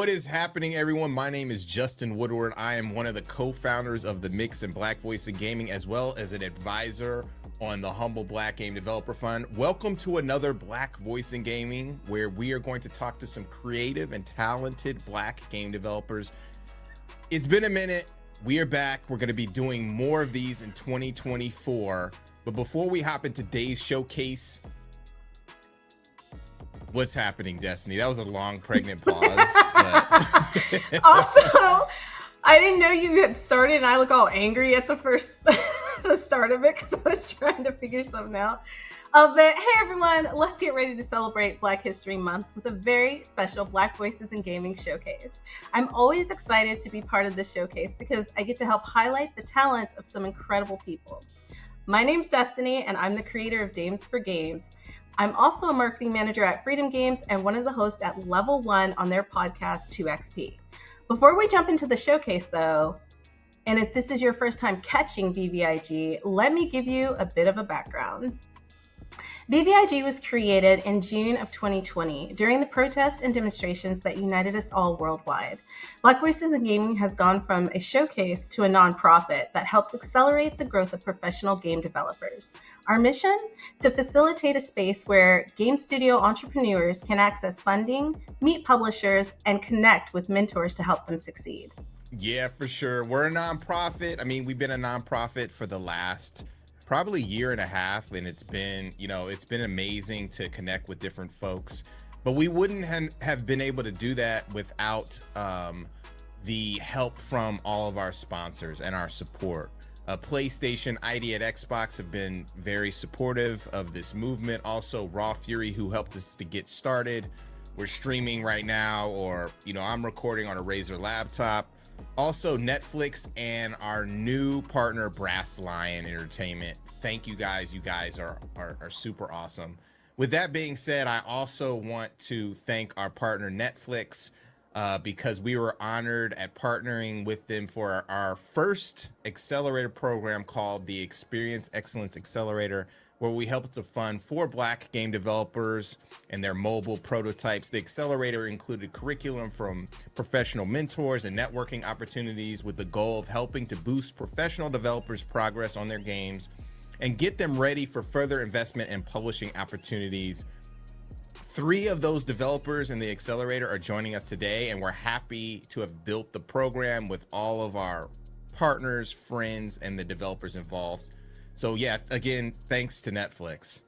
What is happening, everyone? My name is Justin Woodward. I am one of the co-founders of the Mix and Black Voice in Gaming, as well as an advisor on the Humble Black Game Developer Fund. Welcome to another Black Voice in Gaming, where we are going to talk to some creative and talented Black game developers. It's been a minute. We are back. We're going to be doing more of these in 2024. But before we hop into today's showcase, what's happening, Destiny? That was a long, pregnant pause. But... Also, I didn't know you had started, and I look all angry at the start of it because I was trying to figure something out. But hey, everyone, let's get ready to celebrate Black History Month with a very special Black Voices in Gaming showcase. I'm always excited to be part of this showcase because I get to help highlight the talent of some incredible people. My name's Destiny, and I'm the creator of Dames for Games. I'm also a marketing manager at Freedom Games and one of the hosts at Level 1 on their podcast 2XP. Before we jump into the showcase, though, and if this is your first time catching BViG, let me give you a bit of a background. BViG was created in June of 2020 during the protests and demonstrations that united us all worldwide. Black Voices in Gaming has gone from a showcase to a nonprofit that helps accelerate the growth of professional game developers. Our mission? To facilitate a space where game studio entrepreneurs can access funding, meet publishers, and connect with mentors to help them succeed. Yeah, for sure. We're a nonprofit. I mean, we've been a nonprofit for the last probably year and a half, and it's been amazing to connect with different folks, but we wouldn't have been able to do that without the help from all of our sponsors and our support. PlayStation, ID at Xbox have been very supportive of this movement. Also Raw Fury, who helped us to get started. We're streaming right now, or I'm recording on a Razer laptop. Also Netflix and our new partner Brass Lion Entertainment. Thank you guys. You guys are super awesome. With that being said, I also want to thank our partner Netflix because we were honored at partnering with them for our first accelerator program called the Experience Excellence Accelerator, where we help to fund 4 Black game developers and their mobile prototypes. The accelerator included curriculum from professional mentors and networking opportunities with the goal of helping to boost professional developers' progress on their games and get them ready for further investment and publishing opportunities. 3 of those developers in the accelerator are joining us today, and we're happy to have built the program with all of our partners, friends, and the developers involved. So yeah, again, thanks to Netflix.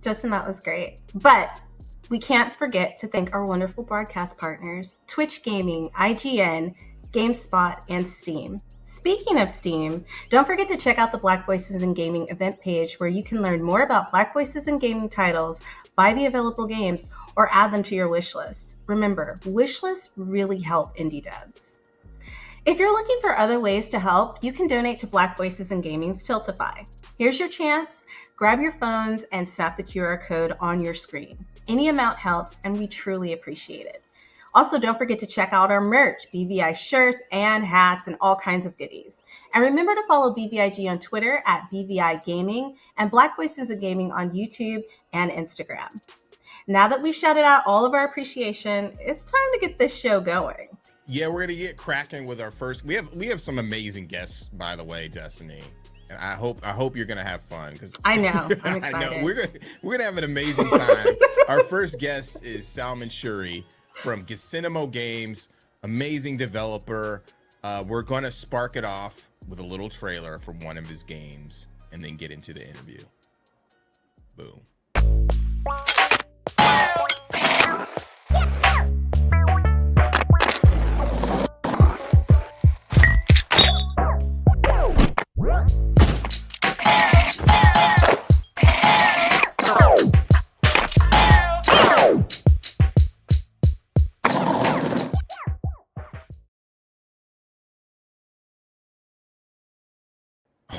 Justin, that was great. But we can't forget to thank our wonderful broadcast partners, Twitch Gaming, IGN, GameSpot, and Steam. Speaking of Steam, don't forget to check out the Black Voices in Gaming event page where you can learn more about Black Voices in Gaming titles, buy the available games, or add them to your wish list. Remember, wish lists really help indie devs. If you're looking for other ways to help, you can donate to Black Voices in Gaming's Tiltify. Here's your chance. Grab your phones and snap the QR code on your screen. Any amount helps, and we truly appreciate it. Also, don't forget to check out our merch, BVI shirts and hats and all kinds of goodies. And remember to follow BViG on Twitter at BVI Gaming and Black Voices in Gaming on YouTube and Instagram. Now that we've shouted out all of our appreciation, it's time to get this show going. Yeah, we're gonna get cracking with our first. We have some amazing guests, by the way, Destiny, and I hope you're gonna have fun because I know I'm excited. I know we're gonna have an amazing time. Our first guest is Salman Shuri from Gisinimo Games, amazing developer. We're gonna spark it off with a little trailer from one of his games, and then get into the interview. Boom.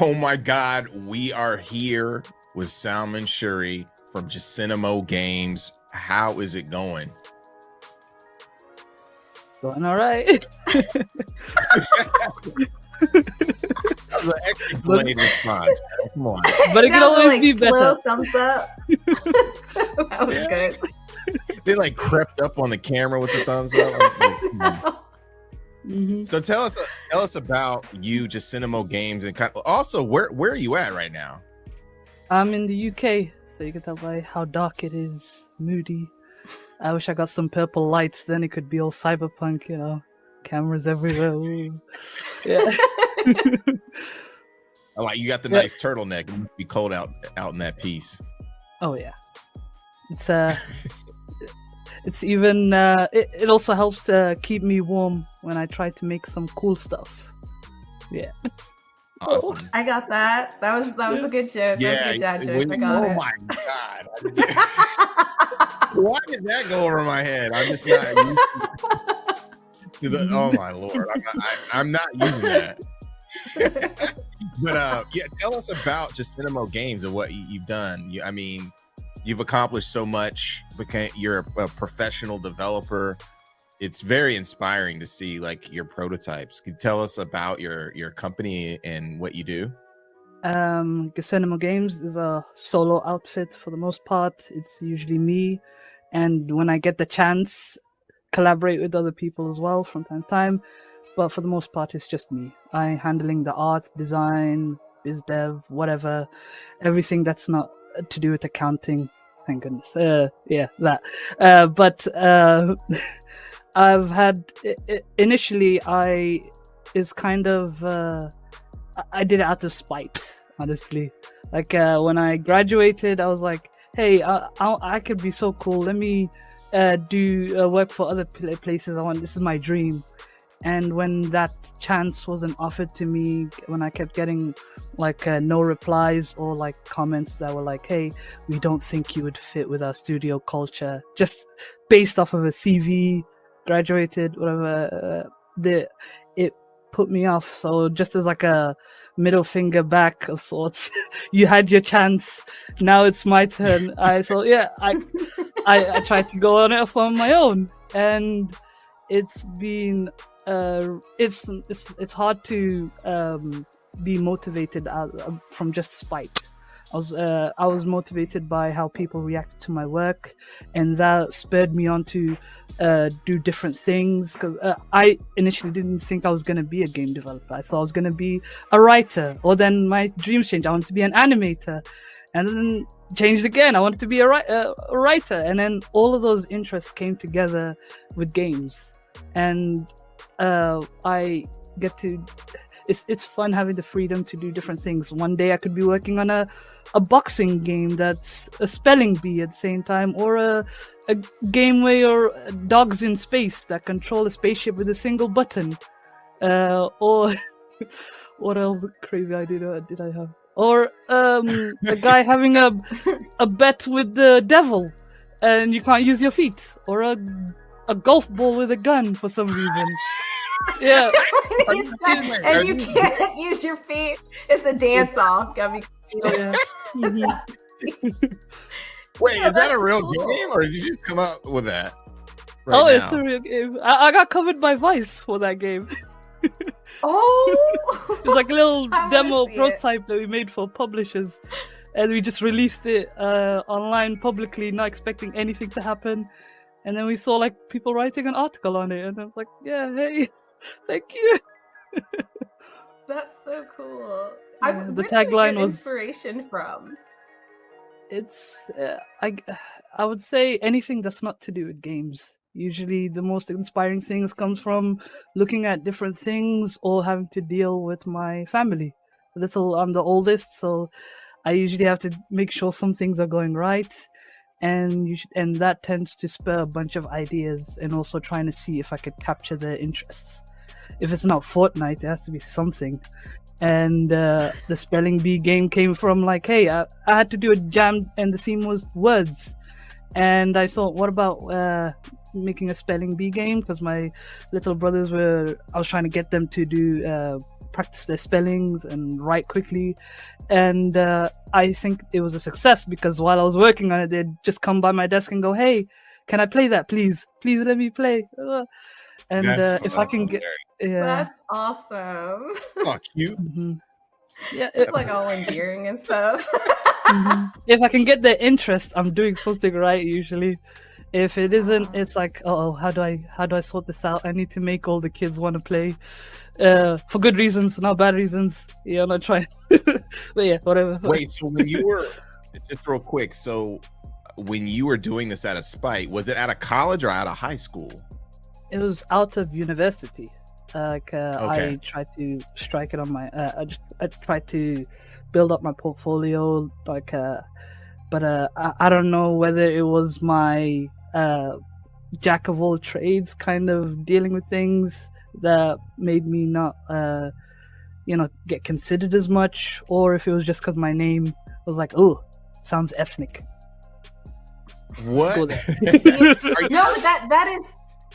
Oh my God, we are here with Salman Shuri from Gisinimo Games. How is it going? Going all right. That was an excellent delayed response. Come on. But it can always be slow better. thumbs up. That was good. They like crept up on the camera with the thumbs up. So tell us about you, Jacinimo Games, and also where are you at right now? I'm in the UK, so you can tell by how dark it is, moody. I wish I got some purple lights, then it could be all cyberpunk, you know, cameras everywhere. Ooh. Yeah. Like you got the nice turtleneck. It must be cold out in that piece. Oh yeah, it's it's even it also helps keep me warm when I try to make some cool stuff. Yeah. Awesome. I got that. That was a good joke. Yeah, that was a good dad joke. I got oh it. my god! Why did that go over my head? I'm just not used to oh my lord! I'm not using that. But yeah, tell us about Jacinimo Games and what you've done. I mean, you've accomplished so much. You're a professional developer. It's very inspiring to see like your prototypes. Can you tell us about your company and what you do? Jacinimo Games is a solo outfit for the most part. It's usually me, and when I get the chance, collaborate with other people as well from time to time. But for the most part, it's just me. I'm handling the art, design, biz dev, whatever, everything that's not to do with accounting. Thank goodness. Yeah, that. But I've had initially, I did it out of spite, honestly. Like when I graduated, I was like, hey, I could be so cool. Let me do work for other places. This is my dream. And when that chance wasn't offered to me, when I kept getting like no replies or like comments that were like, hey, we don't think you would fit with our studio culture, just based off of a CV, graduated, whatever, it put me off. So just as like a middle finger back of sorts, you had your chance, now it's my turn. I thought, yeah, I tried to go on it on my own, and it's been it's hard to be motivated from just spite. I was motivated by how people reacted to my work, and that spurred me on to do different things. Because I initially didn't think I was going to be a game developer. I thought I was going to be a writer, or then my dreams changed. I wanted to be an animator, and then changed again. I wanted to be a writer, and then all of those interests came together with games, and I get to. It's fun having the freedom to do different things. One day I could be working on a boxing game that's a spelling bee at the same time, or a game where you're dogs in space that control a spaceship with a single button. Or what else crazy idea did I have? Or a guy having a bet with the devil and you can't use your feet, or a golf ball with a gun for some reason. Yeah. And you can't use your feet. It's a dance off. Oh, yeah. Wait, is that a real game, or did you just come out with that? Now? It's a real game. I got covered by Vice for that game. Oh, it's like a little demo prototype that we made for publishers, and we just released it online publicly, not expecting anything to happen. And then we saw like people writing an article on it, and I was like, "Yeah, hey, thank you." That's so cool. The tagline was inspiration from. It's I would say anything that's not to do with games. Usually, the most inspiring things comes from looking at different things or having to deal with my family. I'm the oldest, so I usually have to make sure some things are going right. And that tends to spur a bunch of ideas, and also trying to see if I could capture their interests. If it's not Fortnite, it has to be something. And the spelling bee game came from like, hey, I had to do a jam, and the theme was words. And I thought, what about making a spelling bee game? Because my little brothers I was trying to get them to do practice their spellings and write quickly. And I think it was a success, because while I was working on it, they'd just come by my desk and go, hey, can I play that, please? Please let me play. And if I can get... Yeah. That's awesome. Oh, cute. Mm-hmm. Yeah, it's like all endearing and stuff. Mm-hmm. If I can get their interest, I'm doing something right usually. If it isn't, it's like, oh, how do I sort this out? I need to make all the kids want to play, for good reasons, not bad reasons. You're not trying, but yeah, whatever. Wait, so when you were just real quick, so when you were doing this out of spite, was it out of college or out of high school? It was out of university. Okay. I tried to strike it on my. I tried to build up my portfolio, but I don't know whether it was my jack of all trades kind of dealing with things that made me not get considered as much, or if it was just because my name was like, oh, sounds ethnic. What? No,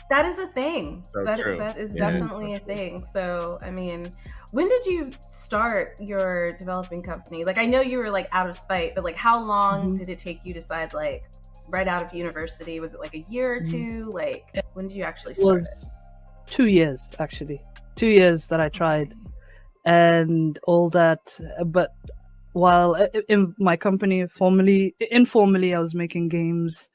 that is a thing. So that true. That is Yeah. definitely a thing. So, I mean, when did you start your developing company? Like, I know you were like out of spite, but like, how long did it take you to decide, like, right out of university? Was it like a year or two? Like, when did you actually start it? 2 years, actually. 2 years that I tried and all that. But while in my company, informally, I was making games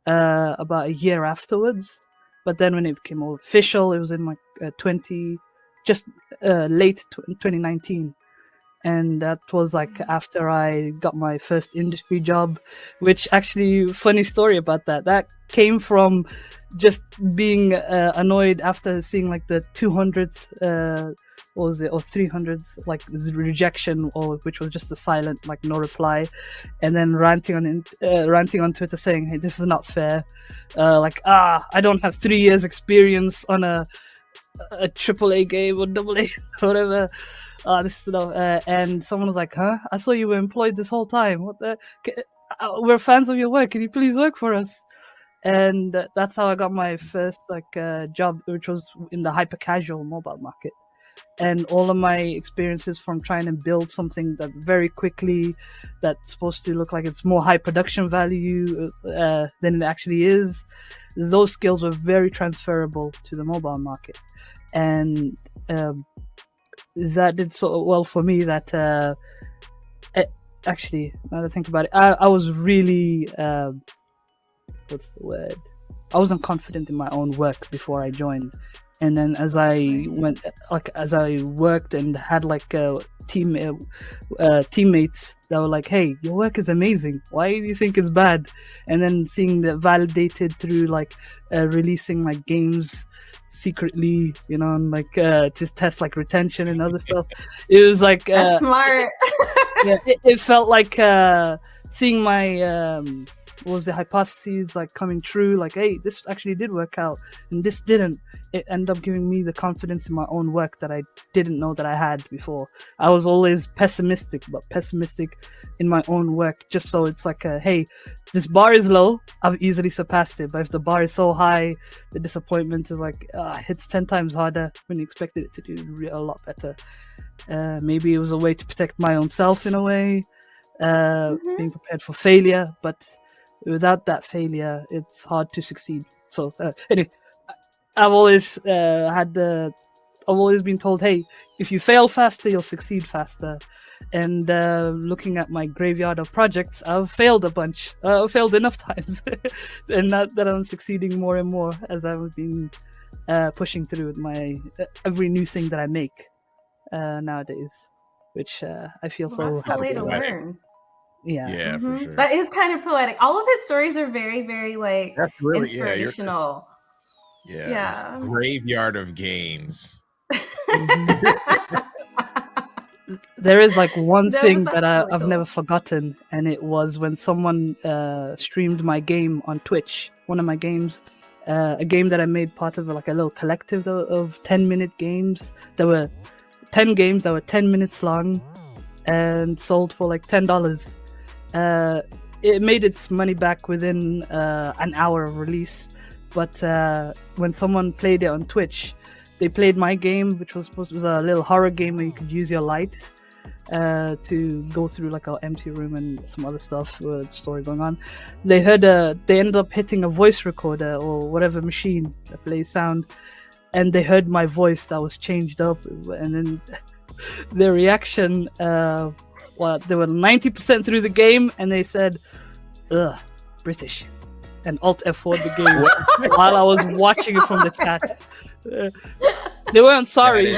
about a year afterwards. But then when it became more official, it was in like late 2019. And that was like after I got my first industry job, which actually, funny story about that. That came from just being annoyed after seeing like the 200th, what was it, or 300th, like rejection, or which was just a silent, like no reply, and then ranting on Twitter saying, "Hey, this is not fair. I don't have 3 years experience on a AAA game or AA or whatever." This is and someone was like, "Huh? I thought you were employed this whole time. What the? We're fans of your work. Can you please work for us?" And that's how I got my first job, which was in the hyper casual mobile market. And all of my experiences from trying to build something that very quickly, that's supposed to look like it's more high production value than it actually is, those skills were very transferable to the mobile market. And that did so well for me that actually, now that I think about it, I was really what's the word? I wasn't confident in my own work before I joined, and then as I worked and had like teammates that were like, "Hey, your work is amazing. Why do you think it's bad?" And then seeing that validated through like releasing my games secretly, and like to test like retention and other stuff. It was like That's smart. it felt like seeing my what was the hypotheses like coming true, like, hey, this actually did work out and this didn't. It ended up giving me the confidence in my own work that I didn't know that I had before. I was always pessimistic in my own work, just so it's like hey, this bar is low, I've easily surpassed it, but if the bar is so high, the disappointment is like hits 10 times harder when you expected it to do a lot better. Maybe it was a way to protect my own self in a way, being prepared for failure, but without that failure, it's hard to succeed. So anyway, I've always been told, hey, if you fail faster, you'll succeed faster. And looking at my graveyard of projects, I've failed a bunch. Failed enough times, and not that I'm succeeding more and more as I've been pushing through with my every new thing that I make nowadays, which I feel so That's the happy way to about. learn. Yeah, for sure. That is kind of poetic. All of his stories are very, very like That's really inspirational. Yeah. This graveyard of games. There is like one That thing was that actually I've cool. never forgotten, and it was when someone streamed my game on Twitch. One of my games, a game that I made part of like a little collective of 10-minute games. There were 10 games that were 10 minutes long and sold for like $10. It made its money back within an hour of release, but when someone played it on Twitch, they played my game, which was supposed to be a little horror game where you could use your light to go through like an empty room and some other stuff, story going on. They ended up hitting a voice recorder or whatever machine that plays sound, and they heard my voice that was changed up, and then their reaction, they were 90% through the game, and they said, "Ugh, British." and Alt F4 the game while I was watching it from the chat. They weren't sorry.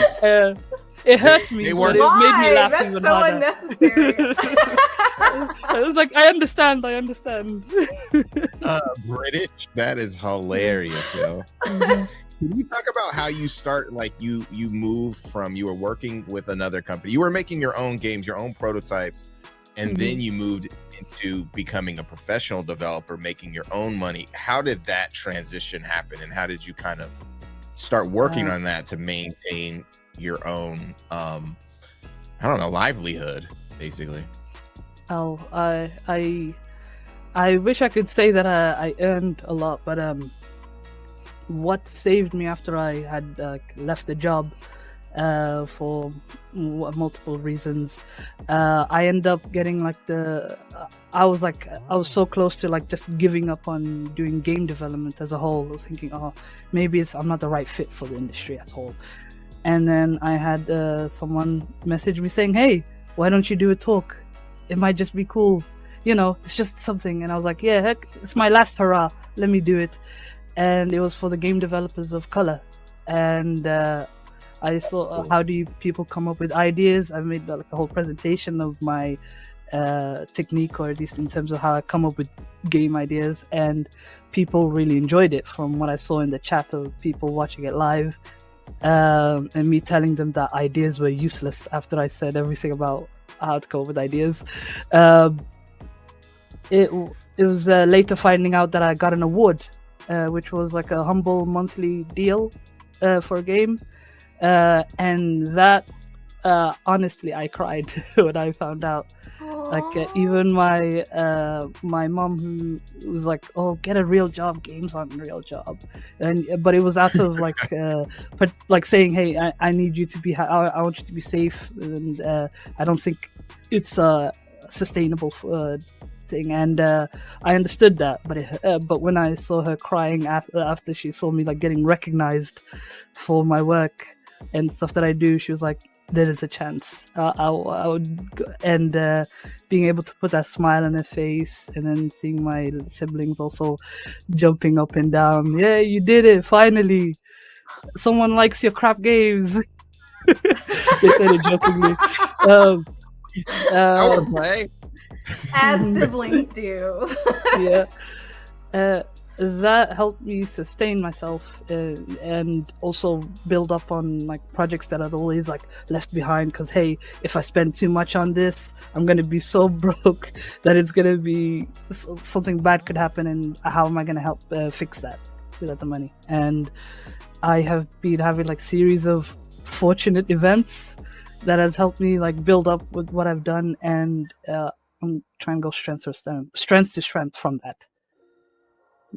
It hurt me, but it made me laugh That's even so harder. unnecessary. I was like, I understand. British? That is hilarious, yo. Mhm. Can you talk about how you start, like you moved from, you were working with another company, you were making your own games, your own prototypes, and then you moved into becoming a professional developer, making your own money. How did that transition happen, and how did you kind of start working on that to maintain your own I don't know, livelihood, basically? Oh, I wish I could say that I earned a lot, but what saved me after I had left the job for multiple reasons, I ended up getting like I was so close to like just giving up on doing game development as a whole. I was thinking, oh, maybe I'm not the right fit for the industry at all. And then I had someone message me saying, hey, why don't you do a talk? It might just be cool, it's just something. And I was like, yeah, heck, it's my last hurrah, let me do it. And it was for the game developers of color. And I saw how do people come up with ideas. I made like a whole presentation of my technique, or at least in terms of how I come up with game ideas, and people really enjoyed it from what I saw in the chat of people watching it live, and me telling them that ideas were useless after I said everything about how to come up with ideas. It was later finding out that I got an award, which was like a humble monthly deal for a game, and that honestly I cried when I found out. Like even my mom, who was like, oh, get a real job, games aren't a real job, but it was out of like but like saying, hey, I need you to be I want you to be safe, and I don't think it's a sustainable thing. And I understood that, but when I saw her crying after she saw me like getting recognized for my work and stuff that I do, she was like, there is a chance. I would, and being able to put that smile on her face, and then seeing my siblings also jumping up and down. Yeah, you did it! Finally, someone likes your crap games. They said it jokingly. I would play. As siblings do. Yeah. That helped me sustain myself and also build up on like projects that I'd always like left behind, because hey, if I spend too much on this, I'm gonna be so broke that it's gonna be something bad could happen, and how am I gonna help fix that without the money? And I have been having like series of fortunate events that has helped me like build up with what I've done, and I'm trying to go strength to strength from that.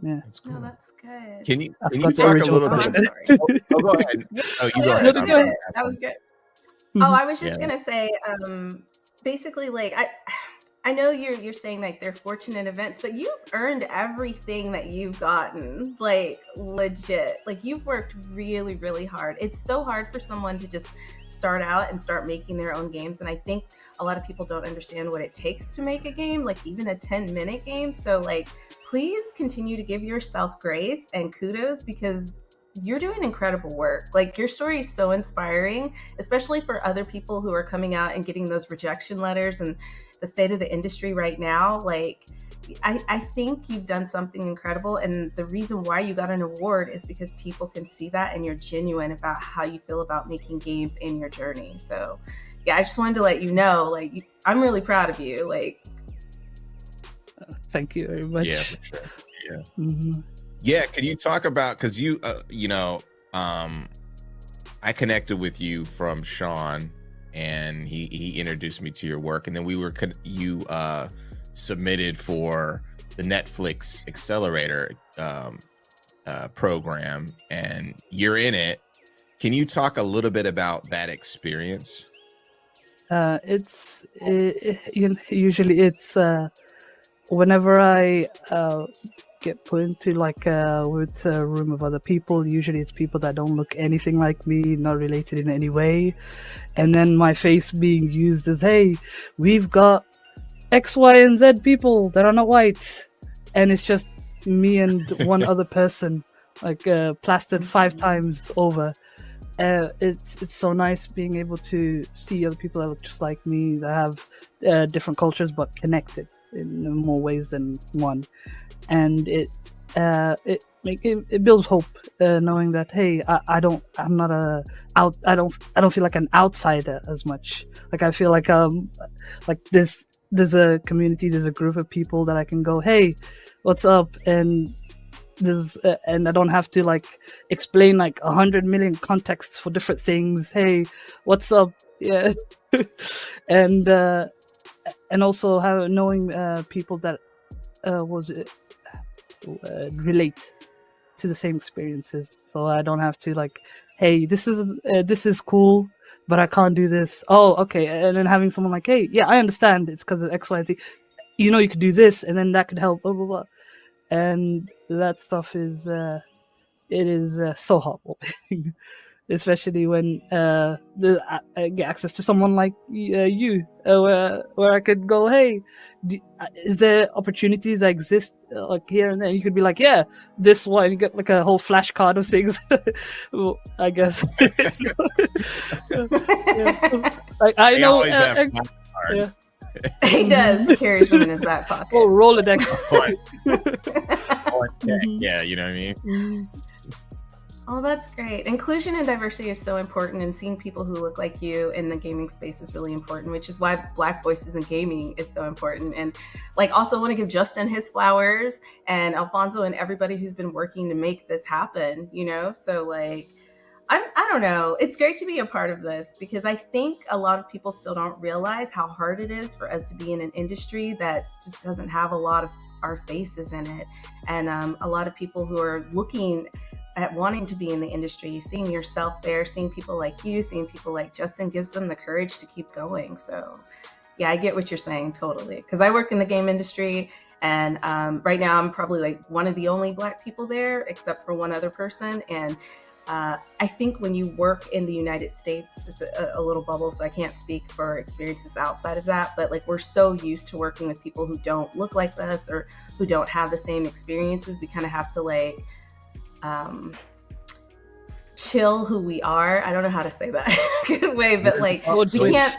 Yeah, That's cool. No, that's good. Can you forgot the talk a original little Oh, bit? I'm sorry. Oh, go ahead. Oh, you go No, ahead. that was I'm good. gonna That was good. Mhm. Oh, I was just Yeah. gonna say, basically, like I know you're saying like they're fortunate events, but you've earned everything that you've gotten, like legit. Like you've worked really, really hard. It's so hard for someone to just start out and start making their own games, and I think a lot of people don't understand what it takes to make a game, like even a 10-minute game. So like, please continue to give yourself grace and kudos, because you're doing incredible work. Like your story is so inspiring, especially for other people who are coming out and getting those rejection letters and the state of the industry right now. Like I think you've done something incredible, and the reason why you got an award is because people can see that and you're genuine about how you feel about making games in your journey. So yeah, I just wanted to let you know, like I'm really proud of you. Like Thank you very much. Yeah, for sure. Yeah. Mhm. Yeah, can you talk about, because you I connected with you from Sean, and he introduced me to your work, and then you submitted for the Netflix Accelerator program, and you're in it. Can you talk a little bit about that experience? Usually it's whenever I get put into like with a room of other people, usually it's people that don't look anything like me, not related in any way, and then my face being used as, hey, we've got X, Y, and Z people that are not white, and it's just me and one other person, like plastered 5 times over. It's so nice being able to see other people that look just like me, that have different cultures but connected in more ways than one, and it builds hope, knowing that hey, I don't feel like an outsider as much. Like I feel like there's a community, there's a group of people that I can go, hey, what's up, and and I don't have to like explain like 100 million contexts for different things. Hey, what's up? Yeah. and also knowing people that relate to the same experiences, so I don't have to like, hey, this is cool, but I can't do this. Oh, okay. And then having someone like, hey, yeah, I understand, it's because of X, Y, Z. You know, you could do this, and then that could help. Blah blah blah. And that stuff is so heartwarming, especially when I get access to someone like you, where I could go, hey, is there opportunities that exist like here and there? You could be like, yeah, this one. You get like a whole flashcard of things. Well, I guess. Yeah. Like I know. Always have flashcards. Yeah. He does carries them in his back pocket. Oh, Rolodex. Yeah, you know what I mean? Mm. Oh, that's great. Inclusion and diversity is so important, and seeing people who look like you in the gaming space is really important, which is why Black Voices in Gaming is so important. And like, also want to give Justin his flowers, and Alfonso and everybody who's been working to make this happen, you know? So like, I don't know. It's great to be a part of this, because I think a lot of people still don't realize how hard it is for us to be in an industry that just doesn't have a lot of our faces in it. And a lot of people who are looking at wanting to be in the industry, seeing yourself there, seeing people like you, seeing people like Justin gives them the courage to keep going. So yeah, I get what you're saying totally. Because I work in the game industry, and right now I'm probably like one of the only Black people there, except for one other person. And I think when you work in the United States, it's a little bubble, so I can't speak for experiences outside of that, but like, we're so used to working with people who don't look like us or who don't have the same experiences. We kind of have to like chill who we are. I don't know how to say that good way, but like, we can't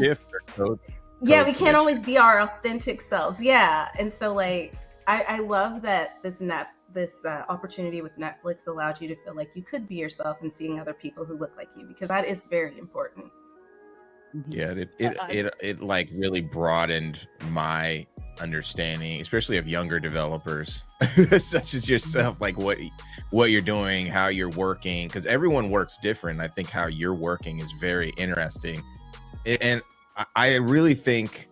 we can't always be our authentic selves. Yeah. And so like, I love that this opportunity with Netflix allowed you to feel like you could be yourself, and seeing other people who look like you, because that is very important. Yeah, it like really broadened my understanding, especially of younger developers such as yourself, like what you're doing, how you're working, because everyone works different. I think how you're working is very interesting. And I really think,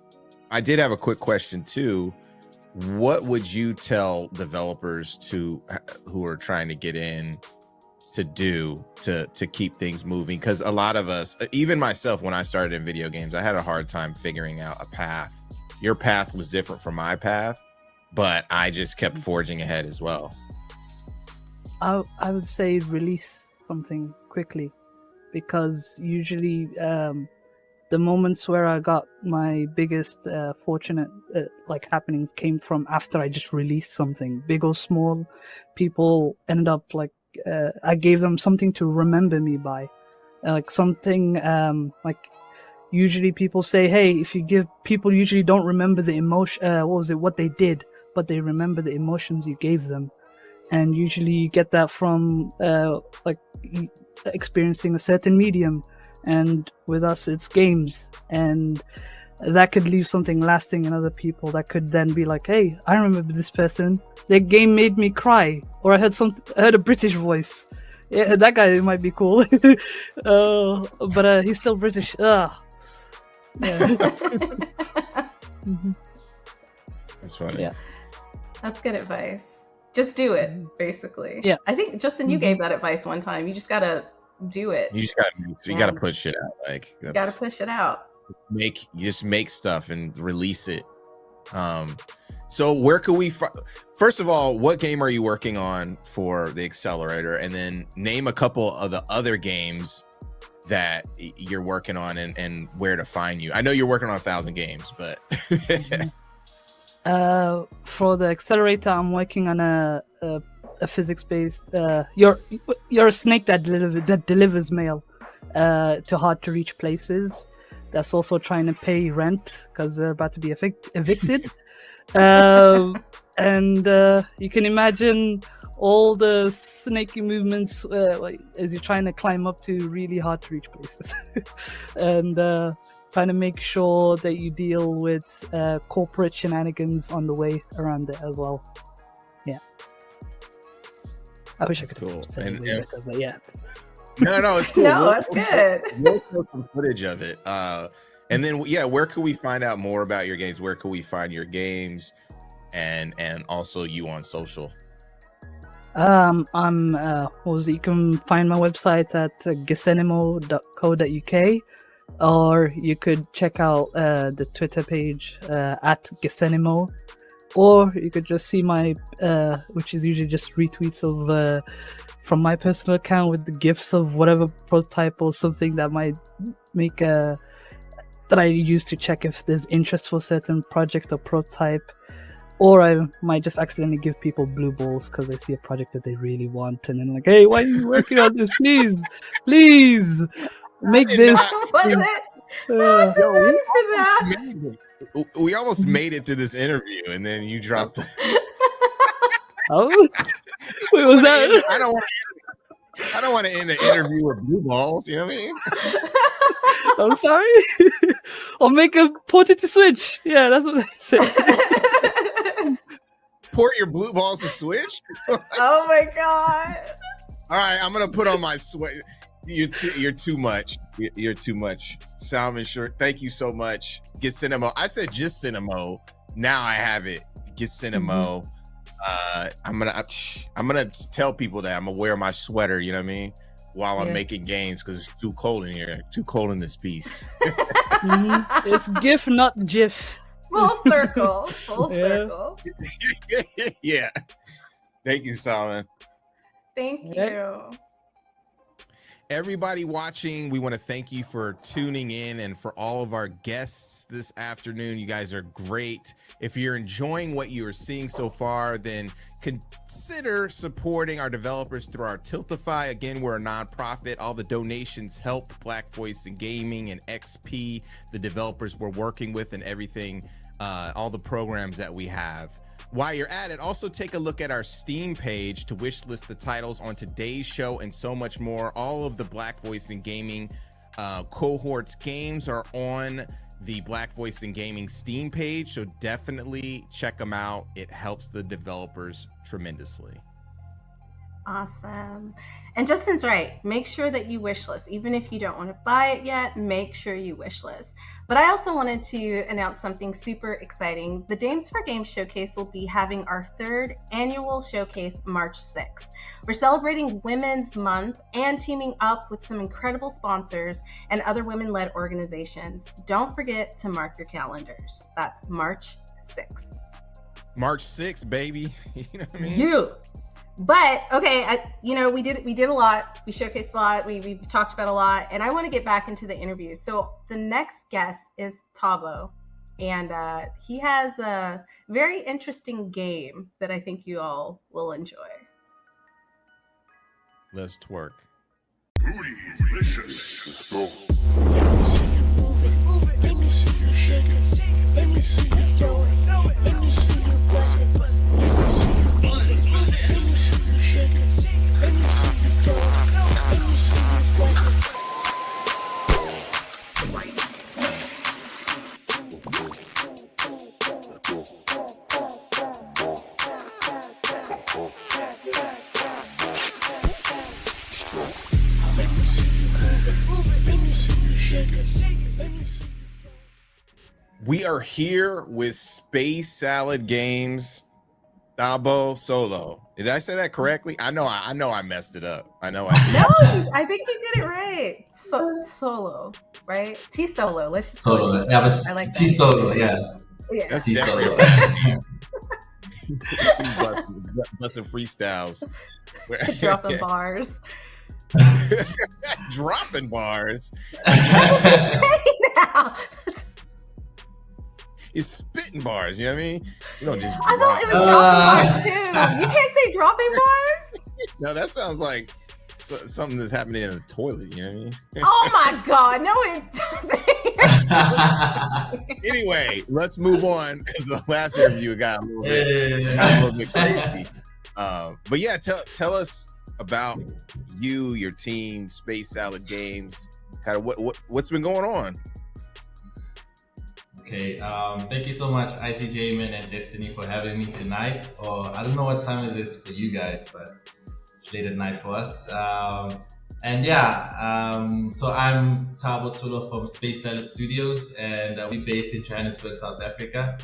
I did have a quick question too. What would you tell developers who are trying to get in to do to keep things moving? Because a lot of us, even myself, when I started in video games, I had a hard time figuring out a path. Your path was different from my path, but I just kept forging ahead as well. I would say release something quickly, because usually the moments where I got my biggest fortunate like happening came from after I just released something, big or small. People end up like I gave them something to remember me by, like something like, usually people say, hey, if you give people, usually don't remember the emotion, what they did, but they remember the emotions you gave them. And usually you get that from like experiencing a certain medium. And with us, it's games, and that could leave something lasting in other people. That could then be like, hey, I remember this person. Their game made me cry, or I heard a British voice. Yeah, that guy might be cool, but he's still British. Yeah. Mm-hmm. That's funny. Yeah, that's good advice. Just do it, basically. Yeah. I think Justin, you gave that advice one time. You just gotta do it. You gotta push shit out. Like, you gotta push it out. Make stuff and release it. So where could we first of all, what game are you working on for the accelerator, and then name a couple of the other games that you're working on, and where to find you. I know you're working on 1,000 games, but For the accelerator, I'm working on a physics-based. You're a snake that delivers mail to hard-to-reach places. That's also trying to pay rent because they're about to be evicted. And you can imagine all the snaky movements as you're trying to climb up to really hard-to-reach places, and trying to make sure that you deal with corporate shenanigans on the way around it as well. Yeah. I wish That's I could cool. say And- it way better, but yeah. No, it's cool. No, that's good. We'll post some footage of it. And then, yeah, where can we find out more about your games? Where can we find your games, and also you on social? You can find my website at gisenimo.co.uk, or you could check out the Twitter page at Gisenimo, or you could just see my which is usually just retweets of from my personal account with the gifs of whatever prototype or something that might make that I use to check if there's interest for a certain project or prototype. Or I might just accidentally give people blue balls because they see a project that they really want, and then like, hey, why are you working on this? Please make this. Was it? I wasn't ready for that. We almost made it through this interview, and then you dropped the. Oh, wait, was that? I don't want to end the interview with blue balls. You know what I mean? I'm sorry. I'll make a port it to Switch. Yeah, that's what they say. Port your blue balls to Switch. Oh my god. All right, I'm gonna put on my sweat. You're too much. You're too much. Salmon Short, thank you so much. Get Cinemo. I said just Cinemo. Now I have it. Get Cinemo. I'm gonna tell people that I'm gonna wear my sweater. You know what I mean? While I'm making games because it's too cold in here. Too cold in this piece. It's GIF, not GIF. Full circle. Full circle. Yeah. Thank you, Salmon. Thank you. Everybody watching, we want to thank you for tuning in, and for all of our guests this afternoon. You guys are great. If you're enjoying what you are seeing so far, then consider supporting our developers through our Tiltify. Again, we're a nonprofit. All the donations help Black Voice in Gaming and XP, the developers we're working with, and everything, all the programs that we have. While you're at it, also take a look at our Steam page to wishlist the titles on today's show and so much more. All of the Black Voice in Gaming cohorts games are on the Black Voice in Gaming Steam page, so definitely check them out. It helps the developers tremendously. Awesome. And Justin's right. Make sure that you wishlist. Even if you don't want to buy it yet, make sure you wishlist. But I also wanted to announce something super exciting. The Dames for Games Showcase will be having our third annual showcase March 6th. We're celebrating Women's Month and teaming up with some incredible sponsors and other women-led organizations. Don't forget to mark your calendars. That's March 6th. March 6th, baby. You know what I mean? You. But okay, we did a lot. We showcased a lot. We talked about a lot, and I want to get back into the interview. So the next guest is Tabo, and he has a very interesting game that I think you all will enjoy. Let's twerk. Bootylicious. Let's go. Let me see you shake it. Let me see you throw it. Let me see you bust it. Let me see you bust it. Let me see you shake it. Let me see you throw it. Let me see you bust it. We are here with Space Salad Games, Tabo Solo. Did I say that correctly? I know I messed it up. I know I did. No, I think you did it right. Solo, right? T Solo. Let's just Solo. Yeah, but I like that. T Solo. Yeah. Yeah. That's T Solo. busting freestyles. Dropping bars. Dropping bars. Hey now. You're spitting bars. You know what I mean? You don't just. I thought it was dropping bars too. You can't say dropping bars. No, that sounds like something that's happening in a toilet. You know what I mean? Oh my god, no, it doesn't. Anyway, let's move on because the last interview got a little bit crazy. But yeah, tell us about your team, Space Salad Games. Kind of what's been going on. Okay, thank you so much, IC Jamin and Destiny, for having me tonight. Or I don't know what time it is for you guys, but it's late at night for us. So I'm Thabo Tsulo from Space Salad Studios, and we're based in Johannesburg, South Africa.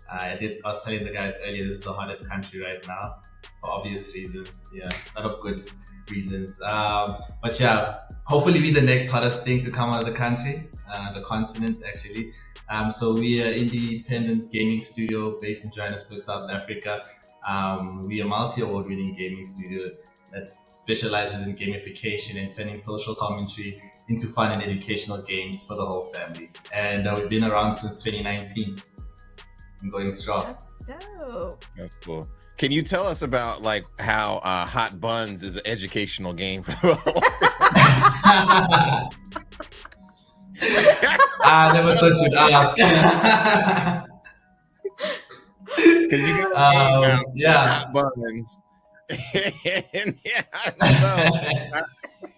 I was telling the guys earlier, this is the hottest country right now, for obvious reasons. Yeah, a lot of good reasons. But yeah, hopefully we're the next hottest thing to come out of the country, the continent actually. So we are an independent gaming studio based in Johannesburg, South Africa. We are a multi-award winning gaming studio that specializes in gamification and turning social commentary into fun and educational games for the whole family. And we've been around since 2019 and going strong. That's dope. That's cool. Can you tell us about like how Hot Buns is an educational game for the whole I never thought you'd ask. Because you got yeah. Hot Buns. And yeah, I don't know.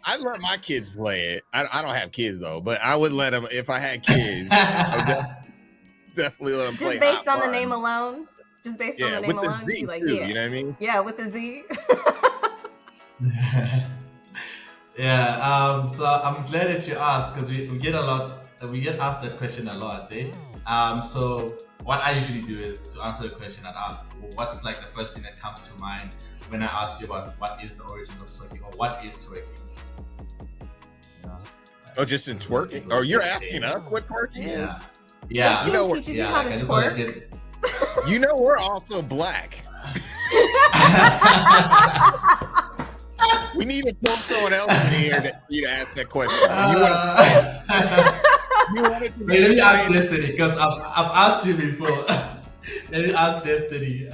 I let my kids play it. I don't have kids though, but I would let them if I had kids. I would definitely let them play. Just based Hot on the Buns. name alone. Just based on the name with alone, the Z you'd be like, too, yeah, you know what I mean? yeah, with the Z. Yeah. So I'm glad that you asked because we get asked that question a lot. So what I usually do is to answer the question, I'd ask, what's like the first thing that comes to mind when I ask you about what is the origins of twerking or what is twerking? Oh, just in twerking? Oh, you're asking us what twerking is? Yeah. You know, teaches you how to twerk. You know, we're also black. We need to throw someone else in here to ask that question. Let me ask Destiny because I've asked you before. Let me ask Destiny.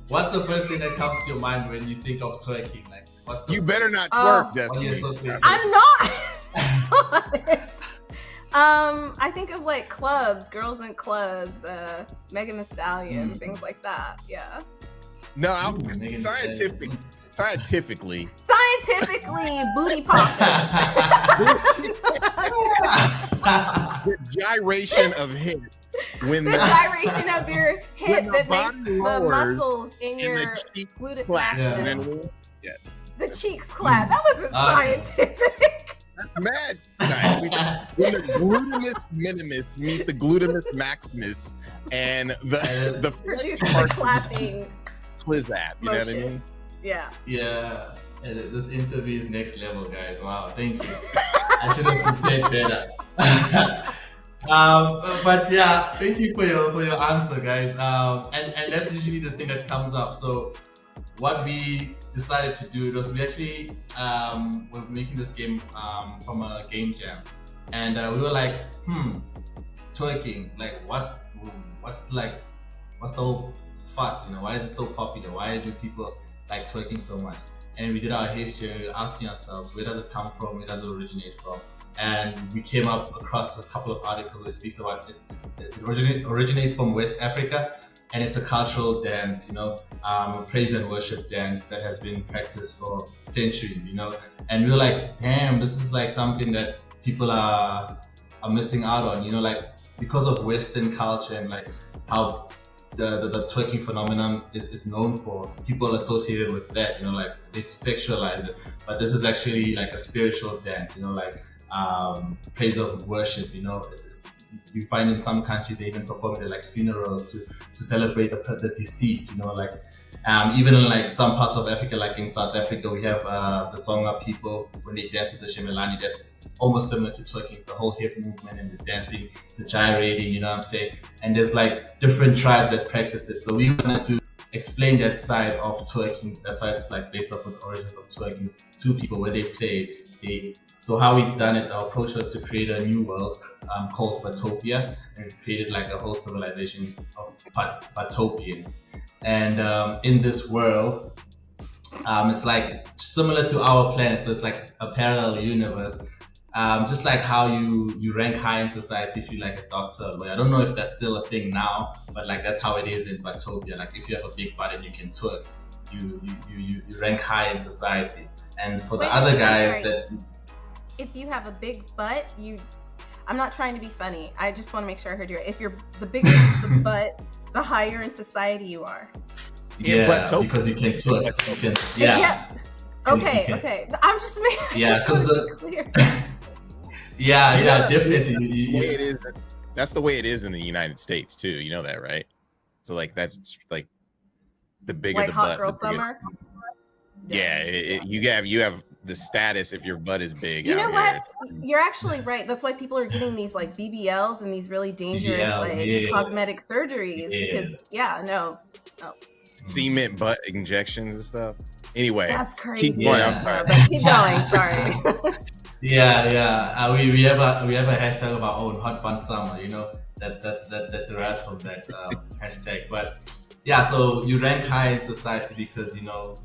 What's the first thing that comes to your mind when you think of twerking? Like, you better not twerk, Destiny. I'm not. I think of like clubs, girls in clubs, Megan Thee Stallion, things like that. Yeah. No, scientifically, booty popping. The gyration of hips. When the gyration of your hip that makes the muscles in your gluteus maximus. The cheeks clap. That wasn't scientific. That's mad. When the gluteus minimus meet the gluteus maximus and the produces the clapping clizap, you know what I mean? Yeah. Yeah. This interview is next level, guys. Wow, thank you. I should have prepared better. But yeah, thank you for your answer, guys. And that's usually the thing that comes up. So what we decided to do was we actually were making this game from a game jam, and we were like, twerking. Like, what's the whole fuss? You know, why is it so popular? Why do people like twerking so much? And we did our history, asking ourselves, where does it come from? Where does it originate from? And we came up across a couple of articles that speaks about it originates from West Africa, and it's a cultural dance, you know, praise and worship dance that has been practiced for centuries, you know. And we were like, damn, this is like something that people are missing out on, you know, like because of Western culture and like how the twerking phenomenon is known for, people associated with that, you know, like they sexualize it, but this is actually like a spiritual dance, you know, like praise of worship, you know. It's you find in some countries they even perform it at like funerals to celebrate the deceased, you know, like even in like some parts of Africa, like in South Africa, we have the Tsonga people, when they dance with the Shemelani, that's almost similar to twerking, the whole hip movement and the dancing, the gyrating, you know what I'm saying? And there's like different tribes that practice it. So we wanted to explain that side of twerking. That's why it's like based off of the origins of twerking to people, where they play So how we've done it, our approach was to create a new world called Batopia, and we created like a whole civilization of Batopians. And in this world, it's like similar to our planet, so it's like a parallel universe. Just like how you rank high in society if you're like a doctor or lawyer. I don't know if that's still a thing now, but like that's how it is in Batopia. Like if you have a big butt and you can twerk, you rank high in society. And for the other guys that if you have a big butt, I'm not trying to be funny. I just want to make sure I heard you right. If you're the bigger the butt, the higher in society you are. Yeah, because you can twerk. You can, yeah. Okay, okay. I'm just making. Yeah, because clear. yeah, definitely. That's the way it is in the United States too. You know that, right? So like that's like the bigger like the hot butt. girl The bigger, summer. yeah, you have the status if your butt is big. You know out what? here. You're actually right. That's why people are getting these like BBLs and these really dangerous BBLs, cosmetic surgeries because no. Cement butt injections and stuff. Anyway, That's crazy. keep going. Yeah. I'm sorry. But keep going. Sorry. Yeah. We have a hashtag of our own, Hot Bun Summer. You know that derives from that hashtag. But yeah, so you rank high in society because in Hot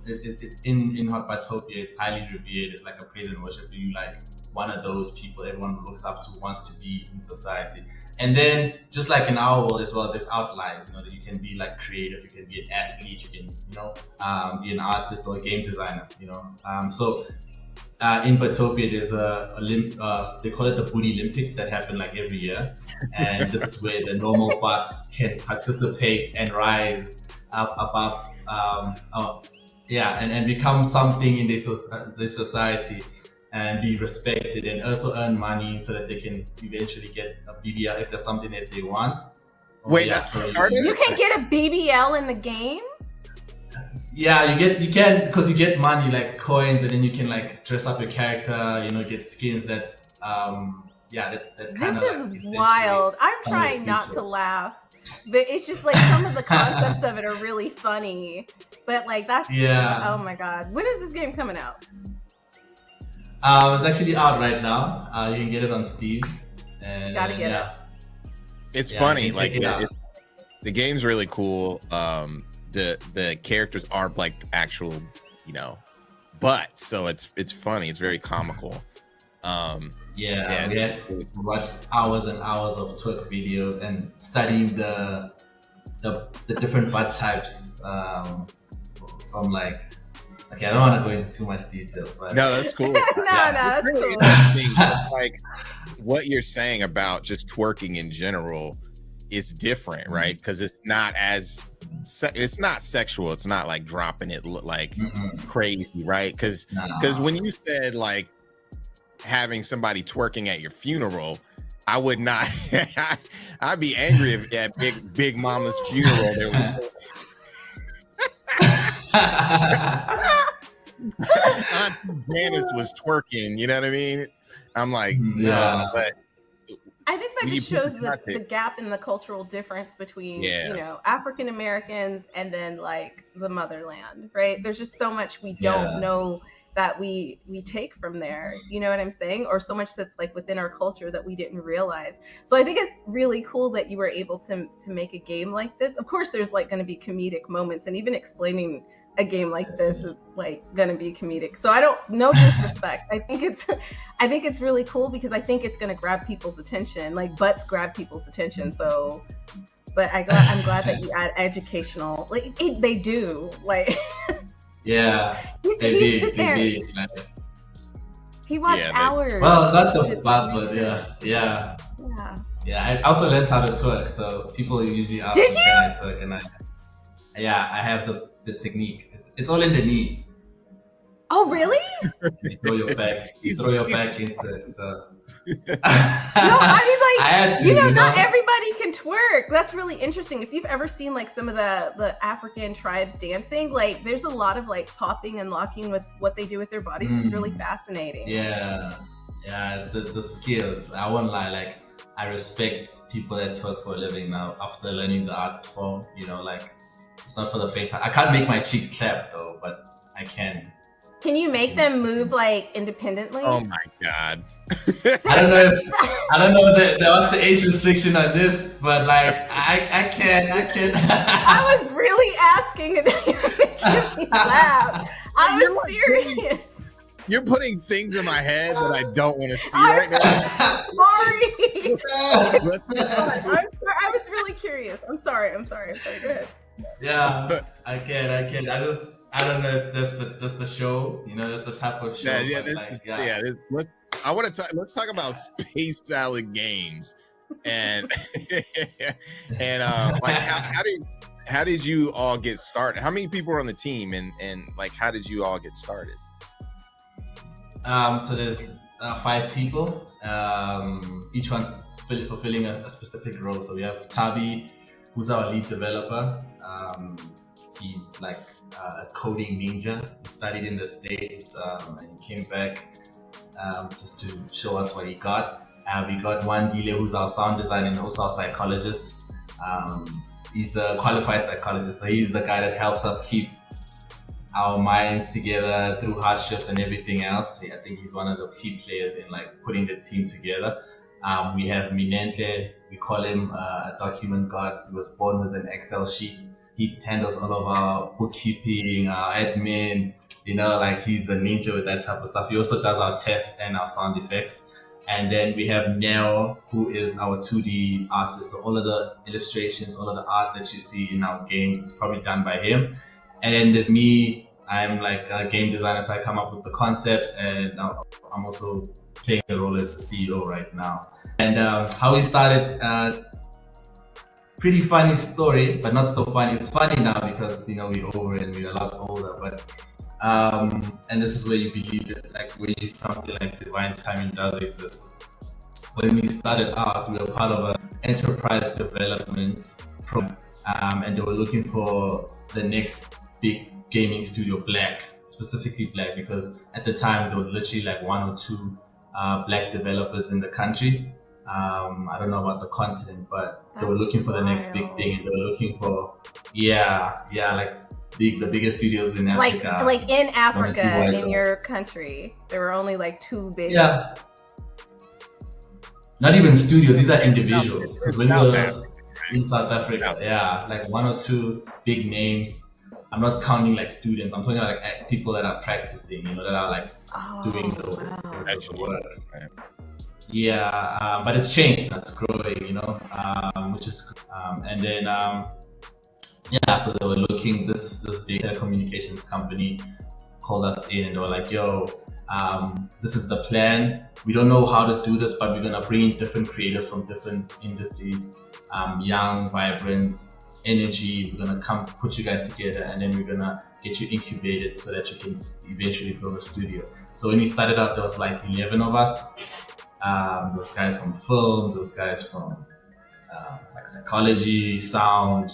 Batopia it's highly revered. It's like a praise and worship. You like one of those people everyone looks up to, wants to be in society. And then just like in our world as well, there's outliers. That you can be like creative, you can be an athlete, you can be an artist or a game designer. So in Batopia there's they call it the Booty Olympics that happen like every year, and this is where the normal butts can participate and rise up above and become something in their society and be respected and also earn money so that they can eventually get a BBL if that's something that they want. Wait, that's you can get a BBL in the game? Yeah, you can because you get money like coins, and then you can like dress up your character, get skins that that kind of This is wild. I'm trying not to laugh, but it's just like some of the concepts of it are really funny. But like that's oh my god. When is this game coming out? It's actually out right now. You can get it on Steam. And, Gotta get it. It's funny. Like the game's really cool. The characters are like actual, butts. So it's funny. It's very comical. We had watched hours and hours of twerk videos and studying the different butt types from like. Okay, I don't want to go into too much details, but no, that's cool. That's really cool. interesting. Like what you're saying about just twerking in general is different, right? Because it's not sexual. It's not like dropping it like crazy, right? Because when you said like having somebody twerking at your funeral, I would not. I'd be angry if at Big Mama's funeral there was. Aunt Janice was twerking, you know what I mean? I'm like, no, but I think that just shows the gap in the cultural difference between African Americans and then like the motherland, right? There's just so much we don't know that we take from there, you know what I'm saying? Or so much that's like within our culture that we didn't realize. So I think it's really cool that you were able to make a game like this. Of course there's like going to be comedic moments, and even explaining a game like this is like going to be comedic. So no disrespect. I think it's really cool because I think it's going to grab people's attention. Like butts grab people's attention. So but I'm glad that you add educational, like they do, like yeah, he sit there. He watched hours. Well, not the butts, but yeah. I also learned how to twerk, so people usually ask me, can I twerk? And I have the technique. It's all in the knees. Oh, really? You throw your back into it. So. No, I mean, like, I had to, not everybody can twerk. That's really interesting. If you've ever seen like some of the African tribes dancing, like there's a lot of like popping and locking with what they do with their bodies. It's really fascinating. Yeah, the skills. I won't lie, like I respect people that twerk for a living now after learning the art form. Like it's not for the faint heart. I can't make my cheeks clap though, but I can. Can you make them move like independently? Oh my god. I don't know that there was the age restriction on this, but like I can. I was really asking and you're making me laugh. I You're was like serious. You're putting things in my head that I don't want to see I'm right now. sorry. Let's- I was really curious. I'm sorry. Go ahead. Yeah, I can. I don't know if that's the show. You know, that's the type of show. yeah, but, this like, is, yeah. yeah. I want to talk. Let's talk about Space Salad Games, and and like how did you all get started? How many people are on the team, and like how did you all get started? So there's 5 people. Each one's fulfilling a specific role. So we have Tabi, who's our lead developer. He's like a coding ninja. He studied in the States and he came back just to show us what he got. We got Wandile, who's our sound designer and also our psychologist. He's a qualified psychologist, so he's the guy that helps us keep our minds together through hardships and everything else. I think he's one of the key players in like putting the team together. We have Minentle, we call him a document god. He was born with an Excel sheet. He handles all of our bookkeeping, our admin, you know, like he's a ninja with that type of stuff. He also does our tests and our sound effects. And then we have Neo, who is our 2D artist. So all of the illustrations, all of the art that you see in our games is probably done by him. And then there's me. I'm like a game designer, so I come up with the concepts, and I'm also playing the role as the CEO right now. And how we started, pretty funny story, but not so funny. It's funny now because, you know, we're over and we're a lot older. But and this is where you believe it, like when you something like divine timing does exist. When we started out, we were part of an enterprise development program, and they were looking for the next big gaming studio, Black, specifically Black, because at the time there was literally like 1 or 2 Black developers in the country. I don't know about the continent, but they were looking for the next big thing, and they were looking for like the biggest studios in Africa. Like in Africa, in your country, there were only like 2 big. Yeah. Not even studios; these are individuals. Because when we were in South Africa, yeah, like 1 or 2 big names. I'm not counting like students. I'm talking about like people that are practicing, you know, that are like doing the work. Yeah, but it's changed. That's growing, you know, which is, and then so they were looking. This big telecommunications company called us in, and they were like, "Yo, this is the plan. We don't know how to do this, but we're gonna bring in different creators from different industries, young, vibrant." Energy. We're gonna come put you guys together, and then we're gonna get you incubated so that you can eventually build a studio. So when we started out, there was like 11 of us. Those guys from film, those guys from like psychology, sound,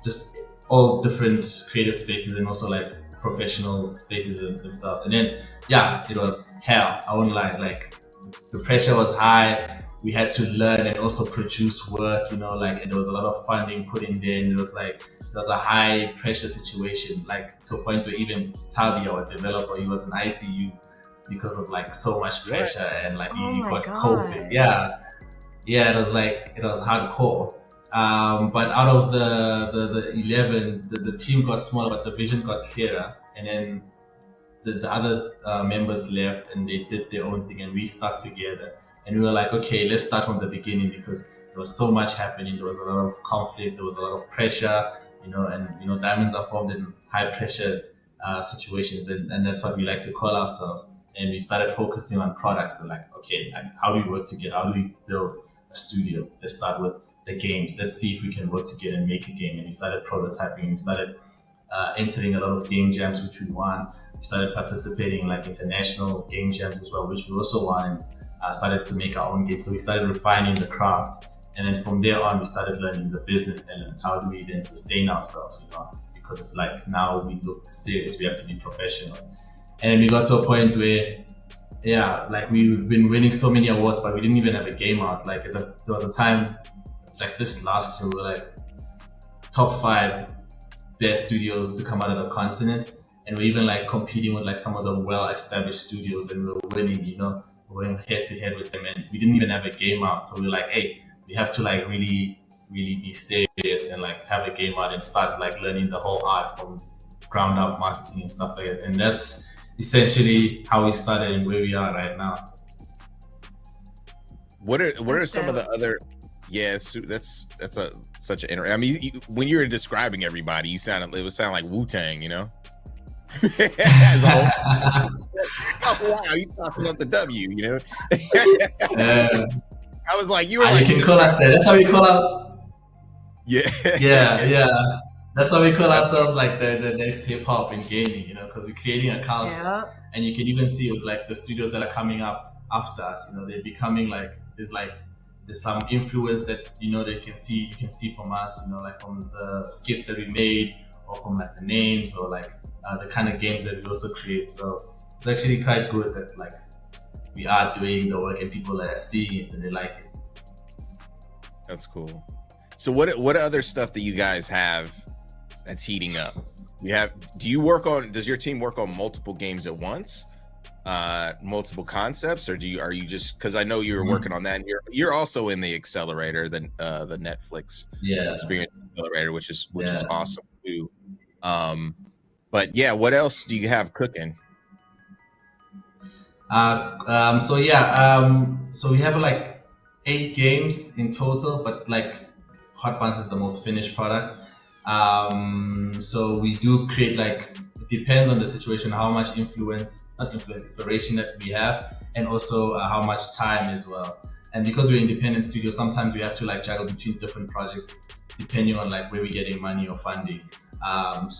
just all different creative spaces, and also like professional spaces themselves. And then it was hell. I won't lie. Like the pressure was high. We had to learn and also produce work, you know, like, and there was a lot of funding put in there, and it was like, there was a high pressure situation, like to a point where even Tabi, our developer, he was in ICU because of like so much pressure, and like he got COVID. Yeah, it was hardcore. But out of the 11, the team got smaller, but the vision got clearer, and then the other members left and they did their own thing, and we stuck together. And we were like, okay, let's start from the beginning, because there was so much happening. There was a lot of conflict. There was a lot of pressure, you know, and, you know, diamonds are formed in high pressure situations. And that's what we like to call ourselves. And we started focusing on products. And like, okay, like, how do we work together? How do we build a studio? Let's start with the games. Let's see if we can work together and make a game. And we started prototyping. We started entering a lot of game jams, which we won. We started participating in like international game jams as well, which we also won. Started to make our own games. So we started refining the craft, and then from there on we started learning the business element. How do we then sustain ourselves, you know, because it's like now we look serious, we have to be professionals. And then we got to a point where like we've been winning so many awards, but we didn't even have a game out. Like there was a time like this last year, we were like top 5 best studios to come out of the continent, and we're even like competing with like some of the well-established studios, and we're winning, you know, we're going head to head with them, and we didn't even have a game out. So we're like, hey, we have to like really be serious and like have a game out and start like learning the whole art from ground up marketing and stuff like that. And that's essentially how we started and where we are right now. What are some of the other? Yeah, that's such an I mean, when you were describing everybody, it would sound like Wu-Tang, you know. Oh wow, you talking up the W, you know. I was like, you were like, you can call us that. That's how we call us. Yeah. Yeah. That's how we call ourselves, like the next hip hop in gaming, you know, because we're creating a culture, and you can even see with like the studios that are coming up after us, you know, they're becoming like there's some influence that, you know, you can see from us, you know, like from the skits that we made, or from like the names, or like the kind of games that we also create. So it's actually quite good that like we are doing the work and people are seeing it and they like it. That's cool. So what other stuff that you guys have that's heating up? Does your team work on multiple games at once? Multiple concepts, or are you just, because I know you were working on that, and you're also in the accelerator, the Netflix experience accelerator, which is awesome too. But yeah, what else do you have cooking? So we have like 8 games in total, but like Hot Buns is the most finished product. So we do create, like, it depends on the situation, how much inspiration that we have, and also how much time as well. And because we're independent studio, sometimes we have to like juggle between different projects depending on like where we're getting money or funding. And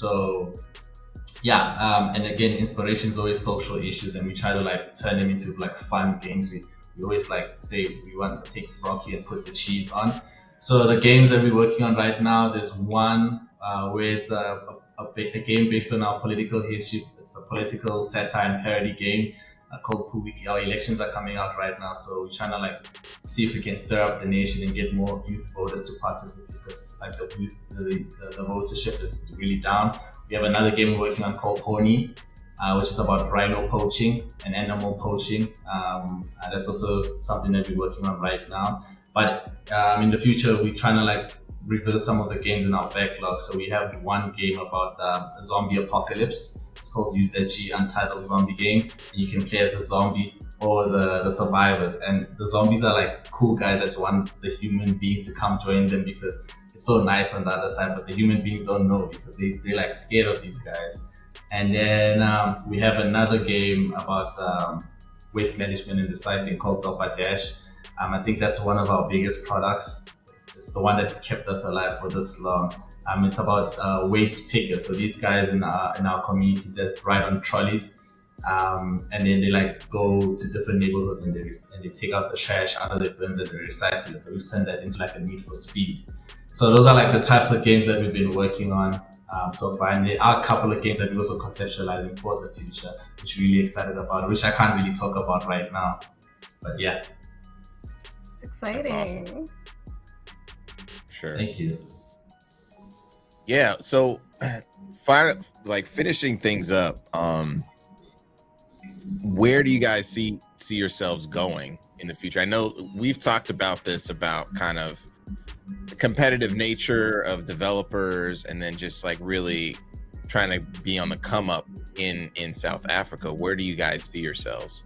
again, inspiration is always social issues, and we try to like turn them into like fun games. We always like say we want to take broccoli and put the cheese on. So the games that we're working on right now, there's one where it's a game based on our political history. It's a political satire and parody game called BViG. Our elections are coming out right now, so we're trying to like see if we can stir up the nation and get more youth voters to participate, because like the votership is really down. We have another game we're working on called Pony, which is about rhino poaching and animal poaching. That's also something that we're working on right now. But in the future, we're trying to like revisit some of the games in our backlog. So we have one game about a zombie apocalypse. It's called UZG, Untitled Zombie Game. And you can play as a zombie or the survivors. And the zombies are like cool guys that want the human beings to come join them because it's so nice on the other side, but the human beings don't know because they're like scared of these guys. And then we have another game about waste management and recycling called Dopa Dash. I think that's one of our biggest products. It's the one that's kept us alive for this long. It's about waste pickers. So these guys in our communities that ride on trolleys, and then they like go to different neighborhoods and they take out the trash out of the bins and they recycle it. So we've turned that into like a Need for Speed. So those are like the types of games that we've been working on so far. And there are a couple of games that we're also conceptualizing for the future, which we're really excited about, which I can't really talk about right now. But yeah. It's exciting. That's awesome. Sure. Thank you. Yeah, so finishing things up, where do you guys see yourselves going in the future? I know we've talked about this, about kind of the competitive nature of developers, and then just like really trying to be on the come up in South Africa. Where do you guys see yourselves?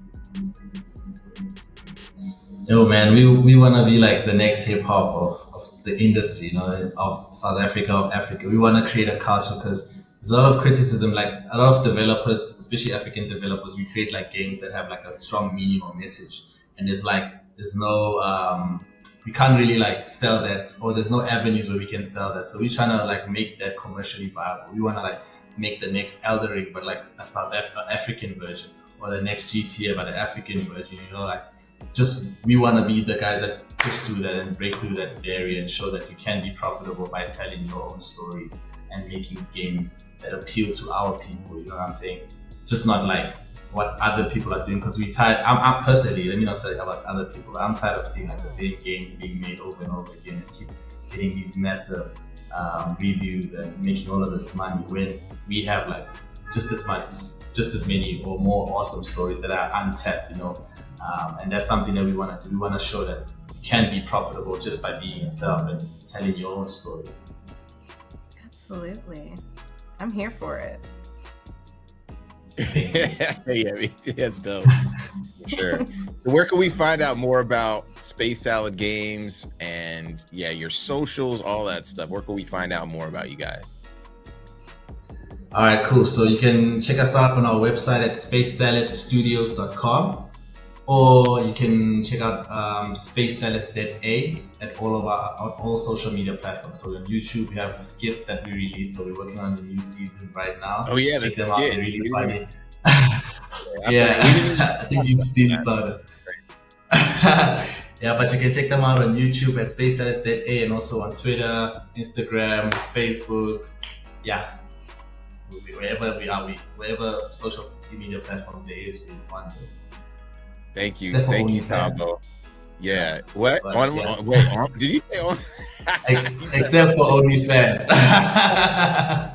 Yo, man, we want to be like the next hip hop of the industry, you know, of South Africa, of Africa. We want to create a culture, because there's a lot of criticism, like a lot of developers, especially African developers, we create like games that have like a strong meaning or message, and there's no we can't really like sell that, or there's no avenues where we can sell that. So we're trying to like make that commercially viable. We want to like make the next Elden Ring, but like a South African version, or the next GTA, but an African version, you know, like just we want to be the guys that push through that and break through that barrier and show that you can be profitable by telling your own stories and making games that appeal to our people, you know what I'm saying? Just not like what other people are doing, because we tired. I'm personally, let me not say about other people, but I'm tired of seeing like the same games being made over and over again and keep getting these massive reviews and making all of this money when we have like just as many or more awesome stories that are untapped, and that's something that we want to do. We want to show that you can be profitable just by being yourself and telling your own story. Absolutely. I'm here for it. Yeah, that's dope. For sure. So where can we find out more about Space Salad Games and your socials, all that stuff? Where can we find out more about you guys? All right, cool. So you can check us out on our website at spacesaladstudios.com, or you can check out Space Salad ZA at all social media platforms. So on YouTube, we have skits that we release. So we're working on the new season right now. Oh yeah, check them out. They're really funny. Yeah, I think you've seen some of them. Yeah, but you can check them out on YouTube at Space Salad ZA, and also on Twitter, Instagram, Facebook. Yeah. Wherever we are, wherever social media platform there is, we want to. Thank you, OnlyFans. Tombo. Yeah. What? But, Did you say on? Except for OnlyFans.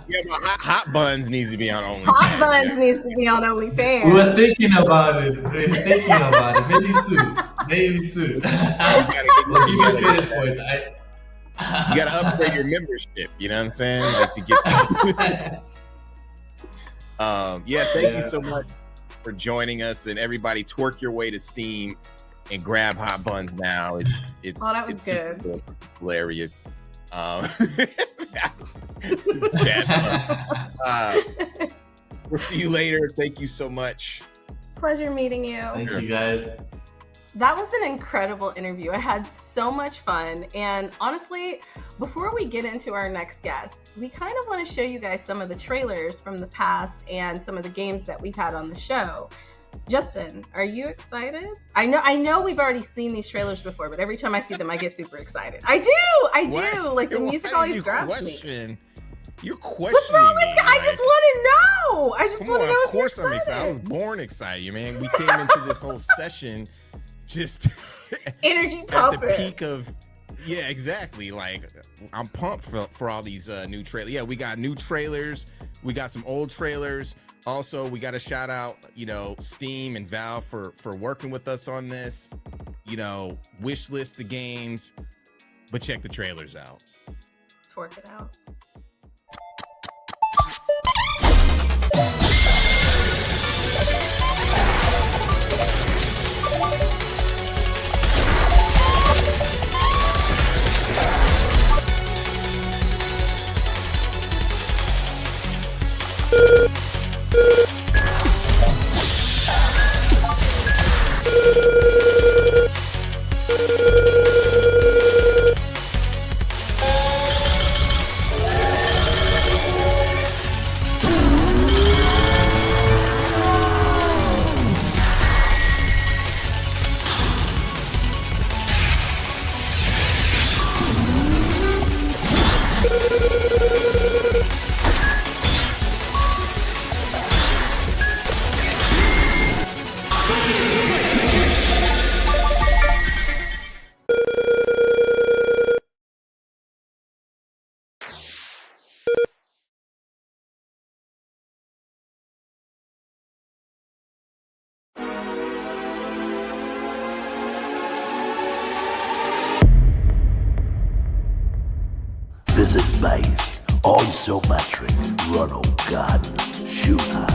Yeah, but hot buns needs to be on OnlyFans. Hot buns needs to be on OnlyFans. We were thinking about it. Maybe soon. We'll give you credit for it. You gotta upgrade your membership. You know what I'm saying? Like to get. Thank you so much for joining us, and everybody twerk your way to Steam and grab hot buns now. It's that was good. Cool. It's hilarious. We'll see you later. Thank you so much. Pleasure meeting you. Thank you guys. That was an incredible interview. I had so much fun. And honestly, before we get into our next guest, we kind of want to show you guys some of the trailers from the past and some of the games that we've had on the show. Justin, are you excited? I know we've already seen these trailers before, but every time I see them, I get super excited. I do. What? Like the music always grabs me. You're questioning What's wrong with me. you? I just want to know. I just want to know Of if you're course I'm excited. I was born excited, man. We came into this whole session just energy at pumping. the peak of exactly. Like I'm pumped for all these new trailers. Yeah, we got new trailers. We got some old trailers. Also, we got to shout out, Steam and Valve for working with us on this. Wish list the games, but check the trailers out. Twerk it out. Visit Base, isometric, Ronald Garden, shooter.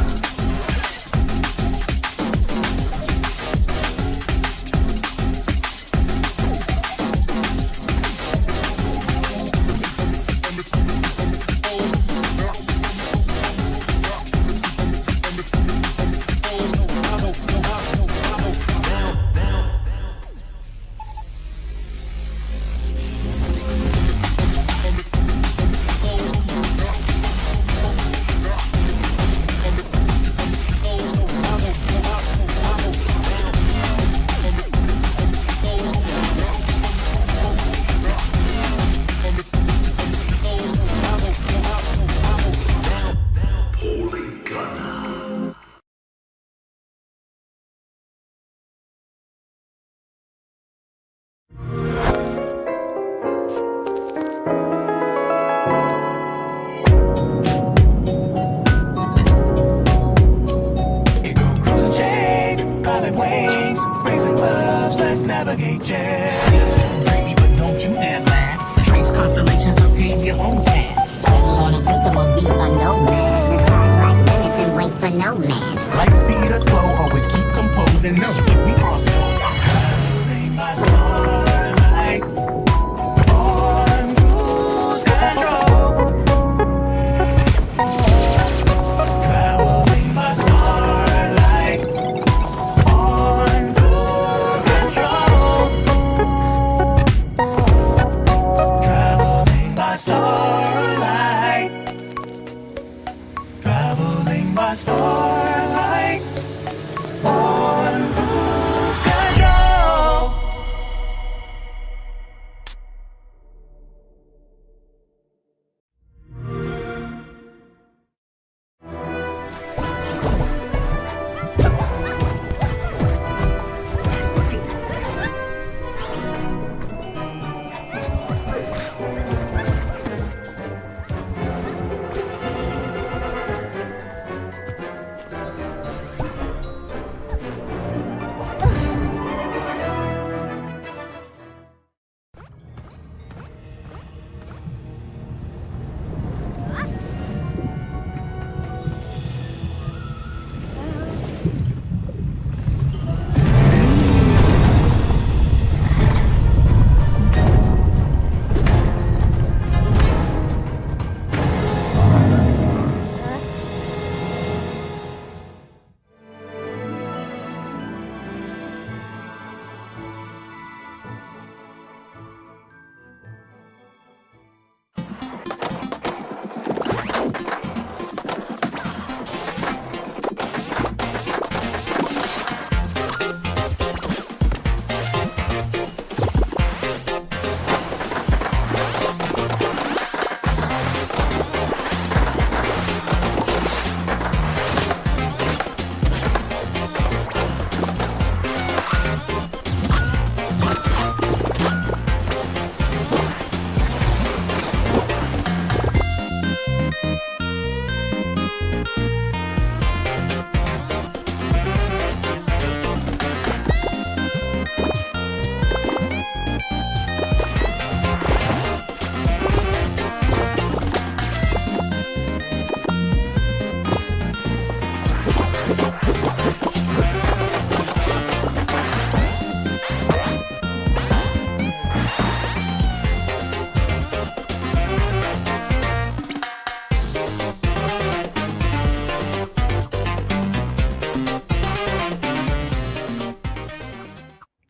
for no man. Light speed or slow, always keep composed and know if we cross roads. Traveling by starlight on cruise control. Traveling by starlight on cruise control. Traveling by starlight. Traveling by starlight on cruise control.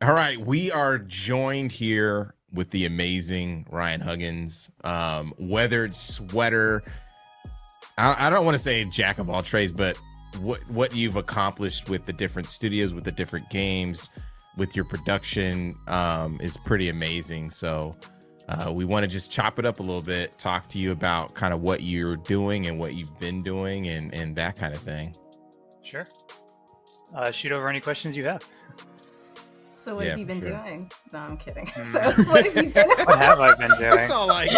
All right, we are joined here with the amazing Ryan Huggins, weathered sweater. I don't want to say jack of all trades, but what you've accomplished with the different studios, with the different games, with your production is pretty amazing. So we want to just chop it up a little bit, talk to you about kind of what you're doing and what you've been doing and that kind of thing. Sure. Shoot over any questions you have. So what Yeah, have you been for sure. doing? No, I'm kidding. So what have you been What have I been doing? It's all like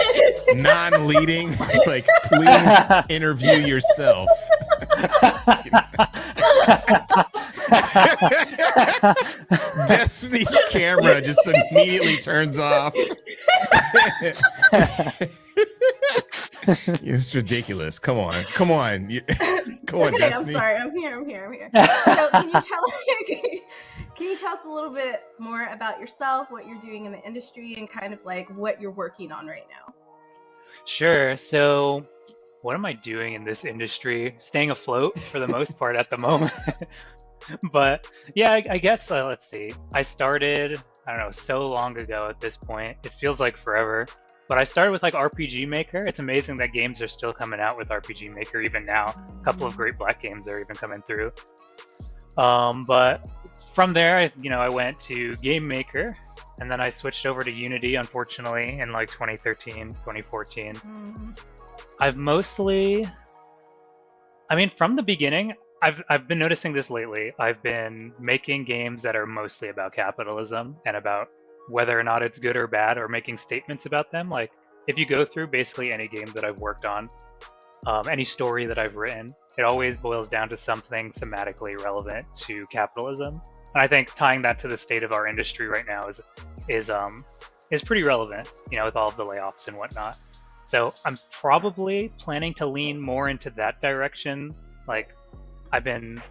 non-leading. Like, please interview yourself. Destiny's camera just immediately turns off. It's ridiculous. Come on. Come on, Okay, Destiny. I'm sorry. I'm here. So can you tell us a little bit more about yourself, what you're doing in the industry, and kind of like what you're working on right now? Sure. So, what am I doing in this industry? Staying afloat for the most part at the moment. But yeah, I guess let's see. I started, I don't know, so long ago at this point. It feels like forever. But I started with like RPG Maker. It's amazing that games are still coming out with RPG Maker even now. A couple of great Black games are even coming through. But from there, I went to Game Maker, and then I switched over to Unity, unfortunately, in like 2013, 2014. I've mostly, from the beginning, I've been noticing this lately. I've been making games that are mostly about capitalism and about whether or not it's good or bad, or making statements about them. Like, if you go through basically any game that I've worked on, any story that I've written, it always boils down to something thematically relevant to capitalism. And I think tying that to the state of our industry right now is pretty relevant, with all of the layoffs and whatnot. So I'm probably planning to lean more into that direction, like I've been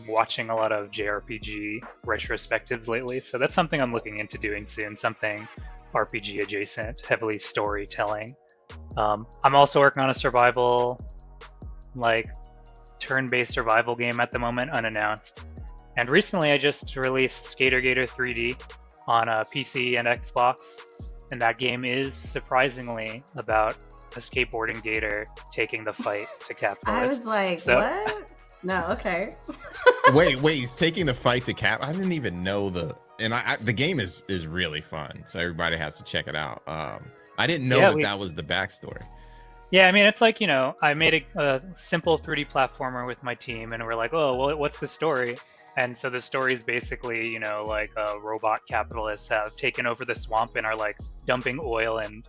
watching a lot of JRPG retrospectives lately, so that's something I'm looking into doing soon. Something RPG adjacent, heavily storytelling. I'm also working on a survival, like turn-based survival game at the moment, unannounced. And recently, I just released Skater Gator 3D on a PC and Xbox, and that game is surprisingly about a skateboarding gator taking the fight to capitalists. I was like, So- what? No, okay. Wait, he's taking the fight to cap. I didn't even know the game is really fun, so everybody has to check it out. I didn't know that was the backstory. Yeah, I mean, it's like, I made a simple 3D platformer with my team, and we're like, oh, well, what's the story? And so the story is basically, like robot capitalists have taken over the swamp and are like dumping oil and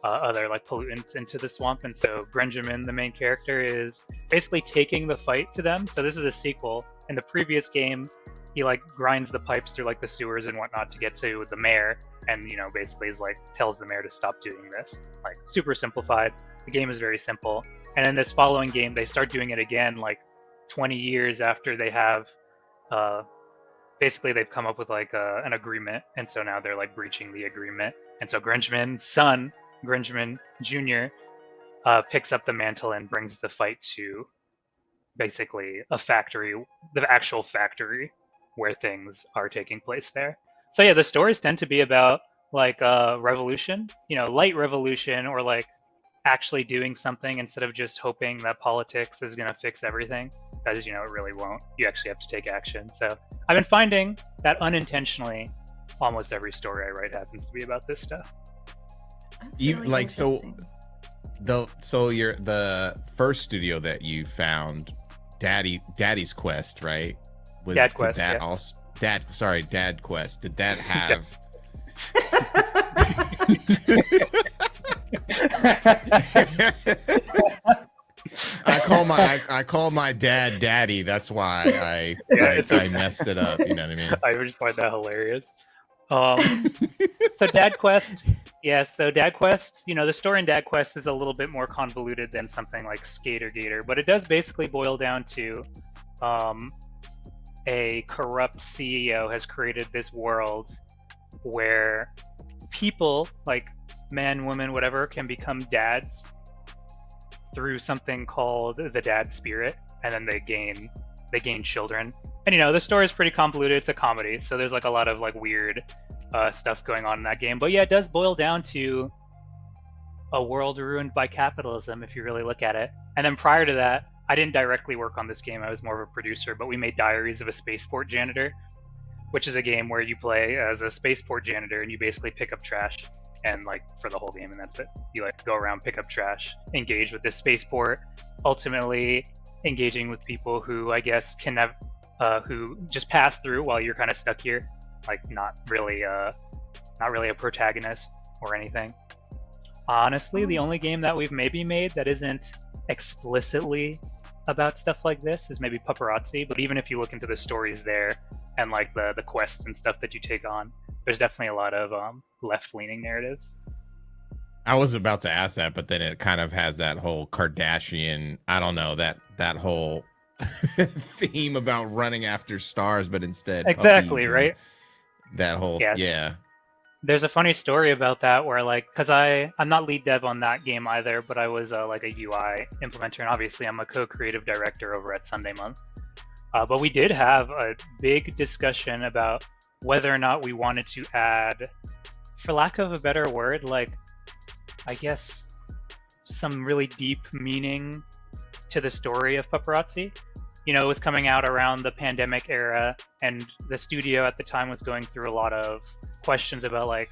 other like pollutants into the swamp. And so Benjamin, the main character, is basically taking the fight to them. So this is a sequel. In the previous game, he like grinds the pipes through like the sewers and whatnot to get to the mayor, and basically is like tells the mayor to stop doing this. Like super simplified. The game is very simple. And in this following game, they start doing it again like 20 years after they have basically they've come up with like an agreement, and so now they're like breaching the agreement. And so Grinchman's son, Grinchman Jr., picks up the mantle and brings the fight to basically a factory, the actual factory where things are taking place there. So yeah, the stories tend to be about like revolution, light revolution, or like actually doing something instead of just hoping that politics is going to fix everything, because it really won't. You actually have to take action. So I've been finding that unintentionally almost every story I write happens to be about this stuff. That's You really like so interesting. you're the first studio that you found, Daddy's Quest, right? Dad Quest, Dad yeah. also Dad Quest. Did that have I call my dad Daddy. That's why I messed it up. You know what I mean? I just find that hilarious. So Dad Quest, yeah. So Dad Quest, the story in Dad Quest is a little bit more convoluted than something like Skater Gator, but it does basically boil down to a corrupt CEO has created this world where people, like men, women, whatever, can become dads through something called the dad spirit, and then they gain children. And the story is pretty convoluted. It's a comedy, so there's like a lot of like weird stuff going on in that game. But yeah, it does boil down to a world ruined by capitalism if you really look at it. And then prior to that, I didn't directly work on this game. I was more of a producer, but we made Diaries of a Spaceport Janitor, which is a game where you play as a spaceport janitor and you basically pick up trash, and like for the whole game, and that's it. You like go around, pick up trash, engage with this spaceport, ultimately engaging with people who I guess can have who just pass through while you're kind of stuck here, like not really a protagonist or anything. Honestly, the only game that we've maybe made that isn't explicitly about stuff like this is maybe Paparazzi, but even if you look into the stories there and like the quests and stuff that you take on, there's definitely a lot of left-leaning narratives. I was about to ask that, but then it kind of has that whole Kardashian, I don't know, that whole theme about running after stars, but instead Exactly, right? That whole yeah. There's a funny story about that where like, because I'm not lead dev on that game either, but I was like a UI implementer, and obviously I'm a co-creative director over at Sunday Month. But we did have a big discussion about whether or not we wanted to add, for lack of a better word, like, I guess, some really deep meaning to the story of Paparazzi. It was coming out around the pandemic era, and the studio at the time was going through a lot of questions about like,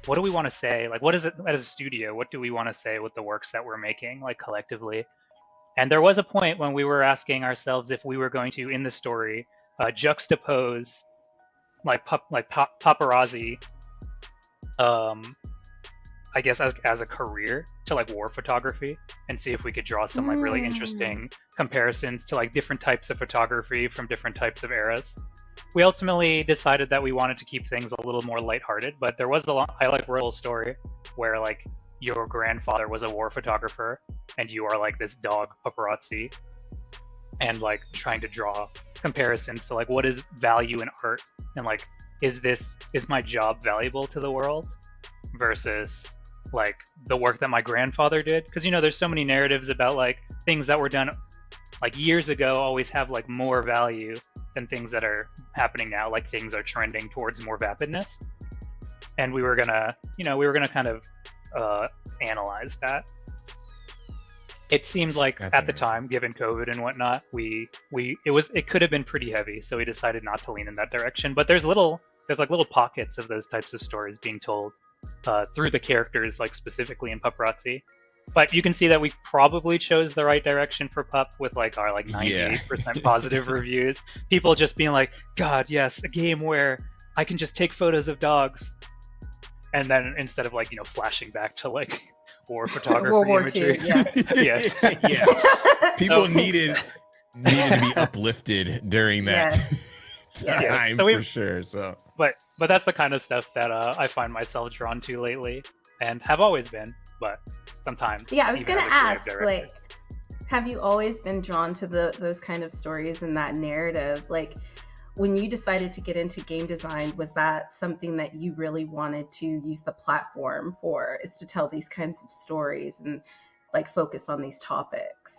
what do we want to say? Like, what is it as a studio? What do we want to say with the works that we're making, like collectively? And there was a point when we were asking ourselves if we were going to, in the story, juxtapose paparazzi, I guess as a career to like war photography, and see if we could draw some like really interesting comparisons to like different types of photography from different types of eras. We ultimately decided that we wanted to keep things a little more lighthearted, but there was I like real story where like your grandfather was a war photographer and you are like this dog paparazzi. and like trying to draw comparisons to like what is value in art, and like is my job valuable to the world versus like the work that my grandfather did, because there's so many narratives about like things that were done like years ago always have like more value than things that are happening now, like things are trending towards more vapidness. And we were gonna kind of analyze that. It seemed like That's at the interesting. time, given COVID and whatnot, it could have been pretty heavy, so we decided not to lean in that direction. But there's little pockets of those types of stories being told through the characters, like specifically in Paparazzi. But you can see that we probably chose the right direction for Pup with like our like 98% positive reviews. People just being like, God, yes, a game where I can just take photos of dogs. And then instead of like, flashing back to like war photography World War imagery. II, yeah. Yes. Yeah. People needed to be uplifted during that time Yeah. So for sure. So But that's the kind of stuff that I find myself drawn to lately and have always been, but sometimes. Yeah, I was even gonna as a creative ask, director. like, have you always been drawn to those kind of stories and that narrative? Like, when you decided to get into game design, was that something that you really wanted to use the platform for, is to tell these kinds of stories and like focus on these topics?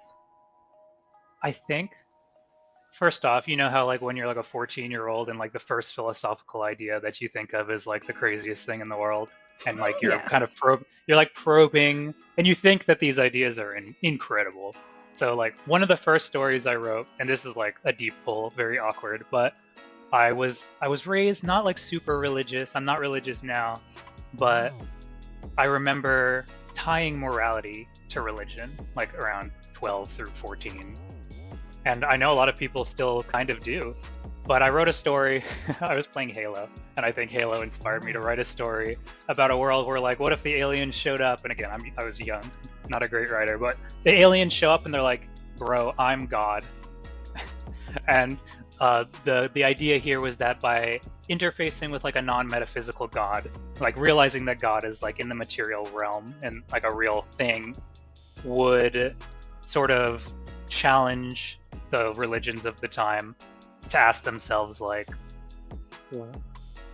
I think, first off, you know how like when you're like a 14-year-old and like the first philosophical idea that you think of is like the craziest thing in the world, and like you're Yeah. kind of probing, and you think that these ideas are incredible. So like one of the first stories I wrote, and this is like a deep pull, very awkward, but I was raised not like super religious. I'm not religious now, but I remember tying morality to religion, like around 12 through 14. And I know a lot of people still kind of do. But I wrote a story, I was playing Halo, and I think Halo inspired me to write a story about a world where like, what if the aliens showed up? And again, I was young, not a great writer, but the aliens show up and they're like, bro, I'm God. And the idea here was that by interfacing with like a non-metaphysical God, like realizing that God is like in the material realm and like a real thing, would sort of challenge the religions of the time to ask themselves like,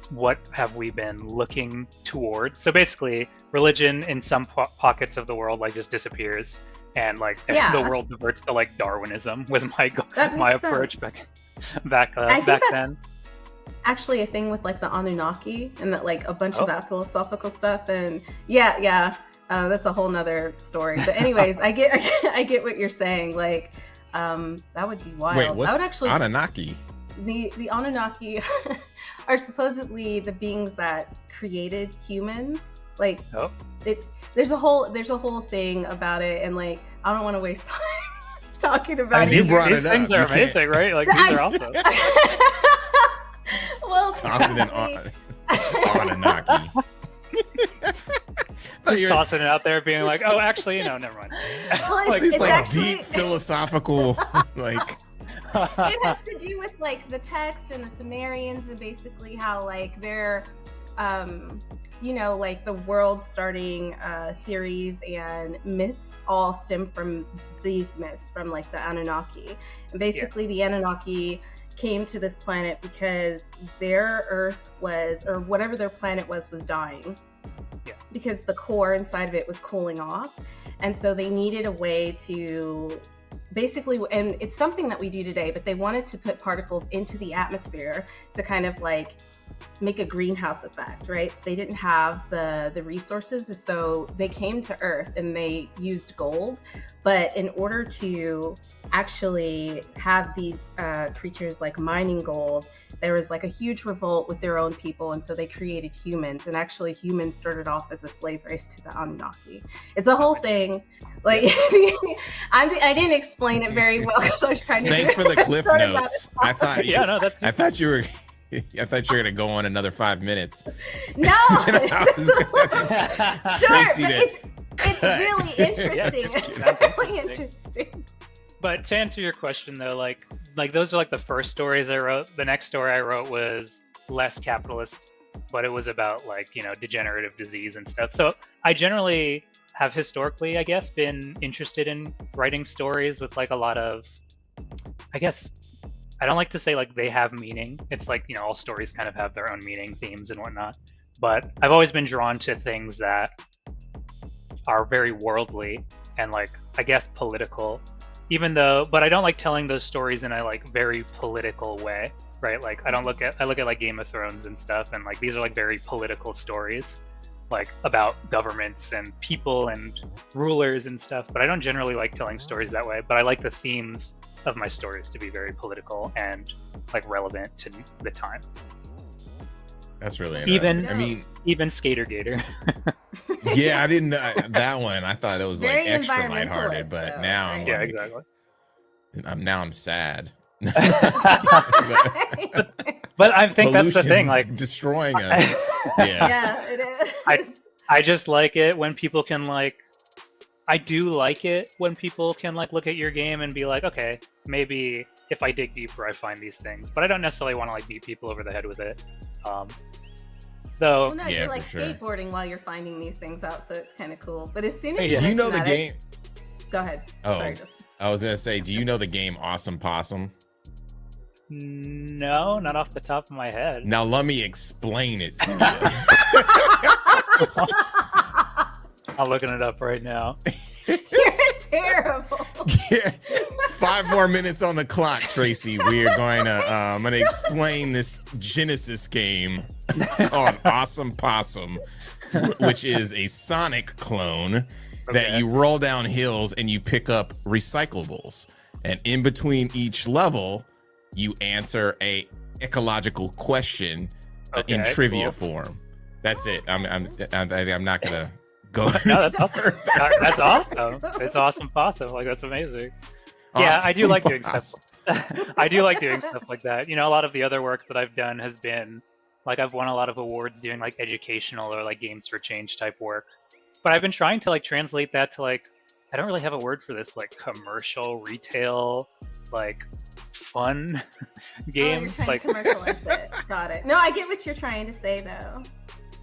what have we been looking towards? So basically, religion in some pockets of the world like just disappears, and like Yeah. the world diverts to like Darwinism was That my makes approach sense. I back think that's then. actually a thing with like the Anunnaki and that like a bunch Oh. of that philosophical stuff. And yeah, that's a whole nother story. But anyways, I get what you're saying. Like, that would be wild. wait, what's I would actually Anunnaki? the Anunnaki are supposedly the beings that created humans. Like, Oh. there's a whole thing about it, and like I don't want to waste time talking about I it. mean, You these, brought these it up. things You are can't- amazing, right? Like these are awesome. Well, Tossing it on Anunnaki. Just tossing it out there, being like, "Oh, actually, never mind." Well, Like, It's like actually- deep philosophical, like it has to do with like the text and the Sumerians, and basically how like their like the world starting theories and myths all stem from these myths, from like the Anunnaki. And basically the Anunnaki came to this planet because their Earth was, or whatever their planet was dying. Yeah. Because the core inside of it was cooling off. And so they needed a way to basically, and it's something that we do today, but they wanted to put particles into the atmosphere to kind of like make a greenhouse effect, right? They didn't have the resources, so they came to Earth and they used gold. But in order to actually have these creatures like mining gold, there was like a huge revolt with their own people, and so they created humans. And actually, humans started off as a slave race to the Anunnaki. It's a whole thing. Like, I didn't explain it very well because I was trying to. thanks for the cliff sort of that notes. I thought Yeah, no, that's I thought you were gonna go on another 5 minutes. No, I was gonna- sure, Tracy but to it's cut. really interesting. Yes. It's really interesting. But to answer your question though, like those are like the first stories I wrote. The next story I wrote was less capitalist, but it was about like, degenerative disease and stuff. So I generally have historically, I guess, been interested in writing stories with like a lot of I guess I don't like to say like they have meaning. It's like, you know, all stories kind of have their own meaning, themes and whatnot. But I've always been drawn to things that are very worldly and like, I guess, political. But I don't like telling those stories in a like very political way, right? Like I look at like Game of Thrones and stuff, and like these are like very political stories, like about governments and people and rulers and stuff. But I don't generally like telling stories that way. But I like the themes of my stories to be very political and like relevant to the time. That's really interesting. Even I mean, even Skater Gator. yeah, I didn't know that one. I thought it was like Very extra lighthearted, environmentalist, but though, now right? I'm Yeah, like, exactly. I'm sad. But I think that's the thing. Pollution's Like destroying us. Yeah. Yeah, it is. I just like it when people can like. I do like it when people can like look at your game and be like, okay, maybe if I dig deeper, I find these things. But I don't necessarily want to like beat people over the head with it. Though, Well, no, Yeah, you're like for sure. skateboarding while you're finding these things out, so it's kind of cool. But as soon as Yeah. Do you know mention the that, game? Go ahead. Oh. Sorry, just I was gonna say, do you know the game Awesome Possum? no, not off the top of my head. Now let me explain it to I'm looking it up right now. you're terrible. you. Yeah. 5 more minutes on the clock, Tracy. We are going to I'm gonna explain this Genesis game called Awesome Possum, which is a Sonic clone that Okay. you roll down hills and you pick up recyclables. And in between each level, you answer a ecological question in Okay, trivia cool. form. That's it. I'm not gonna go. No, that's awesome. That's awesome. It's awesome, possum. Like that's amazing. Yeah, I do like doing stuff. I do like doing stuff like that. You know, a lot of the other work that I've done has been like I've won a lot of awards doing like educational or like games for change type work. But I've been trying to like translate that to like I don't really have a word for this, like commercial, retail, like fun games. Oh, you're Like trying to commercialize it. Got it. No, I get what you're trying to say though.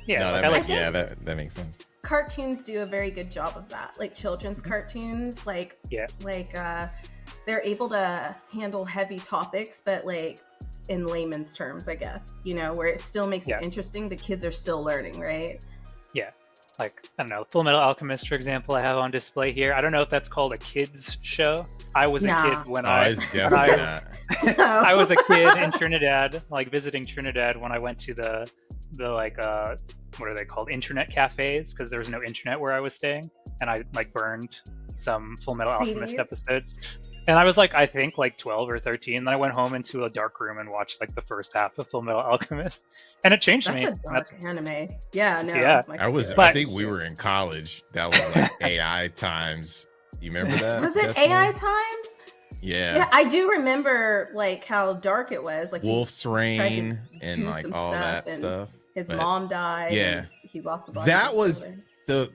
yeah, No, like, that I like makes, yeah, that makes sense. Cartoons do a very good job of that. Like children's cartoons, like Yeah. they're able to handle heavy topics, but like in layman's terms, I guess, you know, where it still makes Yeah. it interesting. The kids are still learning, right? like I don't know, Full Metal Alchemist, for example, I have on display here. I don't know if that's called a kids show. I was a Nah. kid when Oh, it's definitely not. I was a kid in Trinidad, like visiting Trinidad when I went to the like what are they called, internet cafes, because there was no internet where I was staying, and I like burned some Full Metal Alchemist CDs? episodes. And I was like, I think like 12 or 13. Then I went home into a dark room and watched like the first half of Full Metal Alchemist, and it changed That's me. a And dark anime. Yeah, no. Yeah. like I was. But- I think we were in college. That was like AI times. You remember that? Was it Destiny? AI times? Yeah. Yeah, I do remember like how dark it was. Like he- Wolf's Rain and do like some all stuff, that and stuff. his but- mom died. yeah. and he lost a bunch. That of was brother.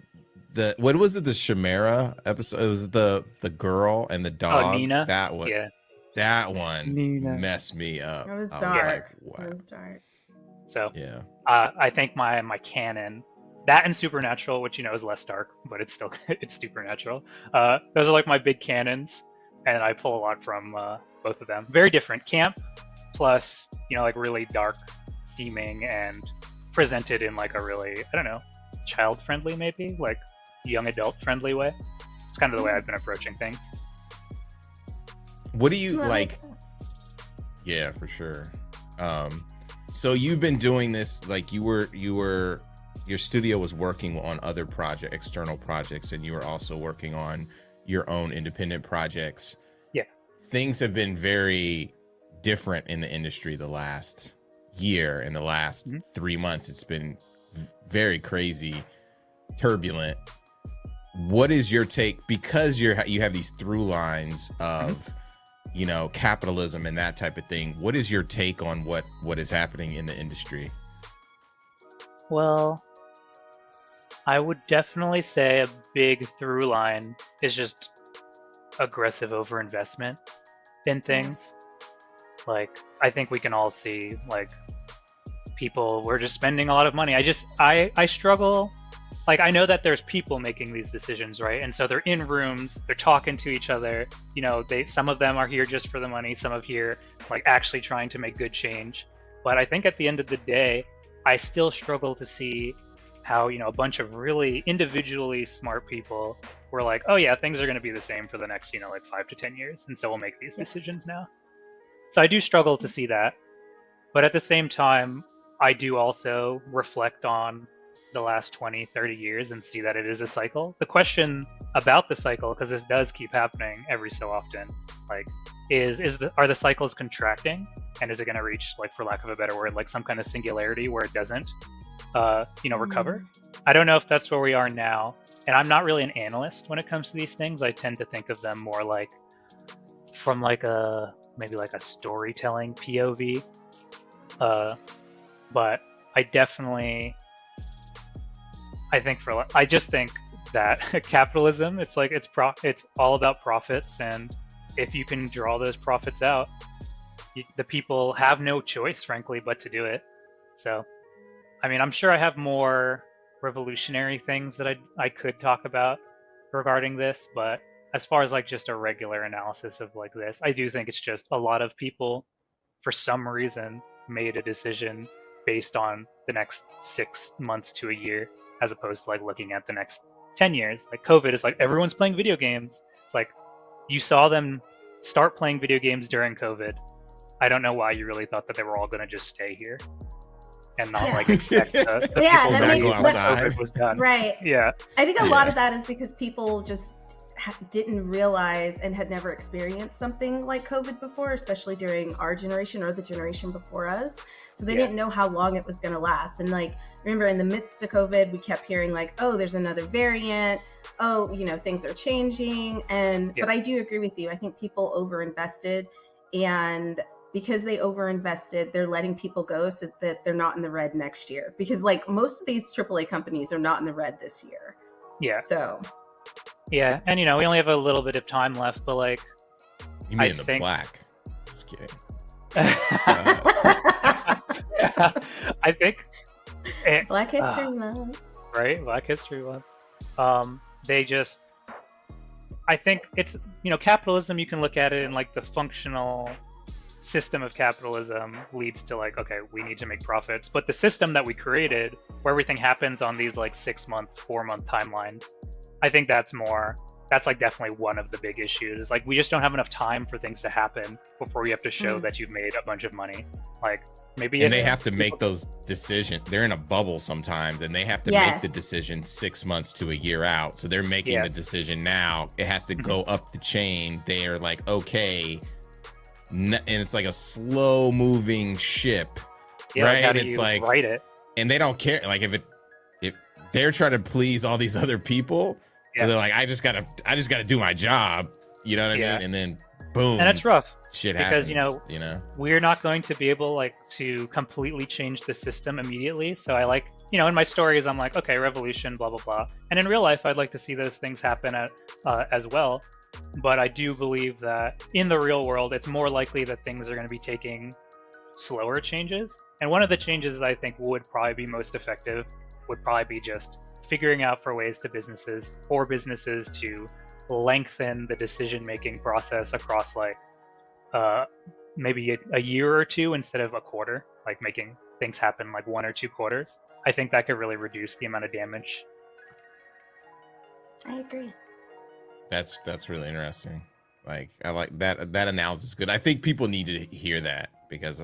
the what was it? The Chimera episode. It was the girl and the dog. Nina? That one. Yeah. That one Nina. messed me up. It was I dark. like, what? It was dark. So Yeah. I think my canon, that and Supernatural, which you know is less dark, but it's still it's Supernatural. Those are like my big canons, and I pull a lot from both of them. Very different camp, plus you know like really dark theming and presented in like a really I don't know child friendly maybe like young adult friendly way. It's kind of the way I've been approaching things. What do you That like? makes sense. Yeah, for sure. So you've been doing this like you were your studio was working on other external projects, and you were also working on your own independent projects. Yeah. Things have been very different in the industry the last year. In the last 3 months, it's been very crazy, turbulent. What is your take? Because you have these through lines of you know, capitalism and that type of thing. What is your take on what is happening in the industry? Well, I would definitely say a big through line is just aggressive overinvestment in things. Like, I think we can all see, like, we're just spending a lot of money. I struggle like I know that there's people making these decisions, right? And so they're in rooms, they're talking to each other. You know, some of them are here just for the money, some of here like actually trying to make good change. But I think at the end of the day, I still struggle to see how, you know, a bunch of really individually smart people were like, oh yeah, things are going to be the same for the next, you know, like 5 to 10 years, and so we'll make these decisions now. So I do struggle to see that. But at the same time, I do also reflect on the last 20, 30 years and see that it is a cycle. The question about the cycle, because this does keep happening every so often, like are the cycles contracting, and is it going to reach, like, for lack of a better word, like some kind of singularity where it doesn't recover? I don't know if that's where we are now, and I'm not really an analyst when it comes to these things. I tend to think of them more like from like maybe like a storytelling POV, but I just think that capitalism, it's like it's all about profits, and if you can draw those profits out, the people have no choice, frankly, but to do it. So, I mean, I'm sure I have more revolutionary things that I could talk about regarding this, but as far as like just a regular analysis of like this, I do think it's just a lot of people, for some reason, made a decision based on the next 6 months to a year, as opposed to like looking at the next 10 years. Like COVID is like everyone's playing video games. It's like you saw them start playing video games during COVID. I don't know why you really thought that they were all going to just stay here and not like expect the people that to makes- leave when outside. COVID was done. Right. Yeah. I think a lot of that is because people just didn't realize and had never experienced something like COVID before, especially during our generation or the generation before us. So they didn't know how long it was going to last. And like, remember in the midst of COVID, we kept hearing like, oh, there's another variant. Oh, you know, things are changing. And, but I do agree with you. I think people overinvested, and because they overinvested, they're letting people go so that they're not in the red next year. Because like most of these AAA companies are not in the red this year. Yeah. So. Yeah. And, you know, we only have a little bit of time left, but like, You mean I the think- black? Just kidding. I think Black History Month. right, Black History Month. I think it's, you know, capitalism, you can look at it in like the functional system of capitalism leads to like, okay, we need to make profits, but the system that we created where everything happens on these like 6-month, 4-month timelines, I think that's like definitely one of the big issues. Like we just don't have enough time for things to happen before you have to show that you've made a bunch of money. Like maybe And they have to make those decisions. They're in a bubble sometimes, and they have to make the decision 6 months to a year out. So they're making the decision now. It has to go up the chain. They're like, okay, and it's like a slow moving ship, right? How do It's you like, write it? and they don't care. Like if they're trying to please all these other people, so they're like, I just gotta do my job. You know what I mean? And then boom, and it's rough. Shit because happens, you know we're not going to be able like to completely change the system immediately. So I like, you know, in my stories I'm like, okay, revolution, blah blah blah, and in real life I'd like to see those things happen as well. But I do believe that in the real world it's more likely that things are going to be taking slower changes, and one of the changes that I think would probably be most effective would probably be just figuring out for ways to businesses to lengthen the decision-making process across like maybe a year or two instead of a quarter, like making things happen like 1 or 2 quarters. I think that could really reduce the amount of damage. I agree. That's really interesting. Like I like that analysis is good. I think people need to hear that because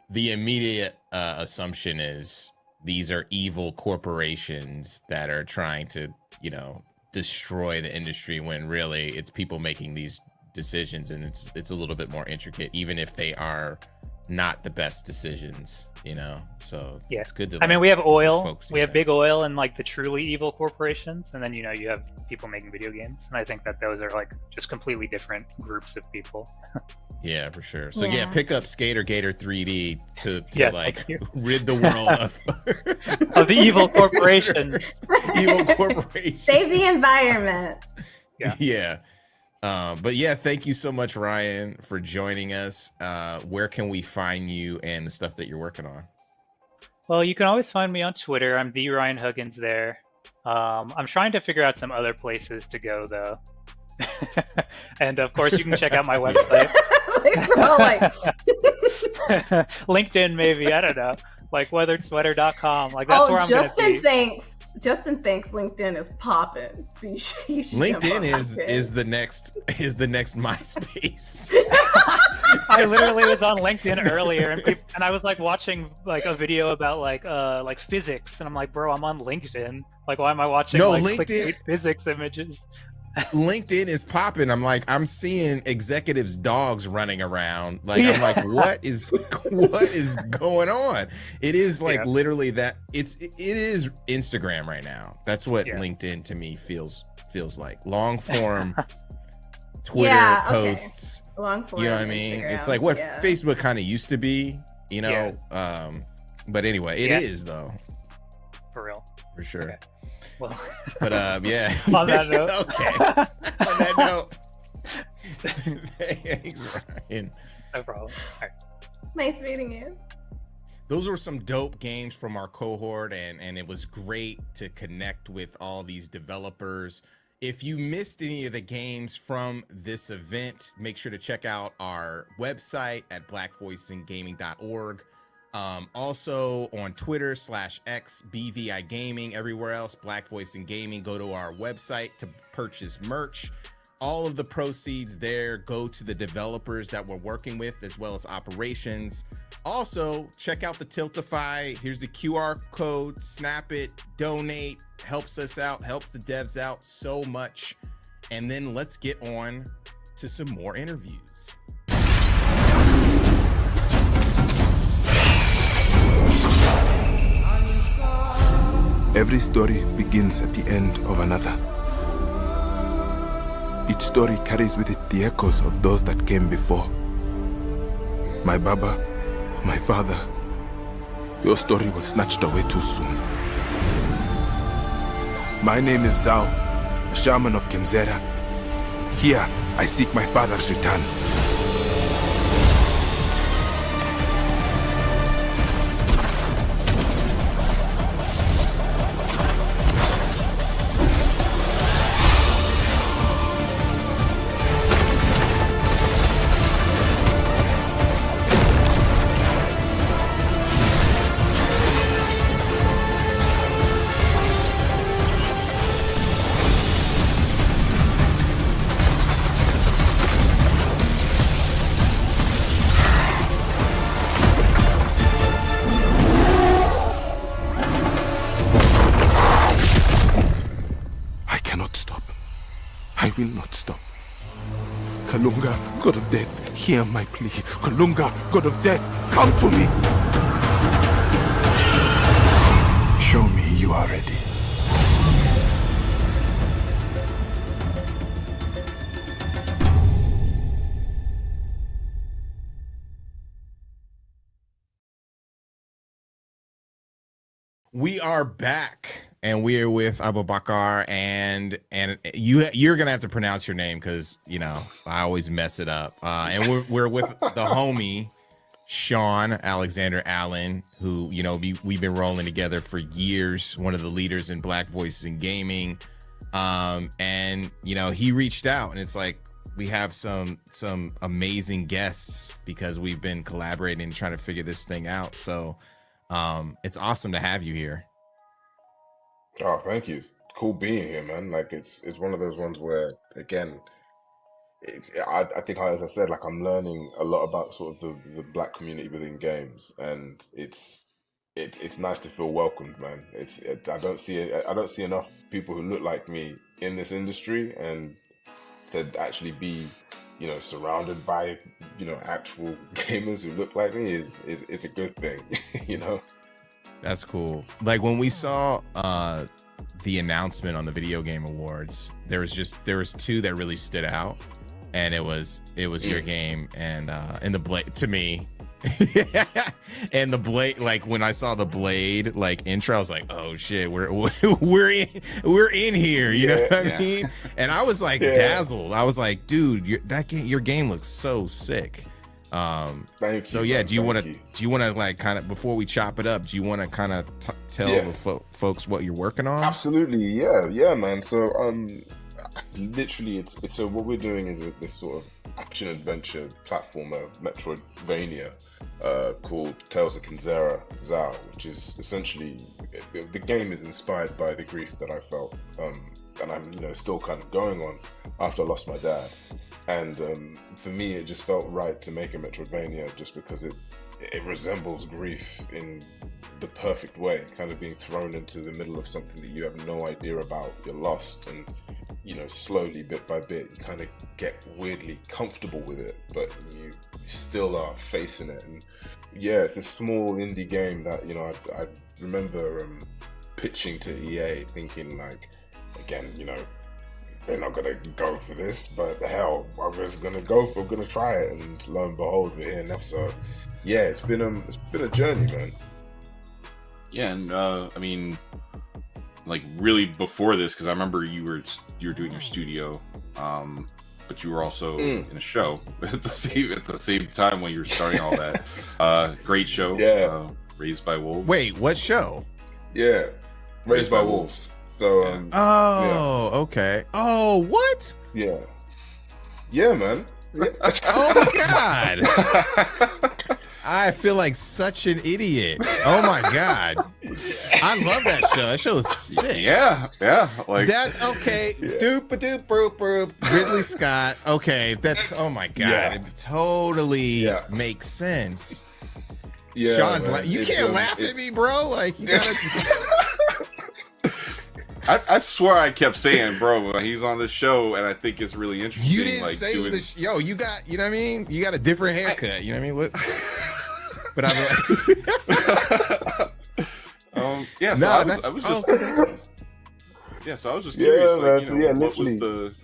the immediate assumption is these are evil corporations that are trying to, you know, destroy the industry, when really it's people making these decisions, and it's a little bit more intricate, even if they are not the best decisions, you know. So it's good to, I mean, we have oil, folks we have big oil and like the truly evil corporations, and then, you know, you have people making video games, and I think that those are like just completely different groups of people. Yeah, for sure. So yeah, pick up Skater Gator 3D to like rid the world of the evil corporation. Evil corporation. Save the environment. Yeah. But yeah, thank you so much, Ryan, for joining us. Where can we find you and the stuff that you're working on? Well, you can always find me on Twitter. I'm the Ryan Huggins there. I'm trying to figure out some other places to go though. And of course, you can check out my website. We're all like, LinkedIn, maybe. I don't know. Like weatheredsweater.com. Like that's where I'm going to be. Justin thinks LinkedIn is popping. So you should LinkedIn is the next MySpace. I literally was on LinkedIn earlier, and I was like watching like a video about like physics, and I'm like, bro, I'm on LinkedIn. Like, why am I watching clickbait physics images? LinkedIn is popping. I'm like, I'm seeing executives' dogs running around. Like, I'm like, what is going on? It is like literally that. It is Instagram right now. That's what LinkedIn to me feels like. Long form Twitter posts. Long form. You know what I mean? Instagram. It's like what Facebook kind of used to be. You know. But anyway, it is though. For real. For sure. Okay. Well, but yeah. On that note. Okay. On that note. Thanks, Ryan. No problem. All right. Nice meeting you. Those were some dope games from our cohort, and it was great to connect with all these developers. If you missed any of the games from this event, make sure to check out our website at blackvoicinggaming.org. Also on Twitter /X BVI Gaming, everywhere else Black Voice and Gaming. Go to our website to purchase merch. All of the proceeds there go to the developers that we're working with, as well as operations. Also, check out the Tiltify. Here's the QR code. Snap it, donate, helps us out, helps the devs out so much. And then let's get on to some more interviews. Every story begins at the end of another. Each story carries with it the echoes of those that came before. My Baba, my father, your story was snatched away too soon. My name is Zhao, a shaman of Kenzera. Here, I seek my father's return. I will not stop. Kalunga, God of Death, hear my plea. Kalunga, God of Death, come to me. Show me you are ready. We are back, and we are with Abubakar, and you're gonna have to pronounce your name because you know I always mess it up. And we're with the homie Sean Alexander Allen, who you know we've been rolling together for years. One of the leaders in Black Voices in Gaming, and you know he reached out, and it's like we have some amazing guests because we've been collaborating and trying to figure this thing out. So. It's awesome to have you here. Oh, thank you. It's cool being here, man. Like it's one of those ones where again, I think as I said, like I'm learning a lot about sort of the Black community within games, and it's nice to feel welcomed, man. I don't see enough people who look like me in this industry, and to actually be, you know, surrounded by, you know, actual gamers who look like me is a good thing, you know. That's cool. Like when we saw the announcement on the Video Game Awards, there was two that really stood out, and it was your game and the Blade to me. And the Blade, like when I saw the Blade like intro, I was like, oh shit, we're in here, you know what I mean? And I was like dazzled. I was like, dude, your game looks so sick. Thank So you, yeah, man. do you want Thank you. to like kind of before we chop it up? Do you want to kind of tell Yeah. the folks what you're working on? Absolutely, yeah, man. So, literally, it's so what we're doing is this sort of action adventure platformer Metroidvania, called Tales of Kinzera Zao, which is essentially the game is inspired by the grief that I felt, and I'm still kind of going on after I lost my dad, and for me, it just felt right to make a Metroidvania just because it resembles grief in the perfect way, kind of being thrown into the middle of something that you have no idea about, you're lost, and slowly, bit by bit, you kind of get weirdly comfortable with it, but you still are facing it. And yeah, it's a small indie game that I remember pitching to EA, thinking like, again, they're not gonna go for this, but hell, I'm just gonna go. I'm gonna try it, and lo and behold, we're here now. So yeah, it's been a journey, man. Yeah, and I mean, like really before this, because I remember you were doing your studio, but you were also in a show at the same time when you were starting all that. Great show, Yeah. Raised by Wolves. Wait, what show? Yeah, Raised by Wolves. So Okay. Oh, what? yeah, man. Yeah. Oh my god. I feel like such an idiot. Oh my god. I love that show. That show is sick. Yeah. Like That's okay. Yeah. Doop a doop boop boop. Ridley Scott. Okay, that's oh my god. Yeah. It totally Yeah. makes sense. Yeah, Sean's man. like, you It's, can't laugh at it's- me, bro. Like you gotta. I swear I kept saying, bro, he's on this show, and I think it's really interesting. You didn't like, say doing... this. Yo, you got. You know what I mean? You got a different haircut. You know what I mean? What? But I'm like. Yeah. So No, I that's. was Oh, just. okay, that's Yeah. So I was just Yeah, curious. man, Like, so yeah, what was literally.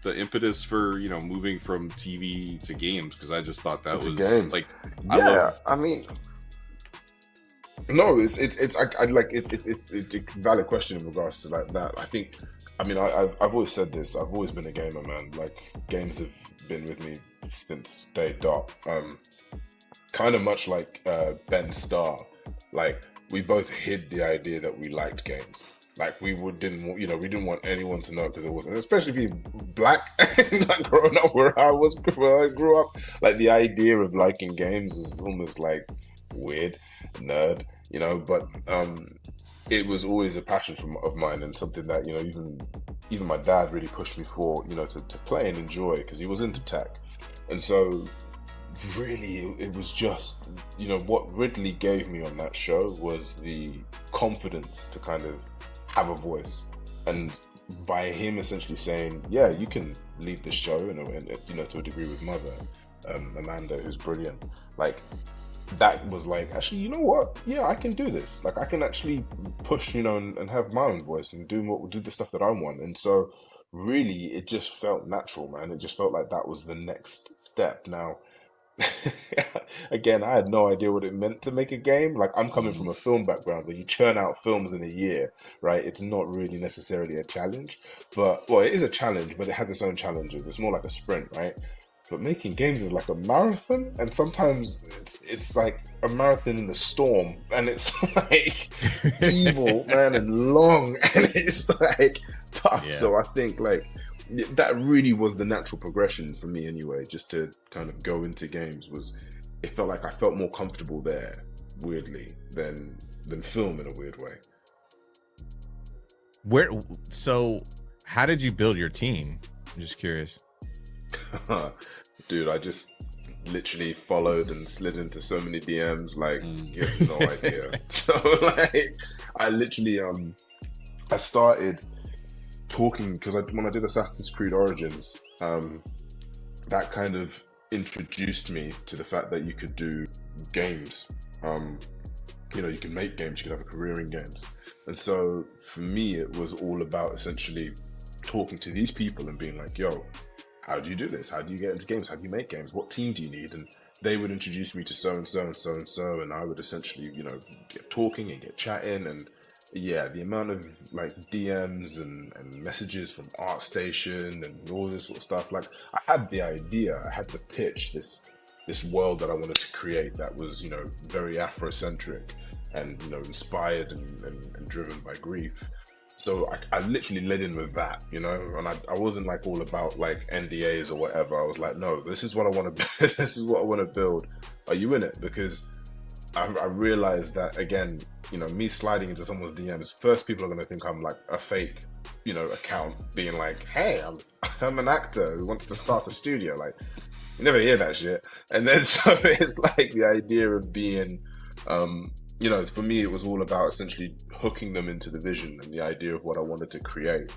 the impetus for moving from TV to games? Because I just thought that To was games. like Yeah, I mean, no, it's a valid question in regards to like that. I think, I mean, I've always said this. I've always been a gamer, man. Like games have been with me since day dot. Kind of much like Ben Starr. Like we both hid the idea that we liked games. Like we didn't want anyone to know because it wasn't, especially being black, like growing up where I grew up. Like the idea of liking games was almost like weird, nerd, But it was always a passion of mine and something that even my dad really pushed me for, to play and enjoy because he was into tech, and so really it was just what Ridley gave me on that show was the confidence to kind of have a voice, and by him essentially saying, yeah, you can lead the show and to a degree with Mother, Amanda, who's brilliant, like that was like, actually, you know what, yeah, I can do this, like I can actually push and have my own voice and do the stuff that I want. And so really it just felt natural, man. It just felt like that was the next step. Now again, I had no idea what it meant to make a game. Like I'm coming from a film background where you churn out films in a year, right? It's not really necessarily a challenge, but well, it is a challenge, but it has its own challenges. It's more like a sprint, right? But making games is like a marathon, and sometimes it's like a marathon in the storm, and it's like evil, man, and long, and it's like tough. Yeah. So I think like that really was the natural progression for me anyway, just to kind of go into games. It felt like I felt more comfortable there, weirdly, than film in a weird way. So how did you build your team? I'm just curious. Dude, I just literally followed and slid into so many DMs, like you have no idea. So like I literally I started talking because when I did Assassin's Creed Origins, that kind of introduced me to the fact that you could do games. You can make games, you could have a career in games. And so for me, it was all about essentially talking to these people and being like, yo, how do you do this? How do you get into games? How do you make games? What team do you need? And they would introduce me to so and so and so and so, and I would essentially, get talking and get chatting. And yeah, the amount of like DMs and messages from ArtStation and all this sort of stuff. Like I had the idea, I had the pitch, this this world that I wanted to create that was, you know, very Afrocentric and, you know, inspired and driven by grief. So I literally led in with that, you know, and I wasn't like all about like NDAs or whatever. I was like, no, this is what I want to this is what I want to build. Are you in it? Because I realized that, again, you know, me sliding into someone's DMs, first people are going to think I'm like a fake, you know, account being like, hey, I'm an actor who wants to start a studio. Like, you never hear that shit. And then so it's like the idea of being, you know, for me, it was all about essentially hooking them into the vision and the idea of what I wanted to create.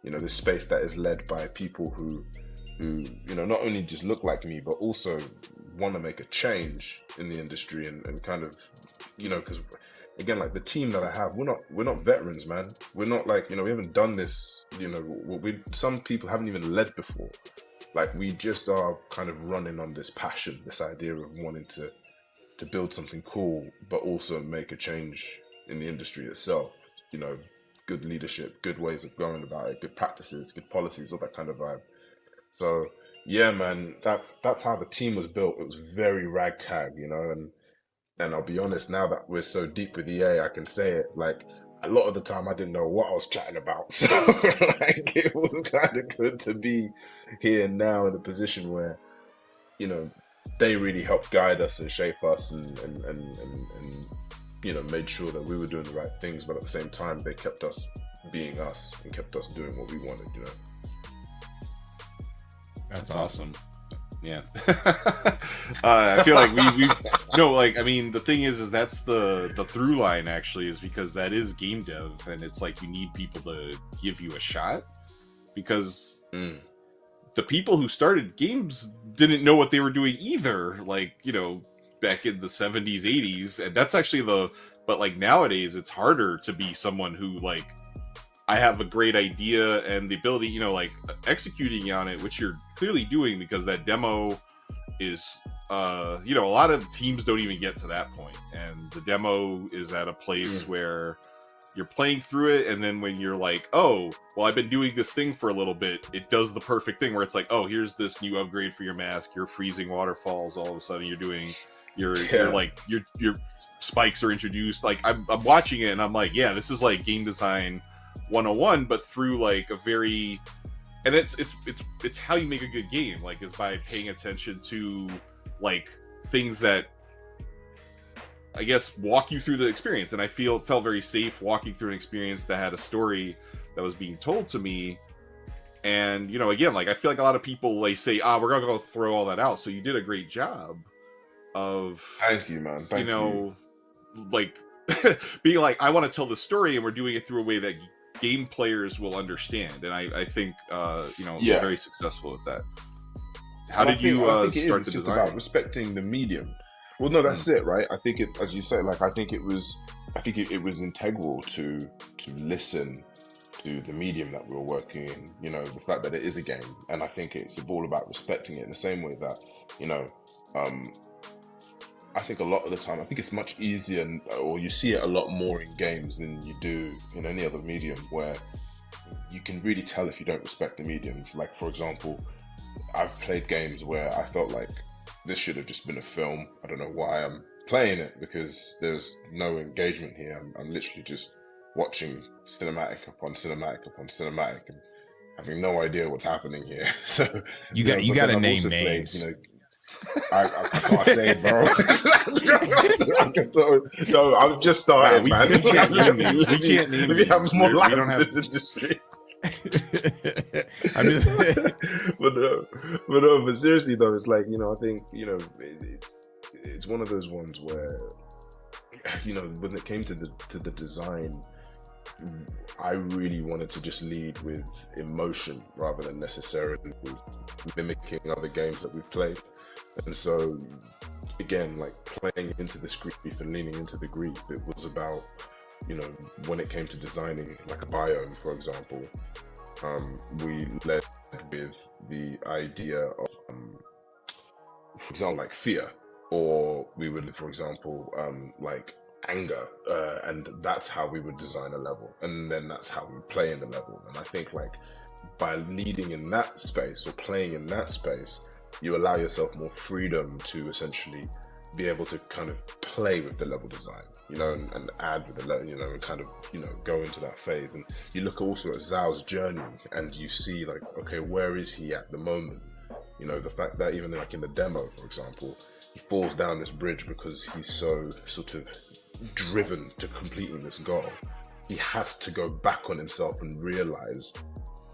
You know, this space that is led by people who, you know, not only just look like me, but also want to make a change in the industry and kind of, you know, because again, like the team that I have, we're not veterans, man. We're not like, you know, we haven't done this, you know, some people haven't even led before. Like, we just are kind of running on this passion, this idea of wanting to build something cool, but also make a change in the industry itself. You know, good leadership, good ways of going about it, good practices, good policies, all that kind of vibe. So yeah, man, that's how the team was built. It was very ragtag, you know, and I'll be honest, now that we're so deep with EA, I can say it, like, a lot of the time I didn't know what I was chatting about. So like, it was kind of good to be here now in a position where, you know, they really helped guide us and shape us and you know, made sure that we were doing the right things, but at the same time they kept us being us and kept us doing what we wanted, you know. That's awesome. Yeah. I feel like we no, like, I mean, the thing is that's the through line actually, is because that is game dev, and it's like you need people to give you a shot, because the people who started games didn't know what they were doing either, like, you know, back in the 70s, 80s, and that's actually but like nowadays it's harder to be someone who, like, I have a great idea and the ability, you know, like executing on it, which you're clearly doing, because that demo is, you know, a lot of teams don't even get to that point, and the demo is at a place where you're playing through it, and then when you're like, oh, well, I've been doing this thing for a little bit, it does the perfect thing where it's like, oh, here's this new upgrade for your mask, you're freezing waterfalls, all of a sudden you're doing, you're like, your spikes are introduced. Like, I'm watching it and I'm like, yeah, this is like game design 101, but through like a very, and it's how you make a good game, like, is by paying attention to like things that, I guess, walk you through the experience. And I felt very safe walking through an experience that had a story that was being told to me. And, you know, again, like, I feel like a lot of people, they say, we're gonna go throw all that out. So you did a great job of, thank you, man. Thank you. Like being like, I want to tell the story, and we're doing it through a way that game players will understand. And I think, you know, Yeah. very successful with that. How did you start the it's just design? about respecting the medium. Well, no, that's it, right? I think it, as you say, like, I think it was integral to listen to the medium that we were working in, you know, the fact that it is a game. And I think it's all about respecting it in the same way that, you know, I think a lot of the time, I think it's much easier, or you see it a lot more in games than you do in any other medium, where you can really tell if you don't respect the medium. Like, for example, I've played games where I felt like this should have just been a film. I don't know why I'm playing it, because there's no engagement here. I'm literally just watching cinematic upon cinematic upon cinematic and having no idea what's happening here. So You got to name names. Played, you know, I can't say it, bro. No, I'm just starting, man. We can't name names. We can't name We have names. more We life don't in have- this industry. I mean, but seriously though, it's like, you know, I think, you know, it's one of those ones where, you know, when it came to the design, I really wanted to just lead with emotion rather than necessarily mimicking other games that we've played. And so, again, like, playing into this grief and leaning into the grief, it was about, you know, when it came to designing like a biome, for example, we led with the idea of, for example, like fear, or we would, for example, like anger, and that's how we would design a level, and then that's how we play in the level. And I think, like, by leading in that space or playing in that space, you allow yourself more freedom to essentially be able to kind of play with the level design, you know, and add with the level, you know, and kind of, you know, go into that phase. And you look also at Zhao's journey and you see like, okay, where is he at the moment? You know, the fact that even like in the demo, for example, he falls down this bridge because he's so sort of driven to completing this goal. He has to go back on himself and realize,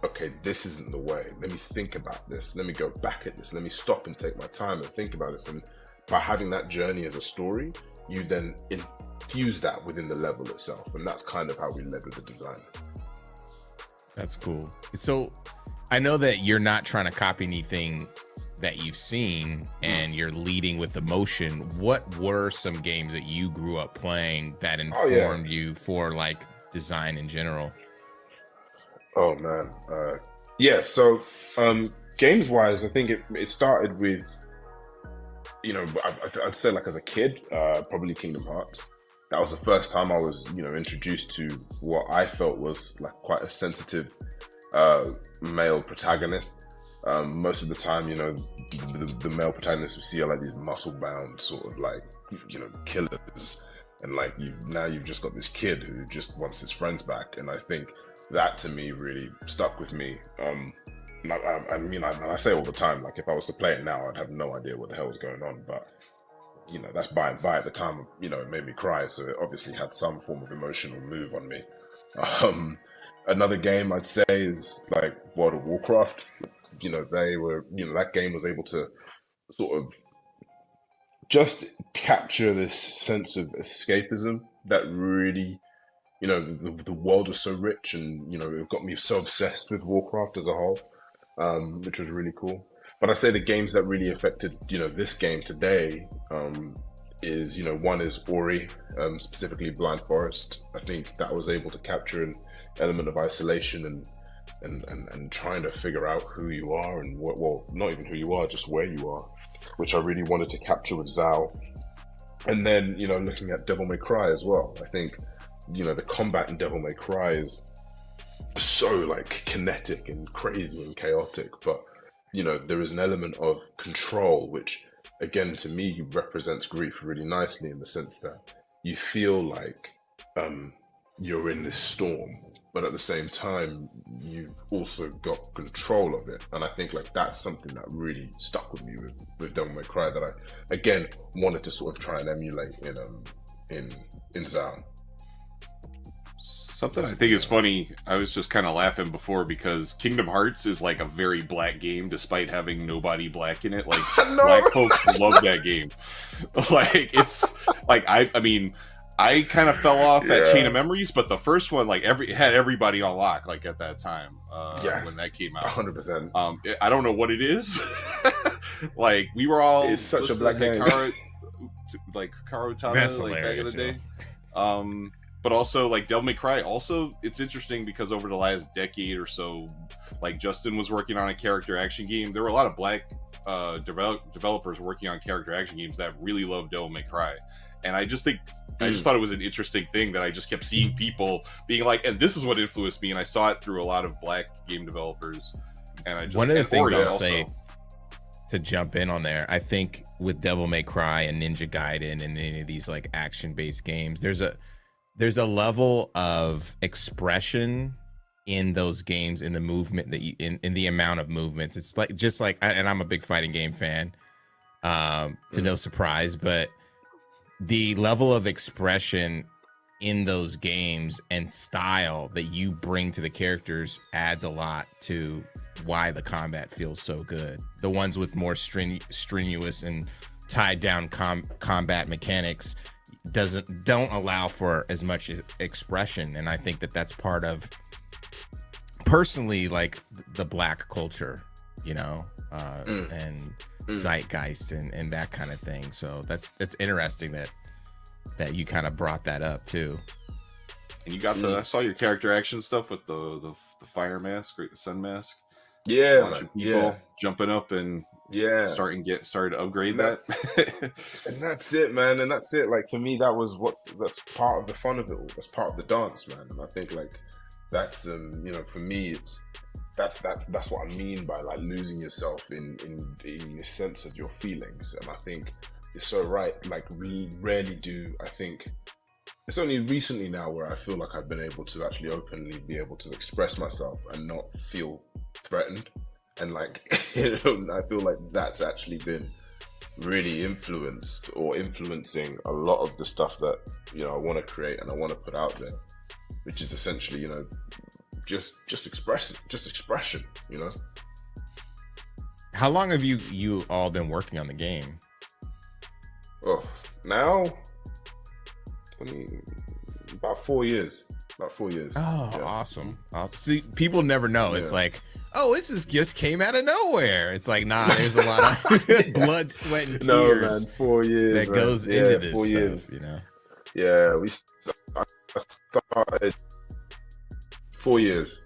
okay, this isn't the way. Let me think about this. Let me go back at this. Let me stop and take my time and think about this. And by having that journey as a story, you then infuse that within the level itself. And that's kind of how we led with the design. That's cool. So I know that you're not trying to copy anything that you've seen and you're leading with emotion. What were some games that you grew up playing that informed you for like design in general? Oh man. Yeah, so games wise, I think it started with, you know, I'd say like as a kid, probably Kingdom Hearts. That was the first time I was, you know, introduced to what I felt was like quite a sensitive male protagonist. Most of the time, you know, the male protagonists we see are like these muscle-bound sort of like, you know, killers, and like you've just got this kid who just wants his friends back, and I think that to me really stuck with me. I mean, I say all the time, like if I was to play it now, I'd have no idea what the hell was going on, but you know, that's by and by. At the time, you know, it made me cry, so it obviously had some form of emotional move on me. Another game I'd say is like World of Warcraft. You know, that game was able to sort of just capture this sense of escapism that really, you know, the world was so rich, and, you know, it got me so obsessed with Warcraft as a whole, which was really cool. But I say the games that really affected, you know, this game today is, you know, one is Ori, specifically Blind Forest. I think that was able to capture an element of isolation and trying to figure out who you are and what, well, not even who you are, just where you are, which I really wanted to capture with Zhao. And then, you know, looking at Devil May Cry as well. I think, you know, the combat in Devil May Cry is so like kinetic and crazy and chaotic, but, you know, there is an element of control, which again, to me, represents grief really nicely, in the sense that you feel like you're in this storm, but at the same time, you've also got control of it. And I think like that's something that really stuck with me with Devil May Cry, that I, again, wanted to sort of try and emulate in Zhao. Something I think is funny, I was just kind of laughing before, because Kingdom Hearts is like a very black game despite having nobody black in it. Like, black folks love that game. Like, it's like, I mean, I kind of fell off at Chain of Memories, but the first one, like, had everybody on lock, like, at that time, when that came out. 100%. I don't know what it is. Like, we were all... It's such a black game. Like, Karo Tana, like, back in the day. But also, like, Devil May Cry, also, it's interesting because over the last decade or so, like, Justin was working on a character action game. There were a lot of black developers working on character action games that really loved Devil May Cry. And I just think, I just thought it was an interesting thing that I just kept seeing people being like, and this is what influenced me. And I saw it through a lot of black game developers. And I just, one of the things I'll also say, to jump in on there, I think with Devil May Cry and Ninja Gaiden and any of these like action-based games, there's a level of expression in those games, in the movement that you, in the amount of movements. It's like, just like, and I'm a big fighting game fan, to no surprise, but the level of expression in those games and style that you bring to the characters adds a lot to why the combat feels so good. The ones with more strenuous and tied down combat mechanics don't allow for as much expression, and I think that that's part of, personally, like the black culture, you know, and zeitgeist and that kind of thing. So that's interesting that you kind of brought that up too. And you got I saw your character action stuff with the fire mask, right? The sun mask. Yeah, man. People jumping up and starting to upgrade that. And that's it, man. And that's it. Like, to me, that's part of the fun of it all. That's part of the dance, man. And I think like that's you know, for me, it's that's what I mean by like losing yourself in the sense of your feelings. And I think you're so right. Like we rarely do. I think it's only recently now where I feel like I've been able to actually openly be able to express myself and not feel threatened. And like, I feel like that's actually been really influenced or influencing a lot of the stuff that, you know, I want to create and I want to put out there, which is essentially, you know, just expression, you know. How long have you all been working on the game? Oh, now, I mean, about 4 years. Oh, yeah. Awesome. See, people never know. It's like, oh, this is just came out of nowhere. It's like, nah, there's a lot of blood, sweat, and tears. No, man, 4 years that goes into this 4 years. Stuff, you know. Yeah, I started 4 years.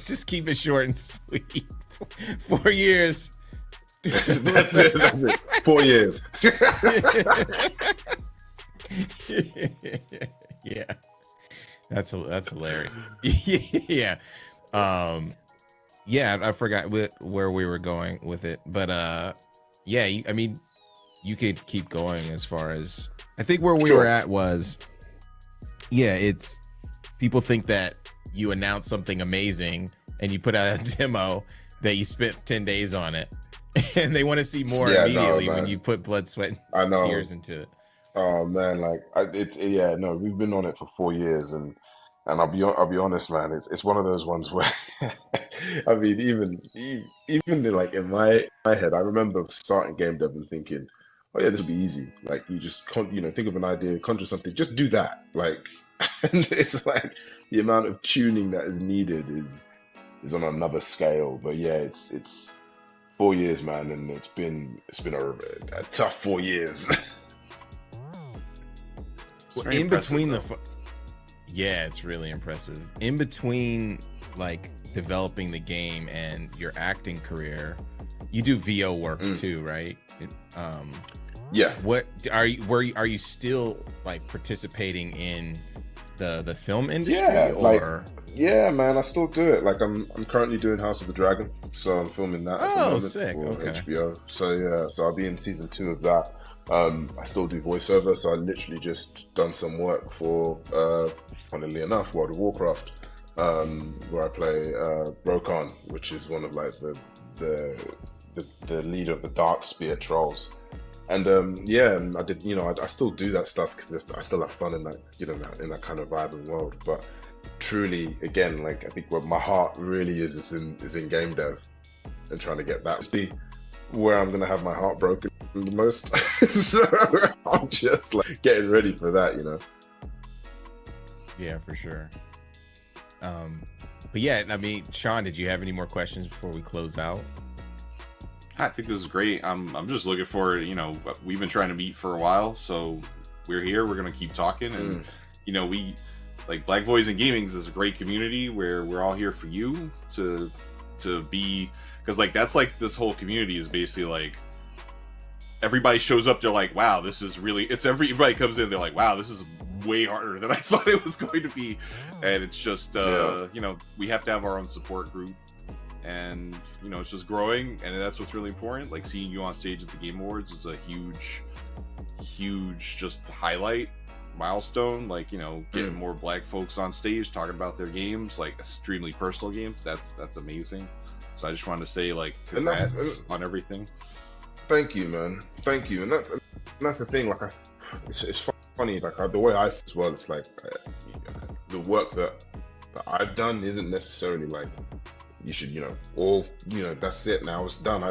Just keep it short and sweet. 4 years. That's it. 4 years. Yeah, that's hilarious. Yeah, yeah. I forgot where we were going with it, but yeah. I mean, you could keep going as far as I think where we were at was. Yeah, it's people think that you announce something amazing and you put out a demo that you spent 10 days on it, and they want to see more immediately when you put blood, sweat, and tears into it. Oh man, like we've been on it for 4 years, and I'll be honest, man, it's one of those ones where I mean, even like in my head, I remember starting game dev and thinking, oh yeah, this will be easy. Like you just think of an idea, conjure something, just do that. Like, and it's like the amount of tuning that is needed is on another scale. But yeah, it's 4 years, man, and it's been a tough 4 years. In between yeah, it's really impressive. In between like developing the game and your acting career, you do VO work too, right? Yeah. What are you still like participating in the film industry? Yeah, yeah, man, I still do it. Like I'm currently doing House of the Dragon, so I'm filming that at the moment sick. for Okay. HBO. So yeah, so I'll be in season 2 of that. I still do voiceover, so I literally just done some work for, funnily enough, World of Warcraft, where I play Brokan, which is one of like the leader of the Dark Spear trolls. And and I did, I still do that stuff because I still have fun in that, in that kind of vibe and world. But truly, again, like I think where my heart really is in game dev and trying to get that to be where I'm gonna have my heart broken the most. So I'm just like getting ready for that, Yeah, for sure. But yeah, I mean, Sean, did you have any more questions before we close out? I think this is great. I'm just looking forward. We've been trying to meet for a while, so we're here. We're gonna keep talking, and we like Black Voice and Gaming's is a great community where we're all here for you to be, because like that's like this whole community is basically like everybody shows up. They're like, wow, this is really. Everybody comes in. They're like, wow, this is way harder than I thought it was going to be, and it's just we have to have our own support group. And it's just growing, and that's what's really important. Like seeing you on stage at the Game Awards is a huge just highlight milestone. Like getting more Black folks on stage talking about their games, like extremely personal games. That's amazing. So I just wanted to say like congrats on everything. Thank you, man. Thank you. And that's the thing. Like it's funny. Like the way I see it as well. It's like the work that I've done isn't necessarily like. You should, that's it. Now it's done.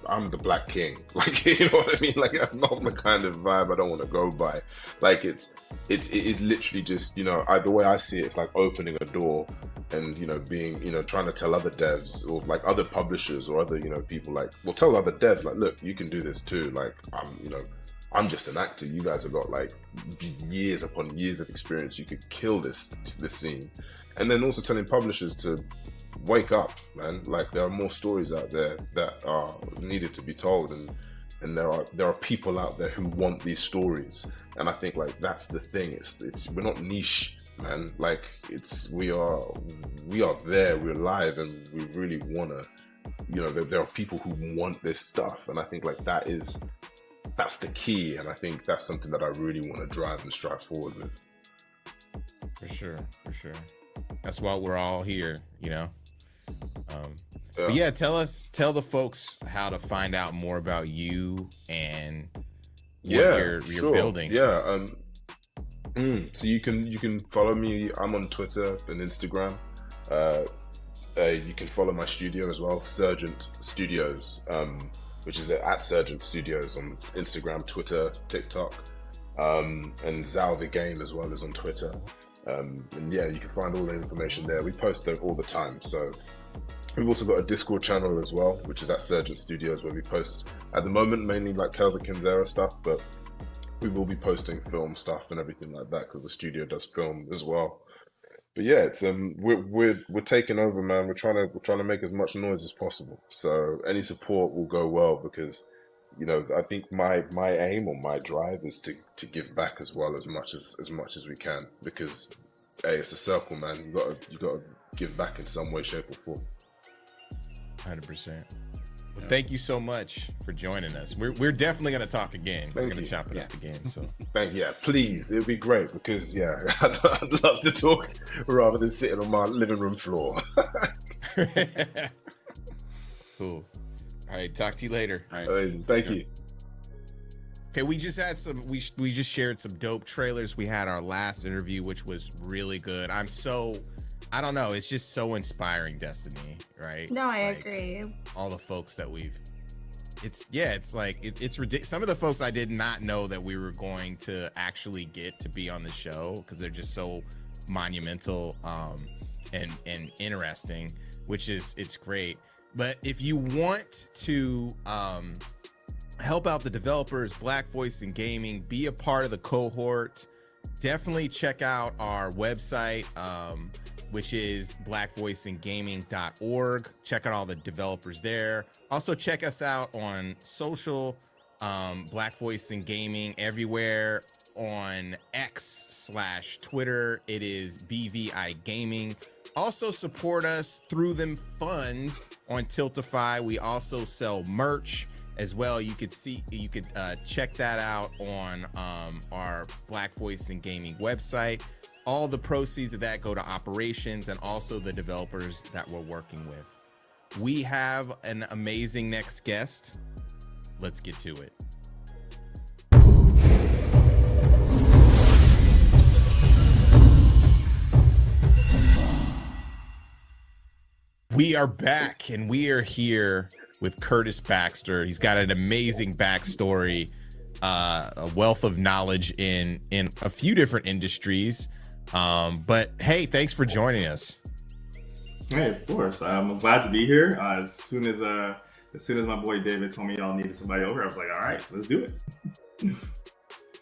I'm the Black King. Like, you know what I mean? Like, that's not the kind of vibe I don't want to go by. Like, it is literally just, the way I see it, it's like opening a door and, being, trying to tell other devs or like other publishers or other, people like, well, tell other devs, like, look, you can do this too. Like, I'm just an actor. You guys have got like years upon years of experience. You could kill this scene. And then also telling publishers to wake up, man. Like there are more stories out there that are needed to be told, and there are people out there who want these stories. And I think like that's the thing. It's we're not niche man. Like we are there, we're live, and we really wanna, there are people who want this stuff, and I think like that's the key, and I think that's something that I really want to drive and strive forward with. For sure. That's why we're all here, But yeah, tell the folks how to find out more about you and what you're building. Yeah. So you can follow me. I'm on Twitter and Instagram. You can follow my studio as well, Sergeant Studios, which is at Sergeant Studios on Instagram, Twitter, TikTok, and Zal the Game as well as on Twitter. And yeah, you can find all the information there. We post there all the time. So we've also got a Discord channel as well, which is at Sergeant Studios, where we post at the moment mainly like Tales of Kinzera stuff, but we will be posting film stuff and everything like that because the studio does film as well. But yeah, it's we're taking over, man. We're trying to make as much noise as possible. So any support will go well because, I think my aim or my drive is to give back as well as much as we can, because hey, it's a circle, man. You gotta give back in some way, shape, or form. 100%. Well, thank you so much for joining us. We're definitely gonna talk again. We're gonna chop it up again. So please, it'd be great because I'd love to talk rather than sitting on my living room floor. Cool. All right, talk to you later. All right. Thank you. Okay, we just had we just shared some dope trailers. We had our last interview, which was really good. I don't know, it's just so inspiring, Destiny, right? No, I agree. All the folks that it's ridiculous. Some of the folks I did not know that we were going to actually get to be on the show because they're just so monumental and interesting, it's great. But if you want to help out the developers, Black Voice in Gaming, be a part of the cohort, definitely check out our website, which is blackvoiceingaming.org. Check out all the developers there. Also check us out on social, Black Voice in Gaming everywhere. On X/Twitter, it is BVI Gaming. Also support us through them funds on Tiltify. We also sell merch as well. You could check that out on our Black Voice in Gaming website. All the proceeds of that go to operations and also the developers that we're working with. We have an amazing next guest. Let's get to it. We are back and we are here with Curtis Baxter. He's got an amazing backstory, a wealth of knowledge in a few different industries. But hey, thanks for joining us. Hey, of course. I'm glad to be here. As soon as my boy David told me y'all needed somebody over, I was like, all right, let's do it.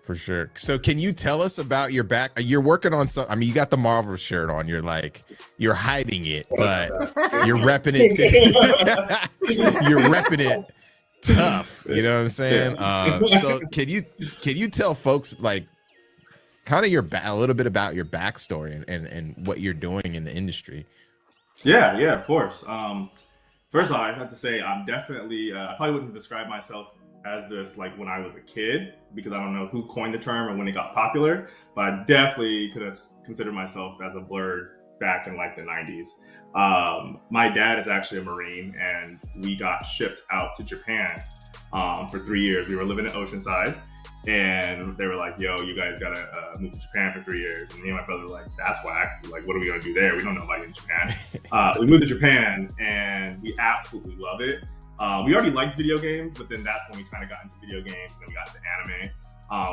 For sure. So can you tell us about your you're working on you got the Marvel shirt on. You're hiding it, but you're repping it too. You're repping it tough. You know what I'm saying? So can you tell folks kind of a little bit about your backstory and what you're doing in the industry? Yeah, of course. First off, I have to say I'm definitely I probably wouldn't describe myself as this when I was a kid, because I don't know who coined the term or when it got popular, but I definitely could have considered myself as a blurred back in the 90s. My dad is actually a Marine, and we got shipped out to Japan for 3 years. We were living in Oceanside, and they were like, yo, you guys gotta move to Japan for 3 years. And me and my brother were like, that's whack. What are we gonna do there? We don't know anybody in Japan. We moved to Japan, and we absolutely love it. We already liked video games, but then that's when we kind of got into video games, and then we got into anime.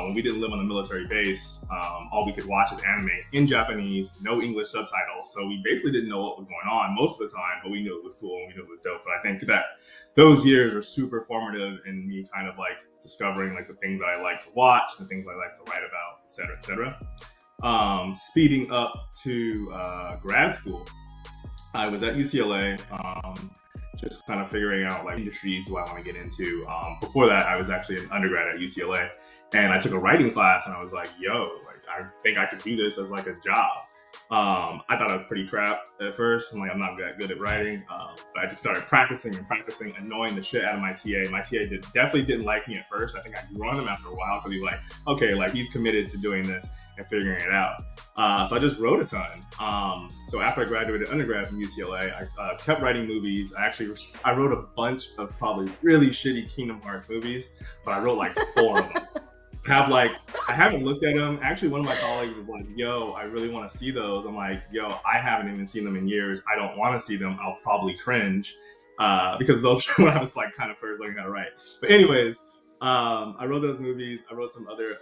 When we didn't live on a military base, all we could watch is anime in Japanese, no English subtitles. So we basically didn't know what was going on most of the time, but we knew it was cool and we knew it was dope. But I think that those years are super formative in me kind of discovering the things that I like to watch, the things I like to write about, et cetera, et cetera. Speeding up to grad school, I was at UCLA. Just kind of figuring out industries do I want to get into. Before that, I was actually an undergrad at UCLA, and I took a writing class, and I was like, yo, I think I could do this as a job. I thought I was pretty crap at first. I'm like, I'm not that good at writing. But I just started practicing and practicing, annoying the shit out of my TA. My TA definitely didn't like me at first. I think I grew on him after a while because he's like, okay, like he's committed to doing this and figuring it out. So I just wrote a ton. So after I graduated undergrad from UCLA, I kept writing movies. I wrote a bunch of probably really shitty Kingdom Hearts movies, but I wrote like 4 of them. I haven't looked at them. Actually, one of my colleagues is like, yo, I really want to see those. I'm like, yo, I haven't even seen them in years. I don't want to see them. I'll probably cringe because those were when I was like kind of first learning how to write. But anyways, I wrote those movies. I wrote some other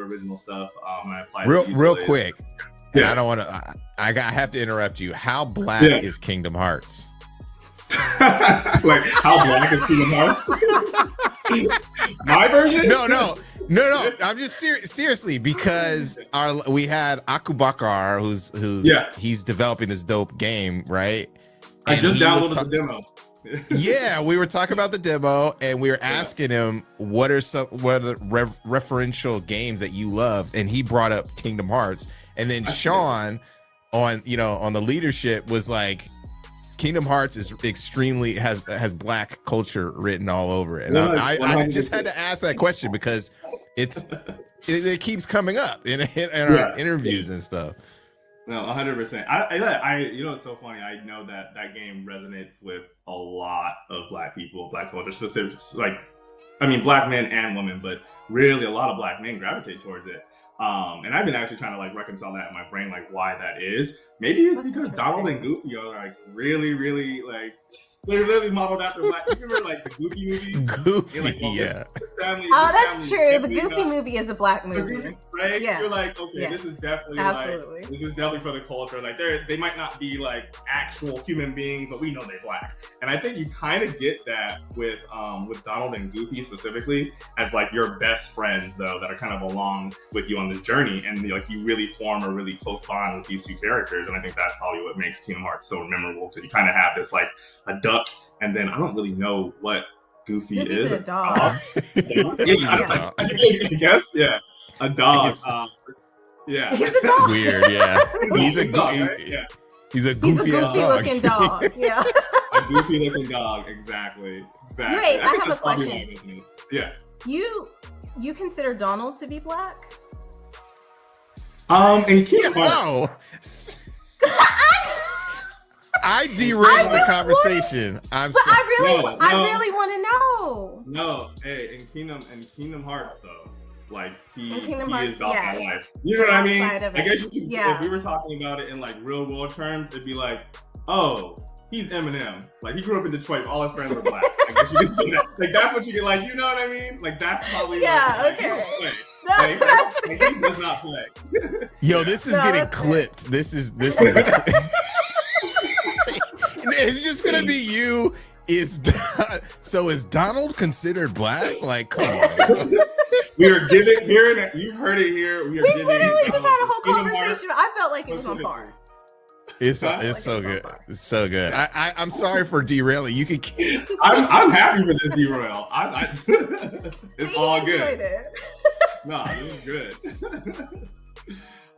original stuff. I applied real quick. And Yeah. I don't want to. I have to interrupt you. How black is Kingdom Hearts? Like, how black is Kingdom Hearts? My version? No. I'm just seriously, because we had Akubakar, who's he's developing this dope game, right? I And just he was downloaded the demo. Yeah, we were talking about the demo, and we were asking him what are the referential games that you love, and he brought up Kingdom Hearts, and then Sean on the leadership was like, Kingdom Hearts is extremely has black culture written all over it, and I just had to ask that question because it keeps coming up in our interviews and stuff. No, 100%. I it's so funny. I know that game resonates with a lot of black people, black culture, specifically, like, black men and women, but really a lot of black men gravitate towards it. And I've been actually trying to like reconcile that in my brain, like why that is. Maybe it's because Donald and Goofy are like really, really like they're literally modeled after black. You remember like the Goofy movies? Goofy, like, yeah. This family, That's true. The Goofy movie is a black movie. Goofy, right? Yeah. You're like, okay, Yeah. this is definitely Absolutely. like this is definitely for the culture. Like they might not be like actual human beings, but we know they're black. And I think you kind of get that with Donald and Goofy specifically as like your best friends though that are kind of along with you on this journey, and like you really form a really close bond with these two characters. And I think that's probably what makes Kingdom Hearts so memorable, because you kind of have this like a duck, and then I don't really know what Goofy is. A dog. I guess, yeah, a dog. Yeah, He's a dog. Weird, yeah. He's a dog, right? Yeah. He's a goofy ass dog. Looking dog. Yeah. A goofy looking dog. Exactly. Wait, I have that's a probably question. why it resonates. Yeah. You consider Donald to be black? And Kingdom Hearts. No. I derailed the conversation. I'm But sorry. I really want to know. No, hey, in Kingdom Hearts though, like he Hearts, is about yeah. my life. You know what I mean? Outside of I it. guess you can say, Yeah. if we were talking about it in like real world terms, it'd be like, oh, he's Eminem. Like he grew up in Detroit, all his friends were black. I guess you can say that. Like that's what you get. Like, you know what I mean? Like that's probably like, okay. Like, he does not play. Yo, this is getting clipped. This is it's just gonna be you. So is Donald considered black? Like, come on. We are giving here. You've heard it here. We are giving. Literally just had a whole Kingdom conversation. Hearts. I felt like it was on par. It's so good. It's so good. I'm sorry for derailing. You can keep. I'm happy for this derail. It's all good. It. No, this is good.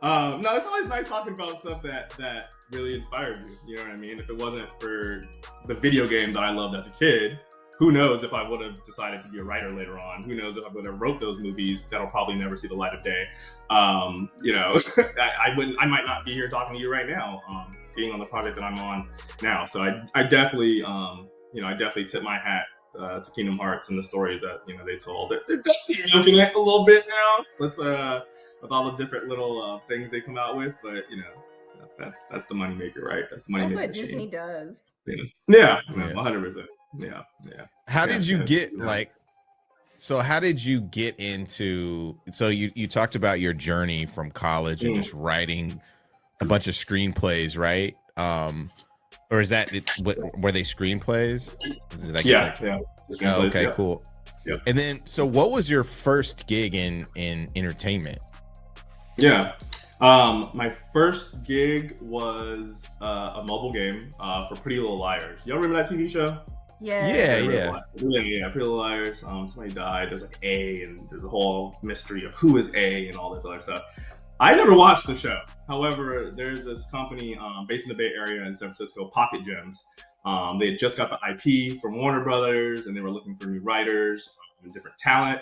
No, it's always nice talking about stuff that really inspired you. You know what I mean? If it wasn't for the video game that I loved as a kid, who knows if I would have decided to be a writer later on? Who knows if I would have wrote those movies that'll probably never see the light of day? I might not be here talking to you right now, being on the project that I'm on now. So I definitely, I definitely tip my hat to Kingdom Hearts and the stories that they told. They're definitely milking it a little bit now with all the different little things they come out with, but that's the moneymaker, right? That's the moneymaker. That's what machine. Disney does. Yeah, 100%. Yeah. How did you get So how did you get into? So you talked about your journey from college and just writing a bunch of screenplays, right? Or is that were they screenplays? Yeah. Oh, okay, cool. Yeah. And then, so what was your first gig in entertainment? Yeah. My first gig was a mobile game for Pretty Little Liars. Y'all remember that TV show? Yeah. Pretty Little Liars. Somebody died. There's like A, and there's a whole mystery of who is A and all this other stuff. I never watched the show. However, there's this company based in the Bay Area in San Francisco, Pocket Gems. They had just got the IP from Warner Brothers, and they were looking for new writers and different talent.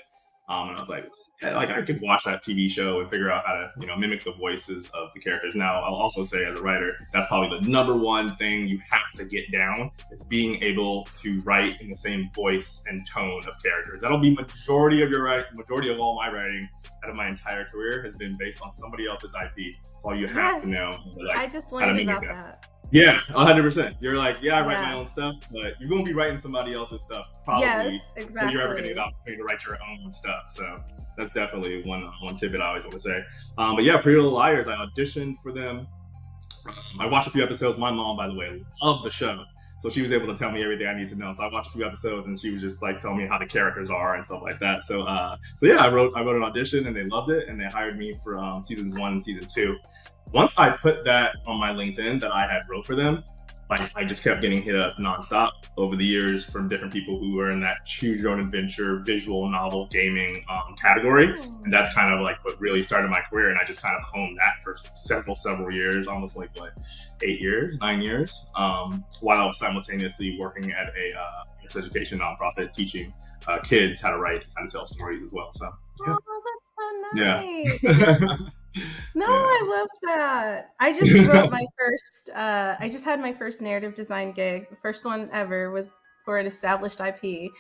And I was like, yeah, like I could watch that TV show and figure out how to, mimic the voices of the characters. Now, I'll also say as a writer, that's probably the number one thing you have to get down is being able to write in the same voice and tone of characters. That'll be majority of all my writing out of my entire career has been based on somebody else's IP. That's all you have to know. Like, I just learned about that. Yeah, 100%. You're like, I write my own stuff, but you're going to be writing somebody else's stuff probably. Yes, exactly. When you're ever going to get the opportunity to write your own stuff. So that's definitely one tidbit I always want to say. But yeah, Pretty Little Liars, I auditioned for them. I watched a few episodes. My mom, by the way, loved the show. So she was able to tell me everything I need to know. So I watched a few episodes and she was just like telling me how the characters are and stuff like that. So yeah, I wrote an audition and they loved it and they hired me for seasons 1 and season 2. Once I put that on my LinkedIn that I had wrote for them, like I just kept getting hit up nonstop over the years from different people who were in that choose your own adventure, visual novel, gaming category. And that's kind of like what really started my career. And I just kind of honed that for several years, almost like 9 years, while I was simultaneously working at a arts education nonprofit teaching kids how to write, how to tell stories as well. So yeah. Oh, that's so nice. Yeah. No, I love that. I just wrote my first, I just had my first narrative design gig. The first one ever was for an established IP.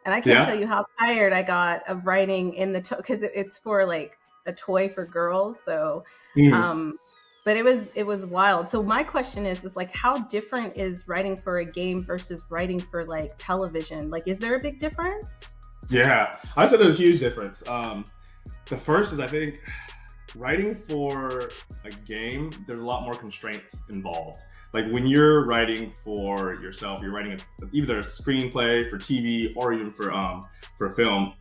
And I can't tell you how tired I got of writing in the, because it's for like a toy for girls. So, but it was wild. So my question is like, how different is writing for a game versus writing for like television? Like, is there a big difference? Yeah, I said there's a huge difference. The first is, I think, writing for a game, there's a lot more constraints involved. Like when you're writing for yourself, you're writing either a screenplay for TV or even for a film,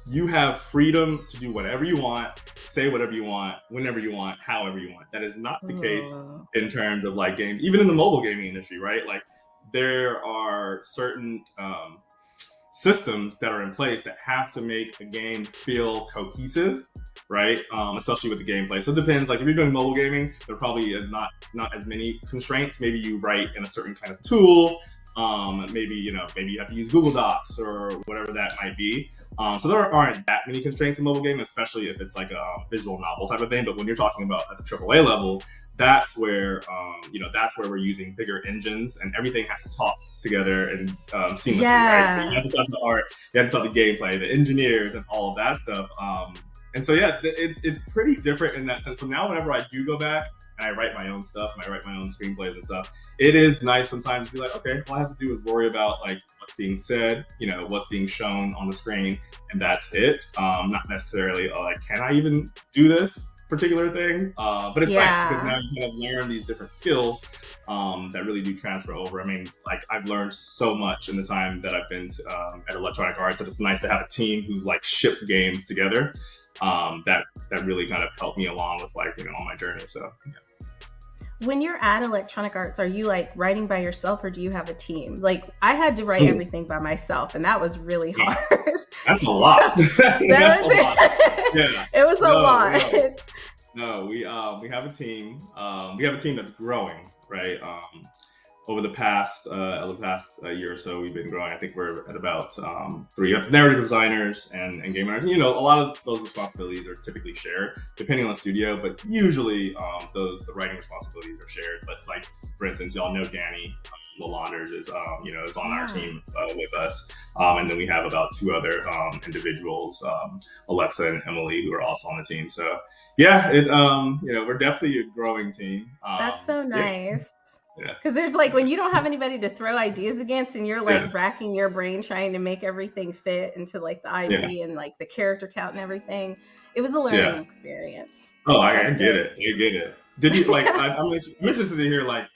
you have freedom to do whatever you want, say whatever you want, whenever you want, however you want. That is not the case in terms of like games, even in the mobile gaming industry, right? Like there are certain systems that are in place that have to make a game feel cohesive, right? Especially with the gameplay. So it depends. Like if you're doing mobile gaming, there probably is not as many constraints. Maybe you write in a certain kind of tool. Maybe you have to use Google Docs or whatever that might be. So there aren't that many constraints in mobile gaming, especially if it's like a visual novel type of thing. But when you're talking about at the AAA level, that's where we're using bigger engines and everything has to talk together and seamlessly, right? So you have to talk to the art, you have to talk to gameplay, the engineers, and all of that stuff. And so yeah, it's pretty different in that sense. So now whenever I do go back and I write my own stuff and I write my own screenplays and stuff, it is nice sometimes to be like, okay, all I have to do is worry about like what's being said, what's being shown on the screen, and that's it. Not necessarily like, can I even do this particular thing? But it's nice because now you kind of learn these different skills that really do transfer over. I mean, like I've learned so much in the time that I've been at Electronic Arts, and it's nice to have a team who's like shipped games together. That really kind of helped me along with like on my journey. So yeah. When you're at Electronic Arts, are you like writing by yourself or do you have a team? Like I had to write everything by myself and that was really hard. That's a lot. That's a lot. Yeah. It was a lot. No, we have a team. We have a team that's growing, right? Over the past year or so, we've been growing. I think we're at about 3 narrative designers and game writers. A lot of those responsibilities are typically shared, depending on the studio, but usually the writing responsibilities are shared. But like, for instance, y'all know Danny Lalanders is on our team with us, and then we have about 2 other individuals, Alexa and Emily, who are also on the team. So yeah, we're definitely a growing team. That's so nice. Yeah. Because there's like when you don't have anybody to throw ideas against and you're like racking your brain trying to make everything fit into like the IP and like the character count and everything. It was a learning experience. Oh, I get it. You get it. Did you like, I'm interested to hear like,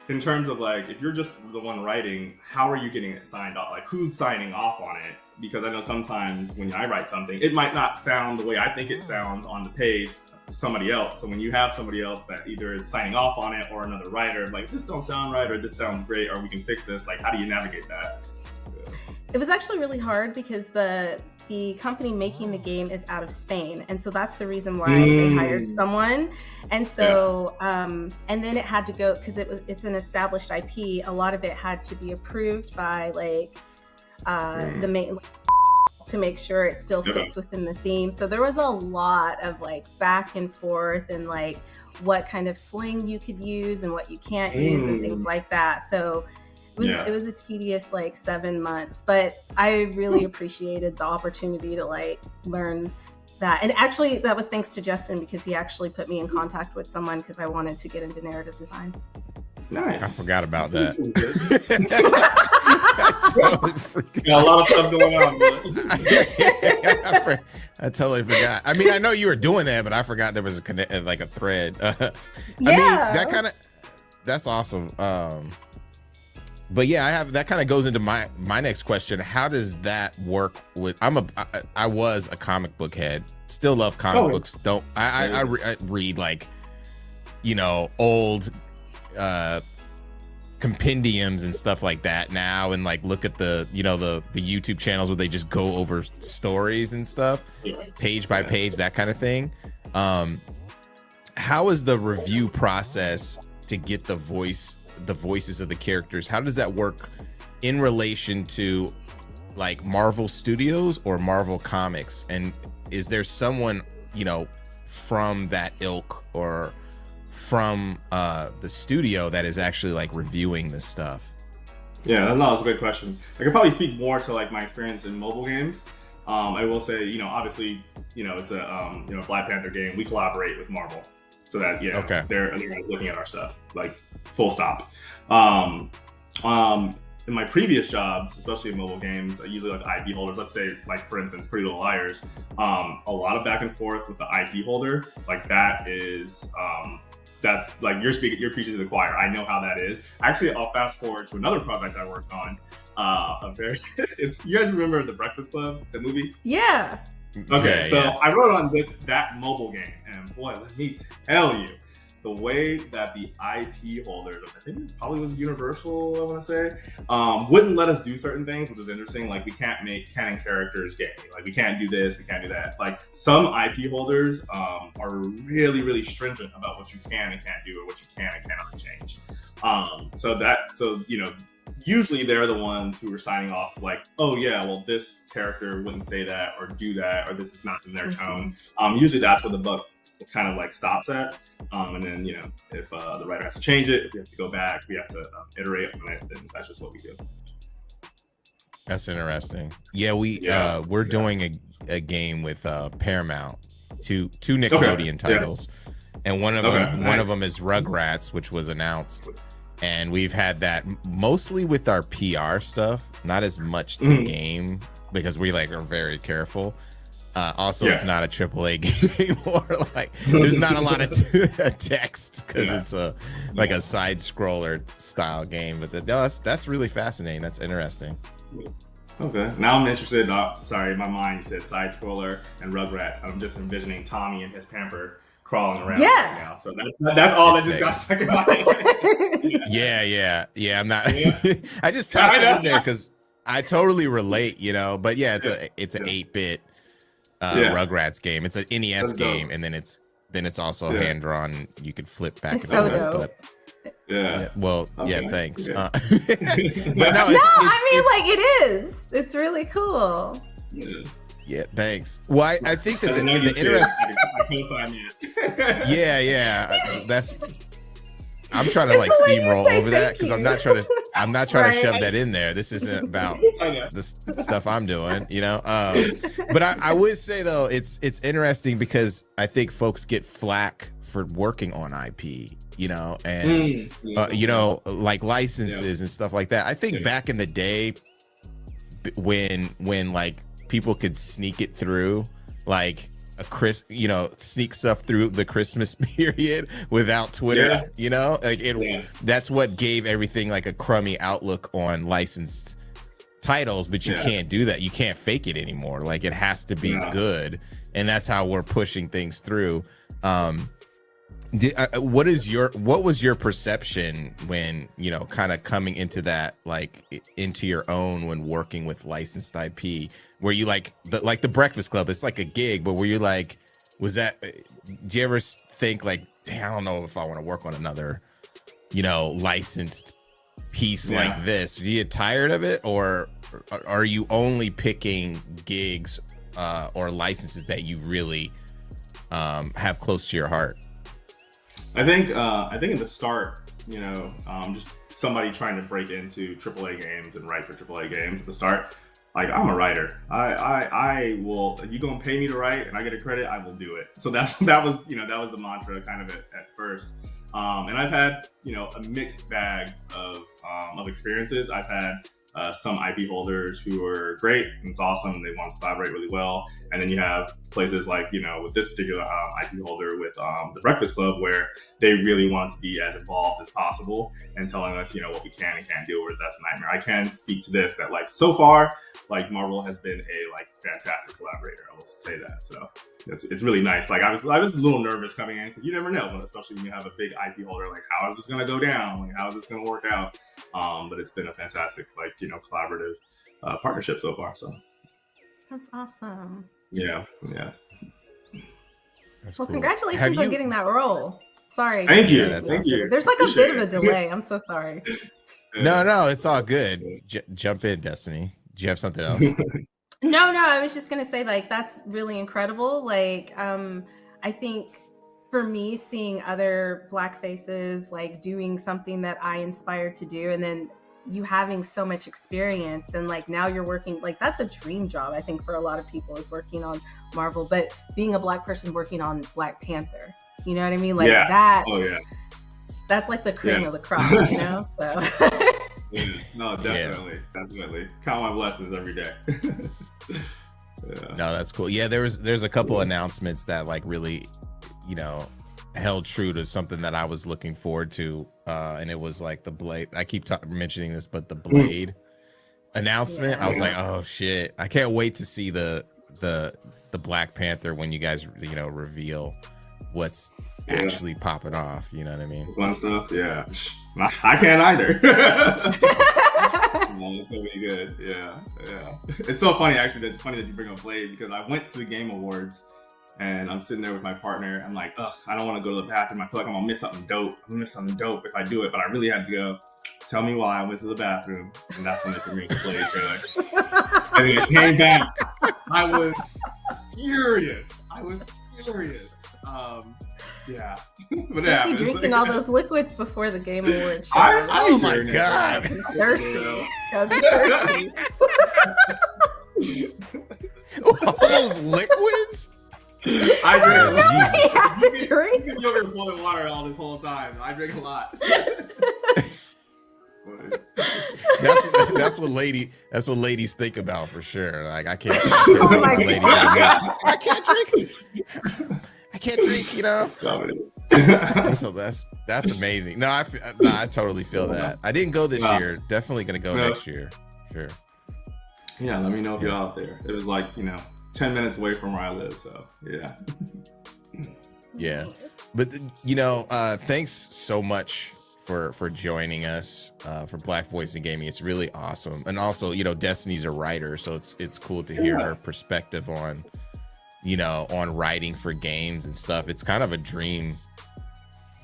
in terms of like, if you're just the one writing, how are you getting it signed off? Like who's signing off on it? Because I know sometimes when I write something, it might not sound the way I think it sounds on the page to somebody else. So when you have somebody else that either is signing off on it or another writer, like this don't sound right, or this sounds great, or we can fix this. Like, how do you navigate that? It was actually really hard because the the company making the game is out of Spain, and so that's the reason why they hired someone. And so and then it had to go, because it's an established IP, a lot of it had to be approved by like the main, to make sure it still fits within the theme. So there was a lot of like back and forth, and like what kind of slang you could use and what you can't use and things like that. So it was a tedious like 7 months, but I really appreciated the opportunity to like learn that. And actually that was thanks to Justin, because he actually put me in contact with someone because I wanted to get into narrative design. Nice. I forgot about that. Got a lot of stuff going on, I totally forgot. I mean, I know you were doing that, but I forgot there was a thread. I mean, that's awesome. But yeah, that kind of goes into my next question. How does that work with? I was a comic book head. Still love comic books. I read like, old compendiums and stuff like that now, and like look at the the YouTube channels where they just go over stories and stuff, page by page, that kind of thing. How is the review process to get the voices of the characters? How does that work in relation to like Marvel Studios or Marvel Comics? And is there someone from that ilk or from the studio that is actually like reviewing this stuff? Yeah, that's a good question. I could probably speak more to like my experience in mobile games. I will say, obviously, it's a Black Panther game. We collaborate with Marvel, so that they're looking at our stuff, like full stop. In my previous jobs, especially in mobile games, I usually like IP holders. Let's say, like for instance, Pretty Little Liars. A lot of back and forth with the IP holder. Like that is. That's like you're preaching to the choir. I know how that is. Actually, I'll fast forward to another project I worked on. You guys remember The Breakfast Club, the movie? Yeah. Okay, I wrote on that mobile game, and boy, let me tell you, the way that the IP holder, I think it probably was Universal, I want to say, wouldn't let us do certain things, which is interesting. Like we can't make canon characters gay. Like we can't do this, we can't do that. Like some IP holders are really, really stringent about what you can and can't do, or what you can and cannot change. Usually they're the ones who are signing off like, oh yeah, well this character wouldn't say that or do that, or this is not in their tone. Usually that's where the buck kind of like stops at. And then, if the writer has to change it, if we have to go back, we have to iterate on it, then that's just what we do. That's interesting. Yeah, we're doing a game with Paramount, two Nickelodeon titles, and one of them is Rugrats, which was announced. And we've had that mostly with our PR stuff, not as much the game, because we are very careful. It's not a AAA game anymore. Like there's not a lot of text because it's a side scroller style game. But that's really fascinating. That's interesting. Okay, now I'm interested. Sorry, in my mind you said side scroller and Rugrats. I'm just envisioning Tommy and his pamper crawling around right now. So that's all that just got stuck in my head. Yeah. I'm not. I just tossed it in there because I totally relate. But yeah, it's an 8-bit. Rugrats game. It's an NES game, and then it's also hand drawn. You could flip back and forth. But thanks. Yeah. But it is. It's really cool. Yeah, thanks. Well, I think that the interesting. That's. I'm trying to steamroll over that because I'm not trying to shove that in there. This isn't about the stuff I'm doing, But I would say though, it's interesting because I think folks get flack for working on IP, and like licenses and stuff like that. I think back in the day, when like people could sneak it through, like sneak stuff through the Christmas period without Twitter, that's what gave everything like a crummy outlook on licensed titles. But you can't do that. You can't fake it anymore. Like it has to be good, and that's how we're pushing things through. What was your perception when, you know, kind of coming into that, like into your own when working with licensed IP? Were you like the Breakfast Club? It's like a gig, but were you like, do you ever think like, damn, I don't know if I want to work on another, you know, licensed piece like this? Do you get tired of it, or are you only picking gigs or licenses that you really have close to your heart? I think in the start, you know, just somebody trying to break into AAA games and write for AAA games at the start. Like, I'm a writer. I will. If you gonna pay me to write and I get a credit, I will do it. So that was the mantra kind of at first. And I've had, you know, a mixed bag of experiences. I've had some IP holders who are great and it's awesome. They want to collaborate really well. And then you have places like, you know, with this particular IP holder with the Breakfast Club, where they really want to be as involved as possible and telling us, you know, what we can and can't do, or that's a nightmare. I can speak to this, that like so far, like Marvel has been a like fantastic collaborator. I will say that. So it's really nice. Like I was a little nervous coming in because you never know, especially when you have a big IP holder. Like, how is this going to go down? Like, how is this going to work out? But it's been a fantastic, like, you know, collaborative partnership so far. So that's awesome. Yeah. That's cool. Congratulations on getting that role. Sorry. Thank you. Thank you. There's like a bit of a delay. I'm so sorry. No, it's all good. Jump in, Destiny. Do you have something else? No, I was just gonna say, like, that's really incredible. Like, I think for me, seeing other Black faces like doing something that I inspired to do, and then you having so much experience, and like now you're working, like, that's a dream job, I think, for a lot of people, is working on Marvel. But being a Black person working on Black Panther, you know what I mean? Like that's like the cream of the crop, you know? So yeah, no, definitely. Count my blessings every day. No, that's cool. Yeah, there's a couple announcements that like really, you know, held true to something that I was looking forward to, and it was like the Blade. I keep mentioning this, but the Blade announcement. I was like, oh shit, I can't wait to see the Black Panther when you guys, you know, reveal what's actually popping off. You know what I mean? Fun stuff. Yeah, I can't either. No, it's gonna be good. Yeah. It's so funny, actually. That you bring up Blade, because I went to the Game Awards and I'm sitting there with my partner. I'm like, ugh, I don't want to go to the bathroom. I feel like I'm gonna miss something dope. I'm gonna miss something dope if I do it, but I really had to go. Tell me why. I went to the bathroom, and that's when they premiered the Blade trailer. And then I came back. I was furious. Yeah. But yeah, be drinking all those liquids before the Game Awards show. Oh my god. Thirsty. Guys are thirsty. All those liquids? I drink. You see me over here boiling water all this whole time. I drink a lot. That's what ladies think about for sure. Like, I can't. Oh my God. I can't drink. I can't drink. You know. So that's amazing. No, I totally feel that. I didn't go this year. Definitely gonna go next year. Sure. Yeah, let me know if you're out there. It was like, you know, 10 minutes away from where I live. So yeah. Yeah, but you know, thanks so much for joining us for Black Voice in Gaming. It's really awesome. And also, you know, Destiny's a writer, so it's cool to hear her perspective on, you know, on writing for games and stuff. It's kind of a dream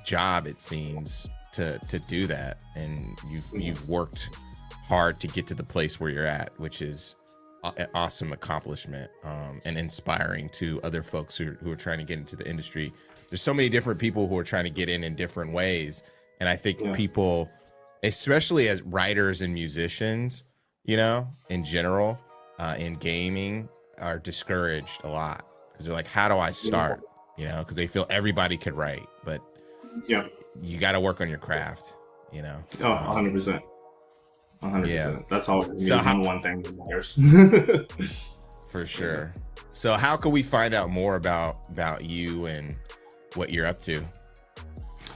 job, it seems, to do that, and you've worked hard to get to the place where you're at, which is an awesome accomplishment, and inspiring to other folks who are trying to get into the industry. There's so many different people who are trying to get in different ways. And I think people, especially as writers and musicians, you know, in general, in gaming, are discouraged a lot because they're like, how do I start? You know, because they feel everybody could write, but you got to work on your craft, you know? Oh, 100%. 100%. Yeah. That's all. One thing that matters. For sure. So how can we find out more about you and what you're up to?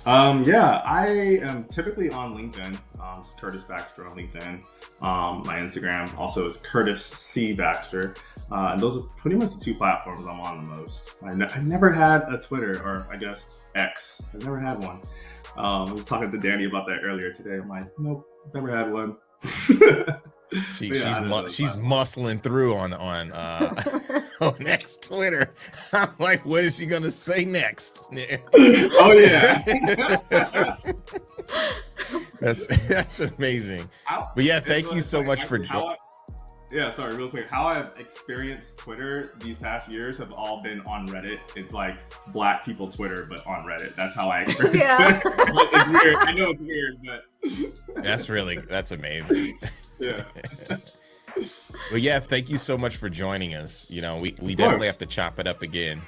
Yeah, I am typically on LinkedIn. It's Curtis Baxter on LinkedIn. My Instagram also is Curtis C Baxter. And those are pretty much the two platforms I'm on the most. I've never had a Twitter, or I guess X. I've never had one. I was talking to Danny about that earlier today. I'm like, nope, never had one. She's muscling through on on next Twitter. I'm like, what is she gonna say next? Oh yeah. that's amazing. But yeah, thank you so much for joining. Yeah, sorry, real quick. How I've experienced Twitter these past years have all been on Reddit. It's like Black people Twitter, but on Reddit. That's how I experience Twitter. It's weird. I know it's weird, but that's amazing. Yeah. Well, yeah, thank you so much for joining us. You know, we definitely have to chop it up again.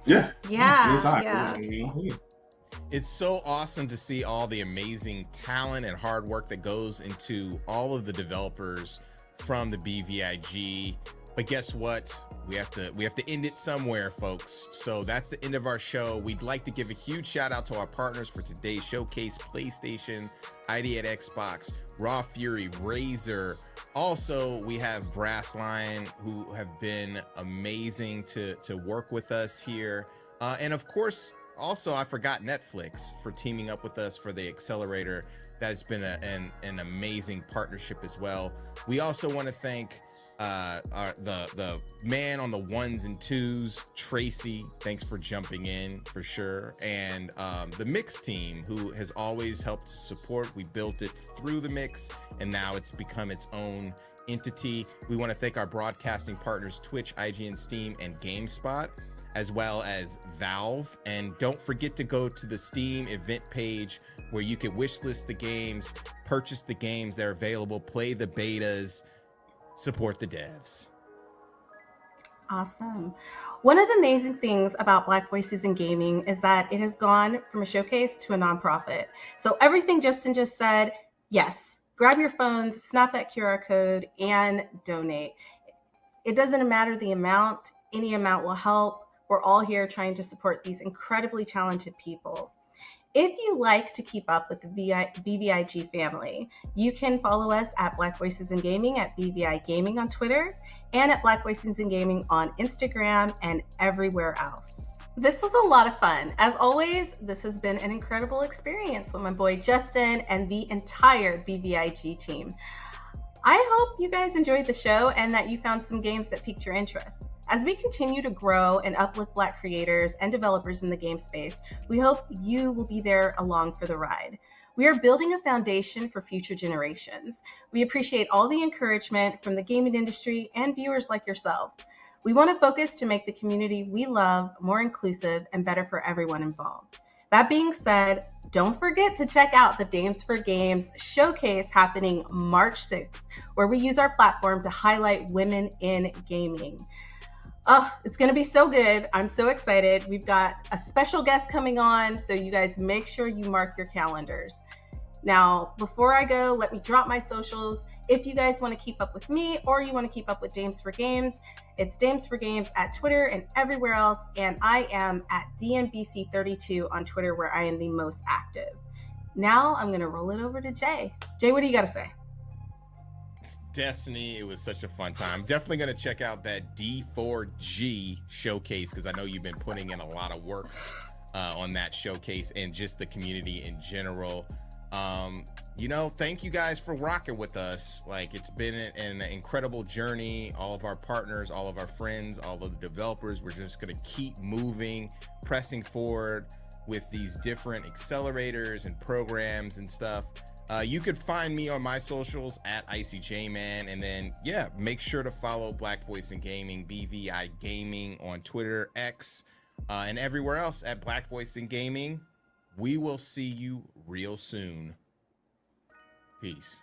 Yeah. Yeah. It's so awesome to see all the amazing talent and hard work that goes into all of the developers from the BViG. But guess what? We have to end it somewhere, folks. So that's the end of our show. We'd like to give a huge shout out to our partners for today's showcase: PlayStation, ID at Xbox, Raw Fury, Razer. Also, we have Brass Line, who have been amazing to work with us here. And of course, also, I forgot Netflix for teaming up with us for the accelerator. That has been an amazing partnership as well. We also want to thank the man on the ones and twos, Tracy. Thanks for jumping in for sure. And the mix team, who has always helped support. We built it through the mix, and now it's become its own entity. We want to thank our broadcasting partners, Twitch, IGN, Steam, and GameSpot, as well as Valve. And don't forget to go to the Steam event page where you can wishlist the games, purchase the games that are available, play the betas, support the devs. Awesome. One of the amazing things about Black Voices in Gaming is that it has gone from a showcase to a nonprofit. So everything Justin just said, yes, grab your phones, snap that QR code, and donate. It doesn't matter the amount, any amount will help. We're all here trying to support these incredibly talented people. If you like to keep up with the BViG family, you can follow us at Black Voices in Gaming at BVI Gaming on Twitter and at Black Voices in Gaming on Instagram and everywhere else. This was a lot of fun. As always, this has been an incredible experience with my boy Justin and the entire BViG team. I hope you guys enjoyed the show and that you found some games that piqued your interest. As we continue to grow and uplift Black creators and developers in the game space, we hope you will be there along for the ride. We are building a foundation for future generations. We appreciate all the encouragement from the gaming industry and viewers like yourself. We want to focus to make the community we love more inclusive and better for everyone involved. That being said, don't forget to check out the Dames for Games showcase happening March 6th, where we use our platform to highlight women in gaming. Oh, it's going to be so good. I'm so excited. We've got a special guest coming on, so you guys make sure you mark your calendars. Now, before I go, let me drop my socials. If you guys want to keep up with me or you want to keep up with Dames for Games, it's Dames for Games at Twitter and everywhere else. And I am at DMBC32 on Twitter, where I am the most active. Now I'm going to roll it over to Jay. Jay, what do you got to say? Destiny, it was such a fun time. Definitely going to check out that D4G showcase, because I know you've been putting in a lot of work on that showcase and just the community in general. You know, thank you guys for rocking with us. Like, it's been an incredible journey. All of our partners, all of our friends, all of the developers, we're just going to keep moving, pressing forward with these different accelerators and programs and stuff. You could find me on my socials at IcyJman, and then make sure to follow Black Voice in Gaming, BVI Gaming on Twitter, X, and everywhere else at Black Voice in Gaming. We will see you real soon. Peace.